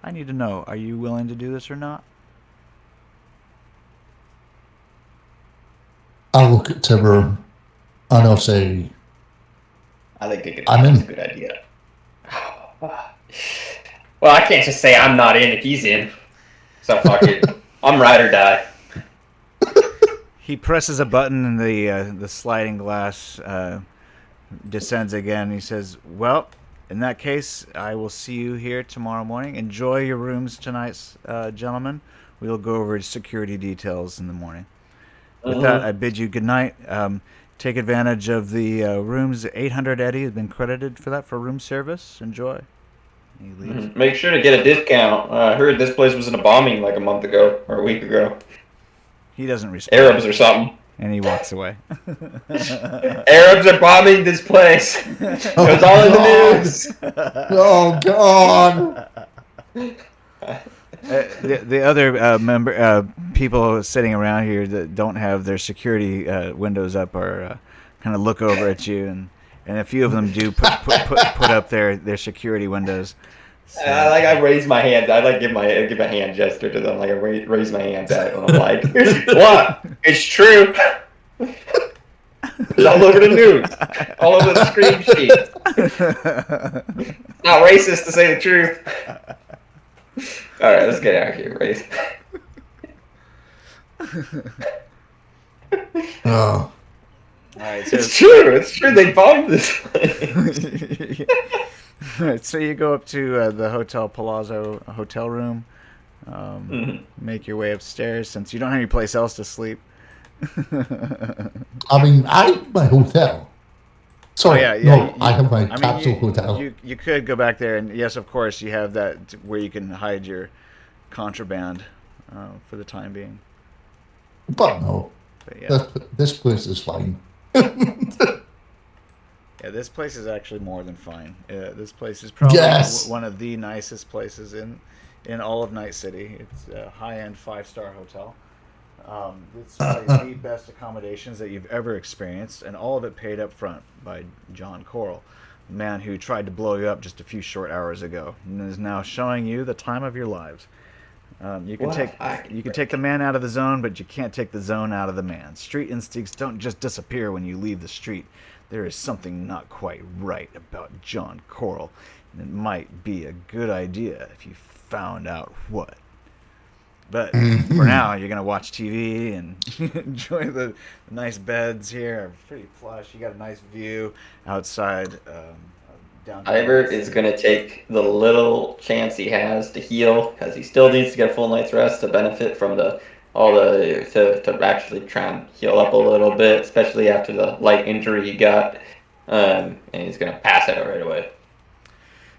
I need to know: are you willing to do this or not? I'll look at Tiber and I'll say, I think it's I'm in. a good idea. Well, I can't just say I'm not in if he's in. So fuck it. I'm ride or die. He presses a button and the sliding glass descends again. He says, "Well, in that case, I will see you here tomorrow morning. Enjoy your rooms tonight, gentlemen. We'll go over security details in the morning." With that, I bid you good night. Take advantage of the rooms. 800 Eddie has been credited for that for room service. Enjoy. He leaves. Make sure to get a discount. I heard this place was in a bombing like a month ago or a week ago. He doesn't respond. Arabs or something. And he walks away. Arabs are bombing this place. It was all in the news. Oh God! The other people sitting around here that don't have their security windows up are kind of look over at you, and a few of them do put up their security windows. So. I raise my hands. I give a hand gesture to them. Like I raise my hands out, and I'm like, "What? It's true." It's all over the news, all over the screen sheet. Not racist to say the truth. All right, let's get out of here, Wraith. Oh. All right, so It's true. It's true. They bombed this place. All right, so you go up to the Hotel Palazzo hotel room. Make your way upstairs since you don't have any place else to sleep. I mean, I have my hotel. Sorry, I have my I capsule mean, hotel. You could go back there, and yes, of course, you have that where you can hide your contraband for the time being. But no, But yeah. this place is fine. Yeah, this place is actually more than fine. This place is probably one of the nicest places in all of Night City. It's a high-end 5-star hotel. It's the best accommodations that you've ever experienced, and all of it paid up front by John Coral, the man who tried to blow you up just a few short hours ago, and is now showing you the time of your lives. You can take the man out of the zone, but you can't take the zone out of the man. Street instincts don't just disappear when you leave the street. There is something not quite right about John Coral, and it might be a good idea if you found out what. But for now, you're going to watch TV and enjoy the nice beds here. Pretty plush. You got a nice view outside downtown. Tiber is going to take the little chance he has to heal, because he still needs to get a full night's rest to benefit from to actually try and heal up a little bit, especially after the light injury he got. And he's going to pass out right away.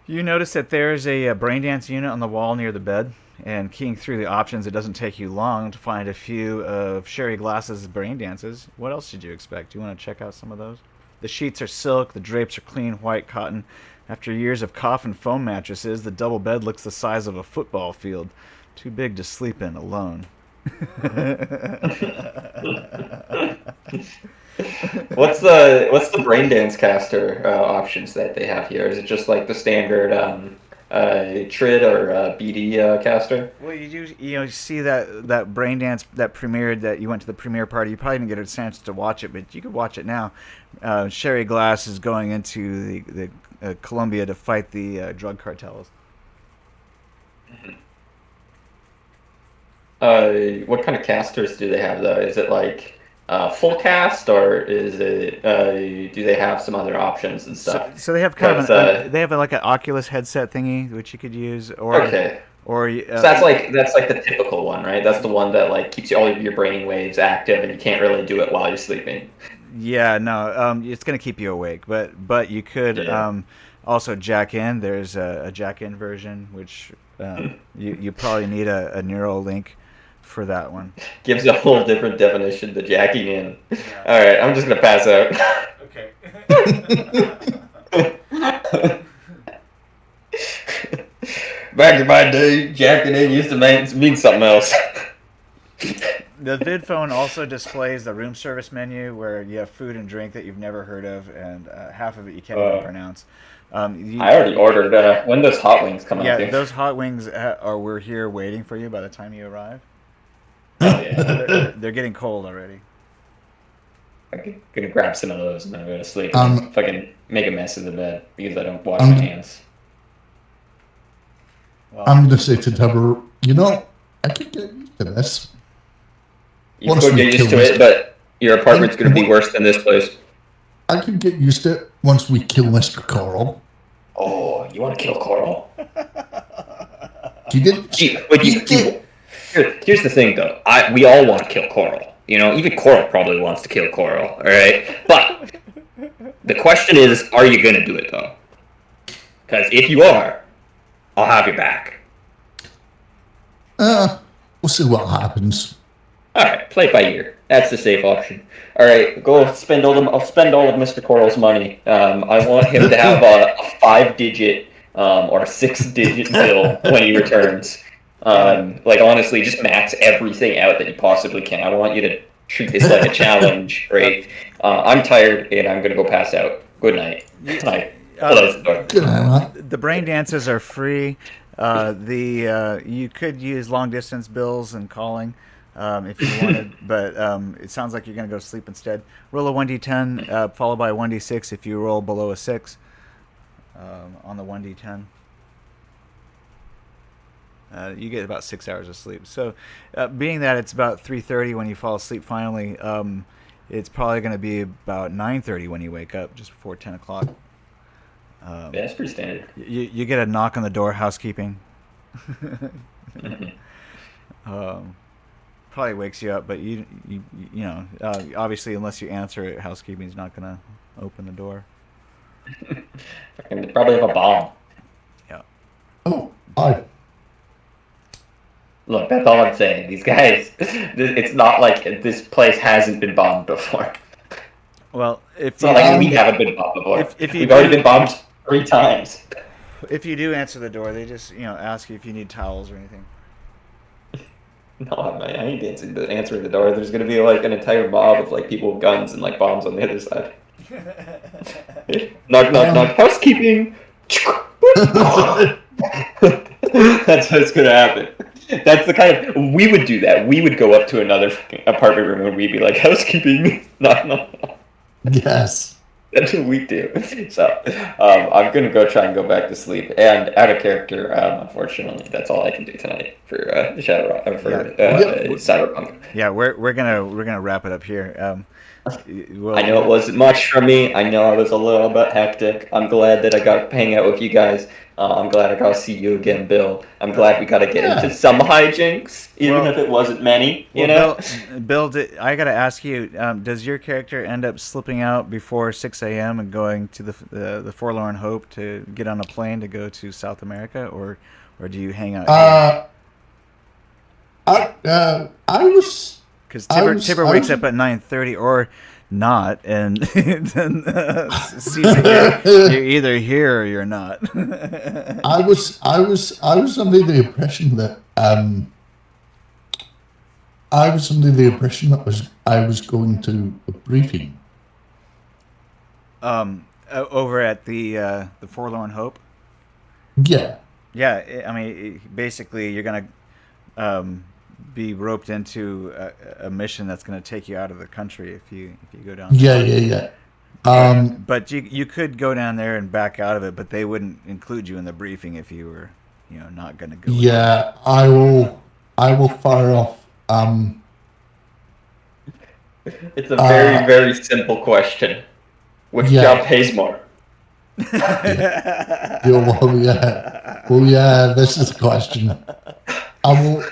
You notice that there's a brain dance unit on the wall near the bed. And keying through the options, it doesn't take you long to find a few of Sherry Glass's brain dances. What else did you expect? Do you want to check out some of those? The sheets are silk, the drapes are clean white cotton. After years of coffin foam mattresses, the double bed looks the size of a football field. Too big to sleep in alone. What's the brain dance caster options that they have here? Is it just like the standard Trid or BD caster? Well, you see that brain dance that premiered, that you went to the premiere party. You probably didn't get a chance to watch it, but you could watch it now. Sherry Glass is going into the Colombia to fight the drug cartels. What kind of casters do they have though? Is it like full cast, or is it? Do they have some other options and stuff? So they have kind of Because, they have like an Oculus headset thingy which you could use, or okay. or So that's like the typical one, right? That's the one that like keeps all of your brain waves active, and you can't really do it while you're sleeping. yeah, no, it's gonna keep you awake, but you could Yeah. also jack in. There's a jack in version which you probably need a neural link for that one. Gives you a whole different definition to jacking in. All right, I'm just gonna pass out. Okay. Back in my day, jacking in used to mean something else. The vid phone also displays the room service menu where you have food and drink that you've never heard of, and half of it you can't even pronounce. I already ordered. When those hot wings come out? Yeah, Here? those hot wings were here waiting for you by the time you arrive. Oh, yeah. They're getting cold already. I'm gonna grab some of those and then go to sleep and fucking make a mess in the bed because I don't wash my hands. Well, I'm gonna say to Tiber, I could get used to this. You could get used to it, but your apartment's gonna be worse than this place. I could get used to it once we kill Mr. Coral. Oh, you want to kill Coral? You did. Here's the thing, though. We all want to kill Coral. Even Coral probably wants to kill Coral. All right, but the question is, are you gonna do it though? Because if you are, I'll have your back. We'll see what happens. All right, play it by ear. That's the safe option. All right, I'll spend all of Mr. Coral's money. I want him to have a 5-digit or a 6-digit bill when he returns. Honestly, just max everything out that you possibly can. I want you to treat this like a challenge, right? I'm tired and I'm gonna go pass out. Good night. Good night. The brain dances are free. You could use long distance bills and calling if you wanted, but it sounds like you're gonna go to sleep instead. Roll a 1d10 followed by a 1d6 if you roll below a 6 on the 1d10. You get about 6 hours of sleep. So, being that it's about 3:30 when you fall asleep finally, it's probably going to be about 9:30 when you wake up, just before 10 o'clock. Yeah, that's pretty standard. You get a knock on the door, housekeeping. Probably wakes you up, but obviously unless you answer it, housekeeping's not going to open the door. They probably have a bomb. Yeah. Oh, hi. Look, that's all I'm saying. These guys, it's not like this place hasn't been bombed before. Well, it's not like we haven't been bombed before. We've already been bombed 3 times. If you do answer the door, they just ask you if you need towels or anything. No, I ain't answering the door. There's gonna be like an entire mob of like people with guns and like bombs on the other side. Knock, knock, knock. Housekeeping. That's what's gonna happen. That's the kind of we would do that. We would go up to another apartment room and we'd be like, housekeeping. Knock, knock, knock. Yes. That's what we do. So I'm gonna go try and go back to sleep. And out of character, unfortunately, that's all I can do tonight for Cyberpunk. Yeah, we're gonna wrap it up here. I know it wasn't much for me. I know I was a little bit hectic. I'm glad that I got to hang out with you guys. I'm glad I got to see you again, Bill. I'm glad we got to get into some hijinks, even if it wasn't many. Bill, I got to ask you: does your character end up slipping out before 6 a.m. and going to the Forlorn Hope to get on a plane to go to South America, or do you hang out here? I was. Because Tiber wakes up at 9:30 or not, and then sees that you're either here or you're not. I was under the impression that I was going to a briefing. Over at the Forlorn Hope. Yeah. Yeah, I mean, basically, you're gonna be roped into a mission that's going to take you out of the country if you go down there. Yeah. But you could go down there and back out of it, but they wouldn't include you in the briefing if you were not going to go. Yeah, I will fire off It's a very, very simple question. Which Yeah. job pays more? Yeah, well, yeah, this is a question. I'll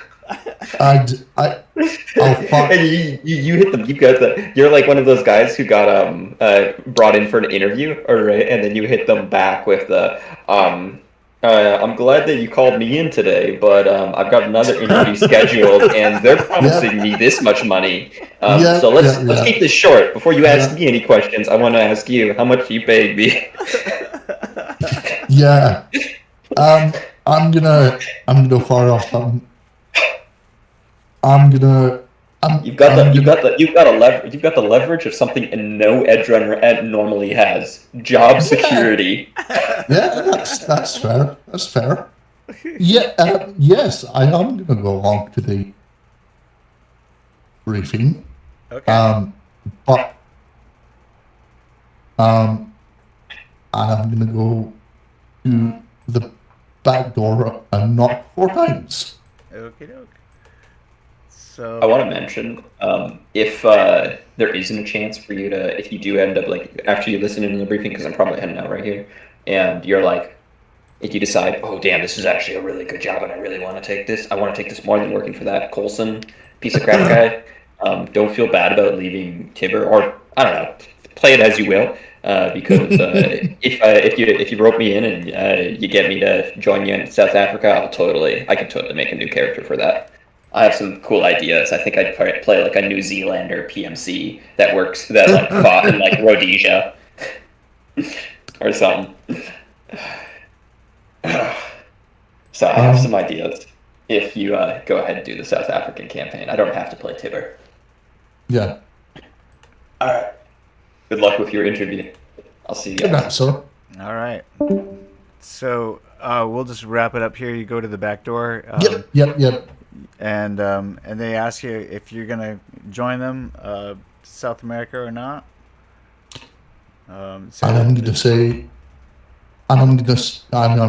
fuck. And you hit them. You're like one of those guys who got brought in for an interview, all right? And then you hit them back with the I'm glad that you called me in today, but I've got another interview scheduled, and they're promising me this much money. So let's keep this short. Before you ask me any questions, I want to ask you, how much you paid me? Yeah. I'm gonna fire off something. You've got the leverage of something no edge runner normally has. Job security. Yeah, that's fair. That's fair. Yeah. Yes, I am gonna go along to the briefing. Okay. But and I'm gonna go to the back door and knock 4 times. Okie doke. So I want to mention, if there isn't a chance for you to, if you do end up, like, after you listen in the briefing, because I'm probably heading out right here, and you're like, if you decide, oh, damn, this is actually a really good job, and I really want to take this, I want to take this more than working for that Coulson piece of crap guy, don't feel bad about leaving Tiber, or, I don't know, play it as you will, because if you rope me in and you get me to join you in South Africa, I could totally make a new character for that. I have some cool ideas. I think I'd play like a New Zealander PMC that like fought in like Rhodesia or something. So I have some ideas. If you go ahead and do the South African campaign, I don't have to play Tiber. Yeah. All right. Good luck with your interview. I'll see you Good guys. night, sir. all right. So we'll just wrap it up here. You go to the back door. Yep. And they ask you if you're gonna join them, South America or not. And I'm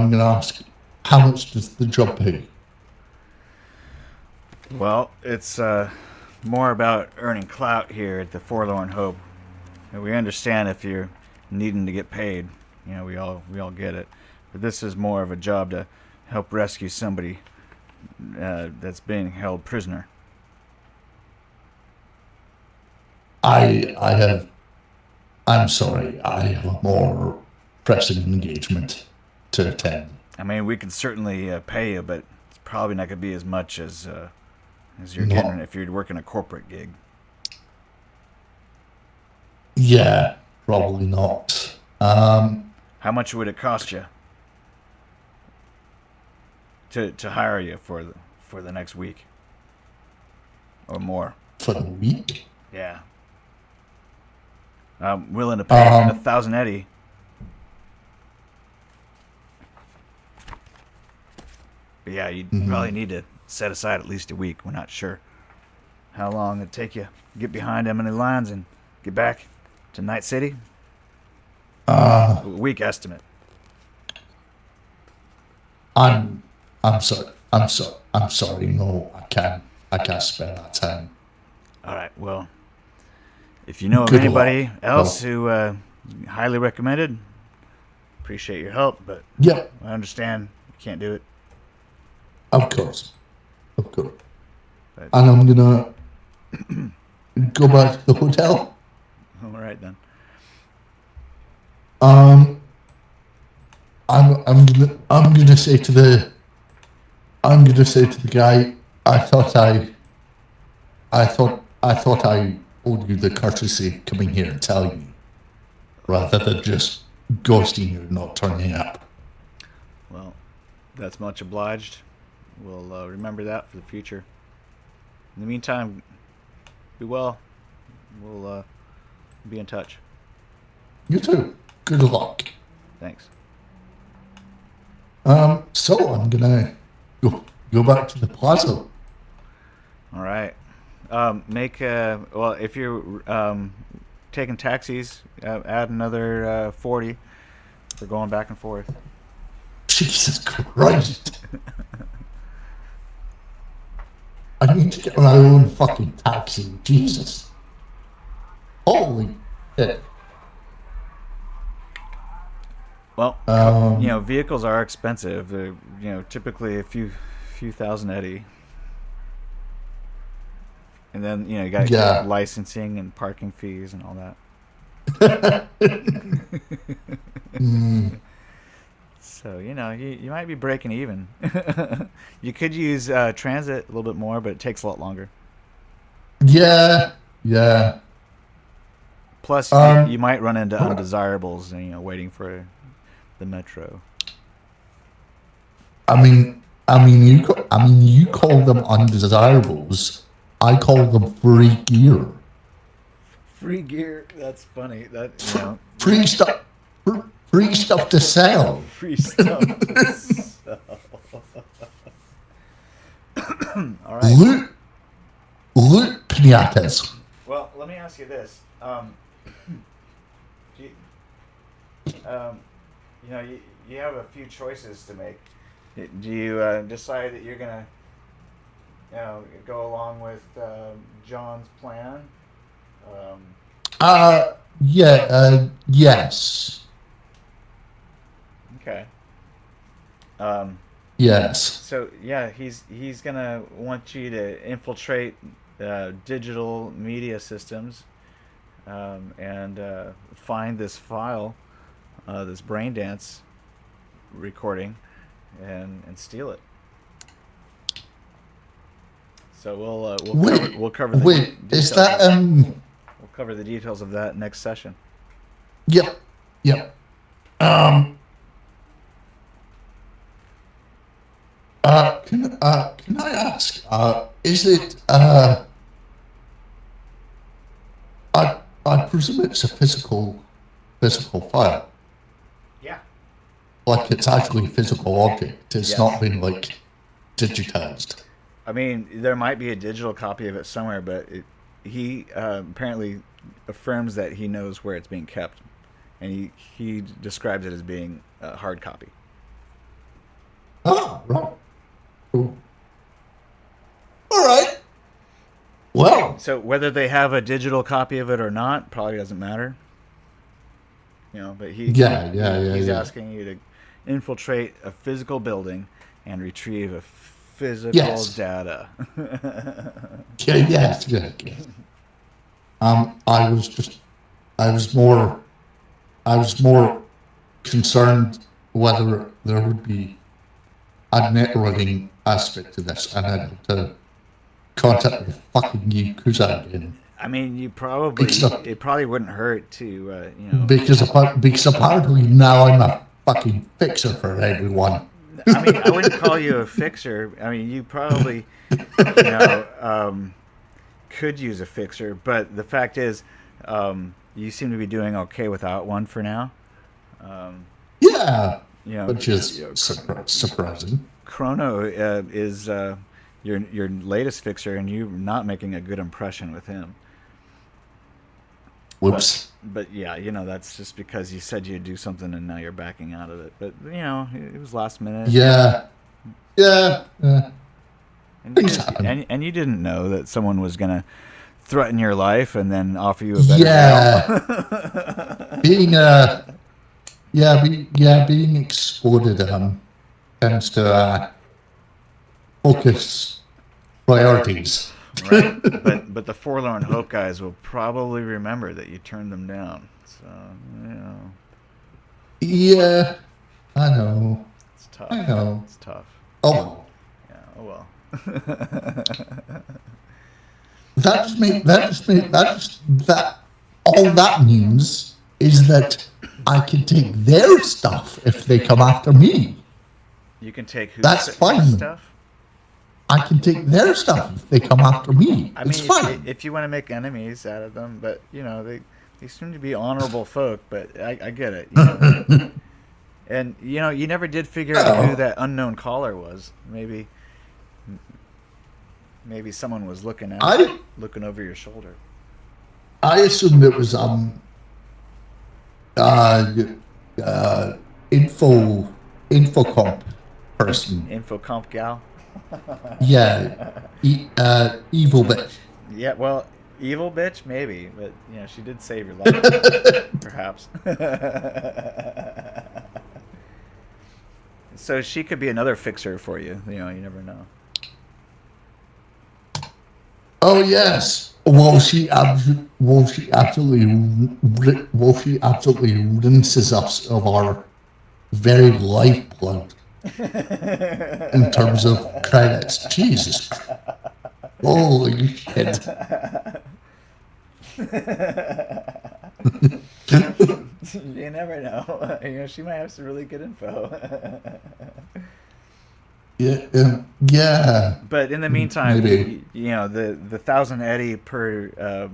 gonna ask, how much does the job pay? Well, it's more about earning clout here at the Forlorn Hope. And we understand if you're needing to get paid. You know, we all get it. But this is more of a job to help rescue somebody that's being held prisoner. I'm sorry, I have a more pressing engagement to attend. I mean, we could certainly pay you, but it's probably not going to be as much as you're No. getting if you're working a corporate gig. Yeah, probably not. How much would it cost you to hire you for the next week or more? For the week? Yeah. I'm willing to pay 1,000 Eddie. But yeah, you probably need to set aside at least a week. We're not sure how long it'd take you to get behind enemy lines and get back to Night City. A week estimate. I'm sorry. No, I can't spare that time. All right. Well, if you know of Good anybody luck. else who highly recommended, appreciate your help. But Yep, I understand you can't do it. of course. But, And I'm gonna go back to the hotel. all right then. I'm gonna say to the guy, I thought I owed you the courtesy of coming here and telling me, rather than just ghosting you and not turning up. Well, that's much obliged. We'll remember that for the future. In the meantime, be well. We'll be in touch. You too. Good luck. Thanks. So I'm gonna go back to the plaza. All right. Make well, if you're taking taxis, add another 40 for going back and forth. Jesus Christ. I need to get my own fucking taxi. Jesus. Holy shit. Well, vehicles are expensive. They're, typically a few thousand Eddie. And then, you got licensing and parking fees and all that. So, you might be breaking even. You could use transit a little bit more, but it takes a lot longer. Yeah. Plus, you might run into undesirables, waiting for the metro. I mean, you call them undesirables. I call them free gear. Free gear? That's funny. That free stuff. Free stuff to sell. Free stuff to sell. All right. Loot pinatas. Well, let me ask you this. You have a few choices to make. Do you decide that you're gonna, go along with John's plan? Yes. Okay. Yes. So yeah, he's gonna want you to infiltrate digital media systems, and find this file, this brain dance recording, and steal it. So we'll cover the is that we'll cover the details of that next session. Yep. Can I ask? Is it? I presume it's a physical file. Yeah. Like it's actually a physical object. It's not been digitized. I mean, there might be a digital copy of it somewhere, but he apparently affirms that he knows where it's being kept, and he describes it as being a hard copy. Oh, right. Cool. All right. Well, so whether they have a digital copy of it or not probably doesn't matter. But he's asking you to infiltrate a physical building and retrieve a physical data. Yes. I was more concerned whether there would be a networking aspect to this, and I'd have to contact the fucking Yakuza again. I mean, it probably wouldn't hurt to, because apparently now I'm a fucking fixer for everyone. I mean, I wouldn't call you a fixer. I mean, you probably, could use a fixer, but the fact is, you seem to be doing okay without one for now. Which is surprising. Chrono is your latest fixer, and you're not making a good impression with him. Whoops. But yeah, that's just because you said you'd do something and now you're backing out of it. But it was last minute. Yeah. And you didn't know that someone was gonna threaten your life and then offer you a better deal. Being exploded tends to focus priorities. Right, but the Forlorn Hope guys will probably remember that you turned them down. So Yeah, I know. It's tough. I know. It's tough. Oh. Yeah. Oh well. All that means is that I can take their stuff if they come after me. You can take That's fine. Stuff? I can take their stuff if they come after me. It's fine. If you want to make enemies out of them, but they seem to be honorable folk. But I get it. And you never did figure out who that unknown caller was. Maybe someone was looking over your shoulder. I assumed it was infocomp person. Infocomp gal. Yeah, evil bit. Yeah, well, Evil bitch, maybe, but she did save your life, perhaps. So she could be another fixer for you. You never know. Oh yes. She absolutely rinses us of our very lifeblood in terms of credits. Jesus. Holy shit. You never know. She might have some really good info. Yeah. But in the meantime, Maybe. the 1,000 eddy per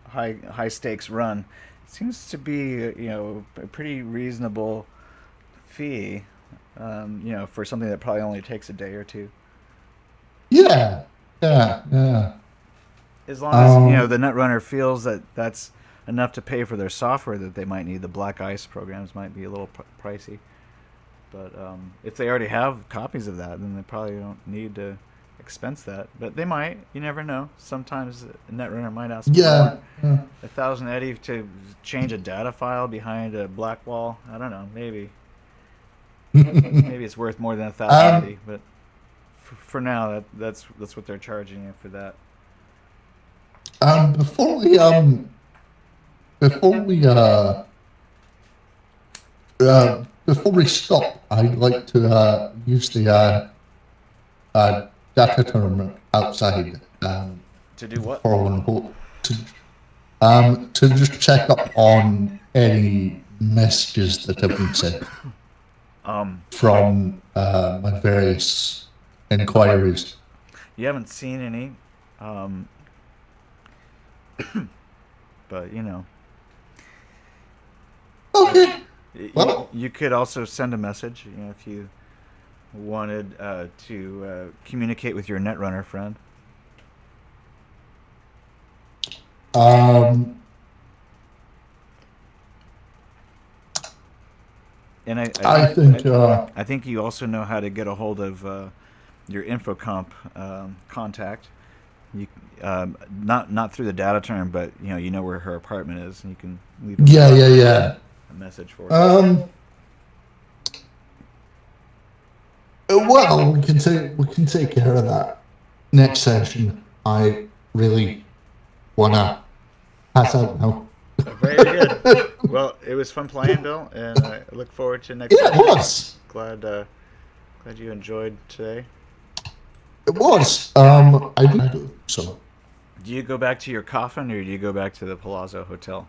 high stakes run seems to be a pretty reasonable fee. For something that probably only takes a day or two. Yeah. As long as the netrunner feels that that's enough to pay for their software that they might need. The black ice programs might be a little pricey, but if they already have copies of that, then they probably don't need to expense that. But they might. You never know. Sometimes a netrunner might ask for 1,000 eddy to change a data file behind a black wall. I don't know. Maybe it's worth more than 1,000 eddy, but for now, that's what they're charging you for that. Before we stop, I'd like to use the data term outside. To do what? For one hope to just check up on any messages that have been sent from my various inquiries. You haven't seen any, but Okay. Well, you could also send a message. If you wanted to communicate with your netrunner friend. And I think you also know how to get a hold of your infocomp contact. You not through the data term, but you know where her apartment is, and you can leave a message for her. Well, we can take care of that next session. I really wanna pass out now. Very good. Well, it was fun playing, Bill, and I look forward to next. Yeah, it was. Glad you enjoyed today. It was. I do. So. Do you go back to your coffin, or do you go back to the Palazzo Hotel?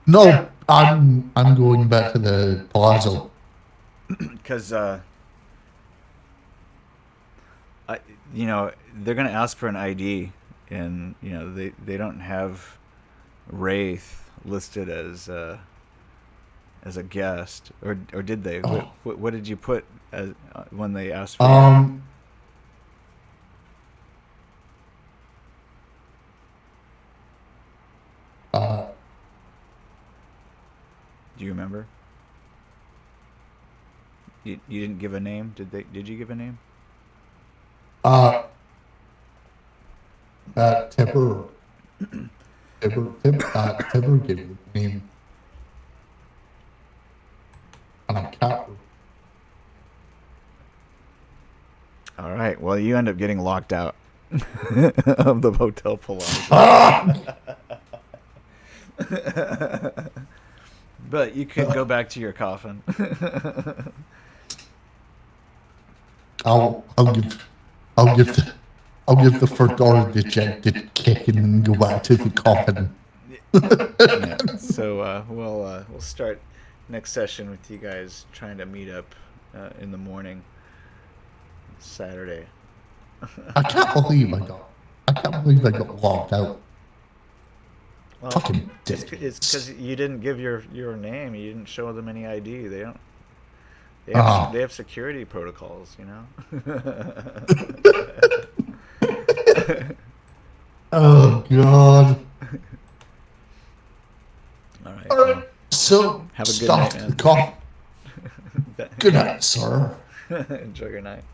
No, I'm going back to the Palazzo. Because they're gonna ask for an ID, and they don't have Wraith listed as a guest, or did they? Oh. What did you put as when they asked for? Do you remember? You didn't give a name. Did you give a name? Tiber gave you a name. And I can't. All right. Well, you end up getting locked out of the Hotel Palazzo. But you could go back to your coffin. I'll give the fedora dejected kick and go back to the coffin. Yeah. So we'll start next session with you guys trying to meet up in the morning, Saturday. I can't believe I got locked out. Well, Fucking dick. it's because you didn't give your name. You didn't show them any ID. They don't. They have security protocols, Oh God. All right. All right. So have a good night, man. Good night, sir. Enjoy your night.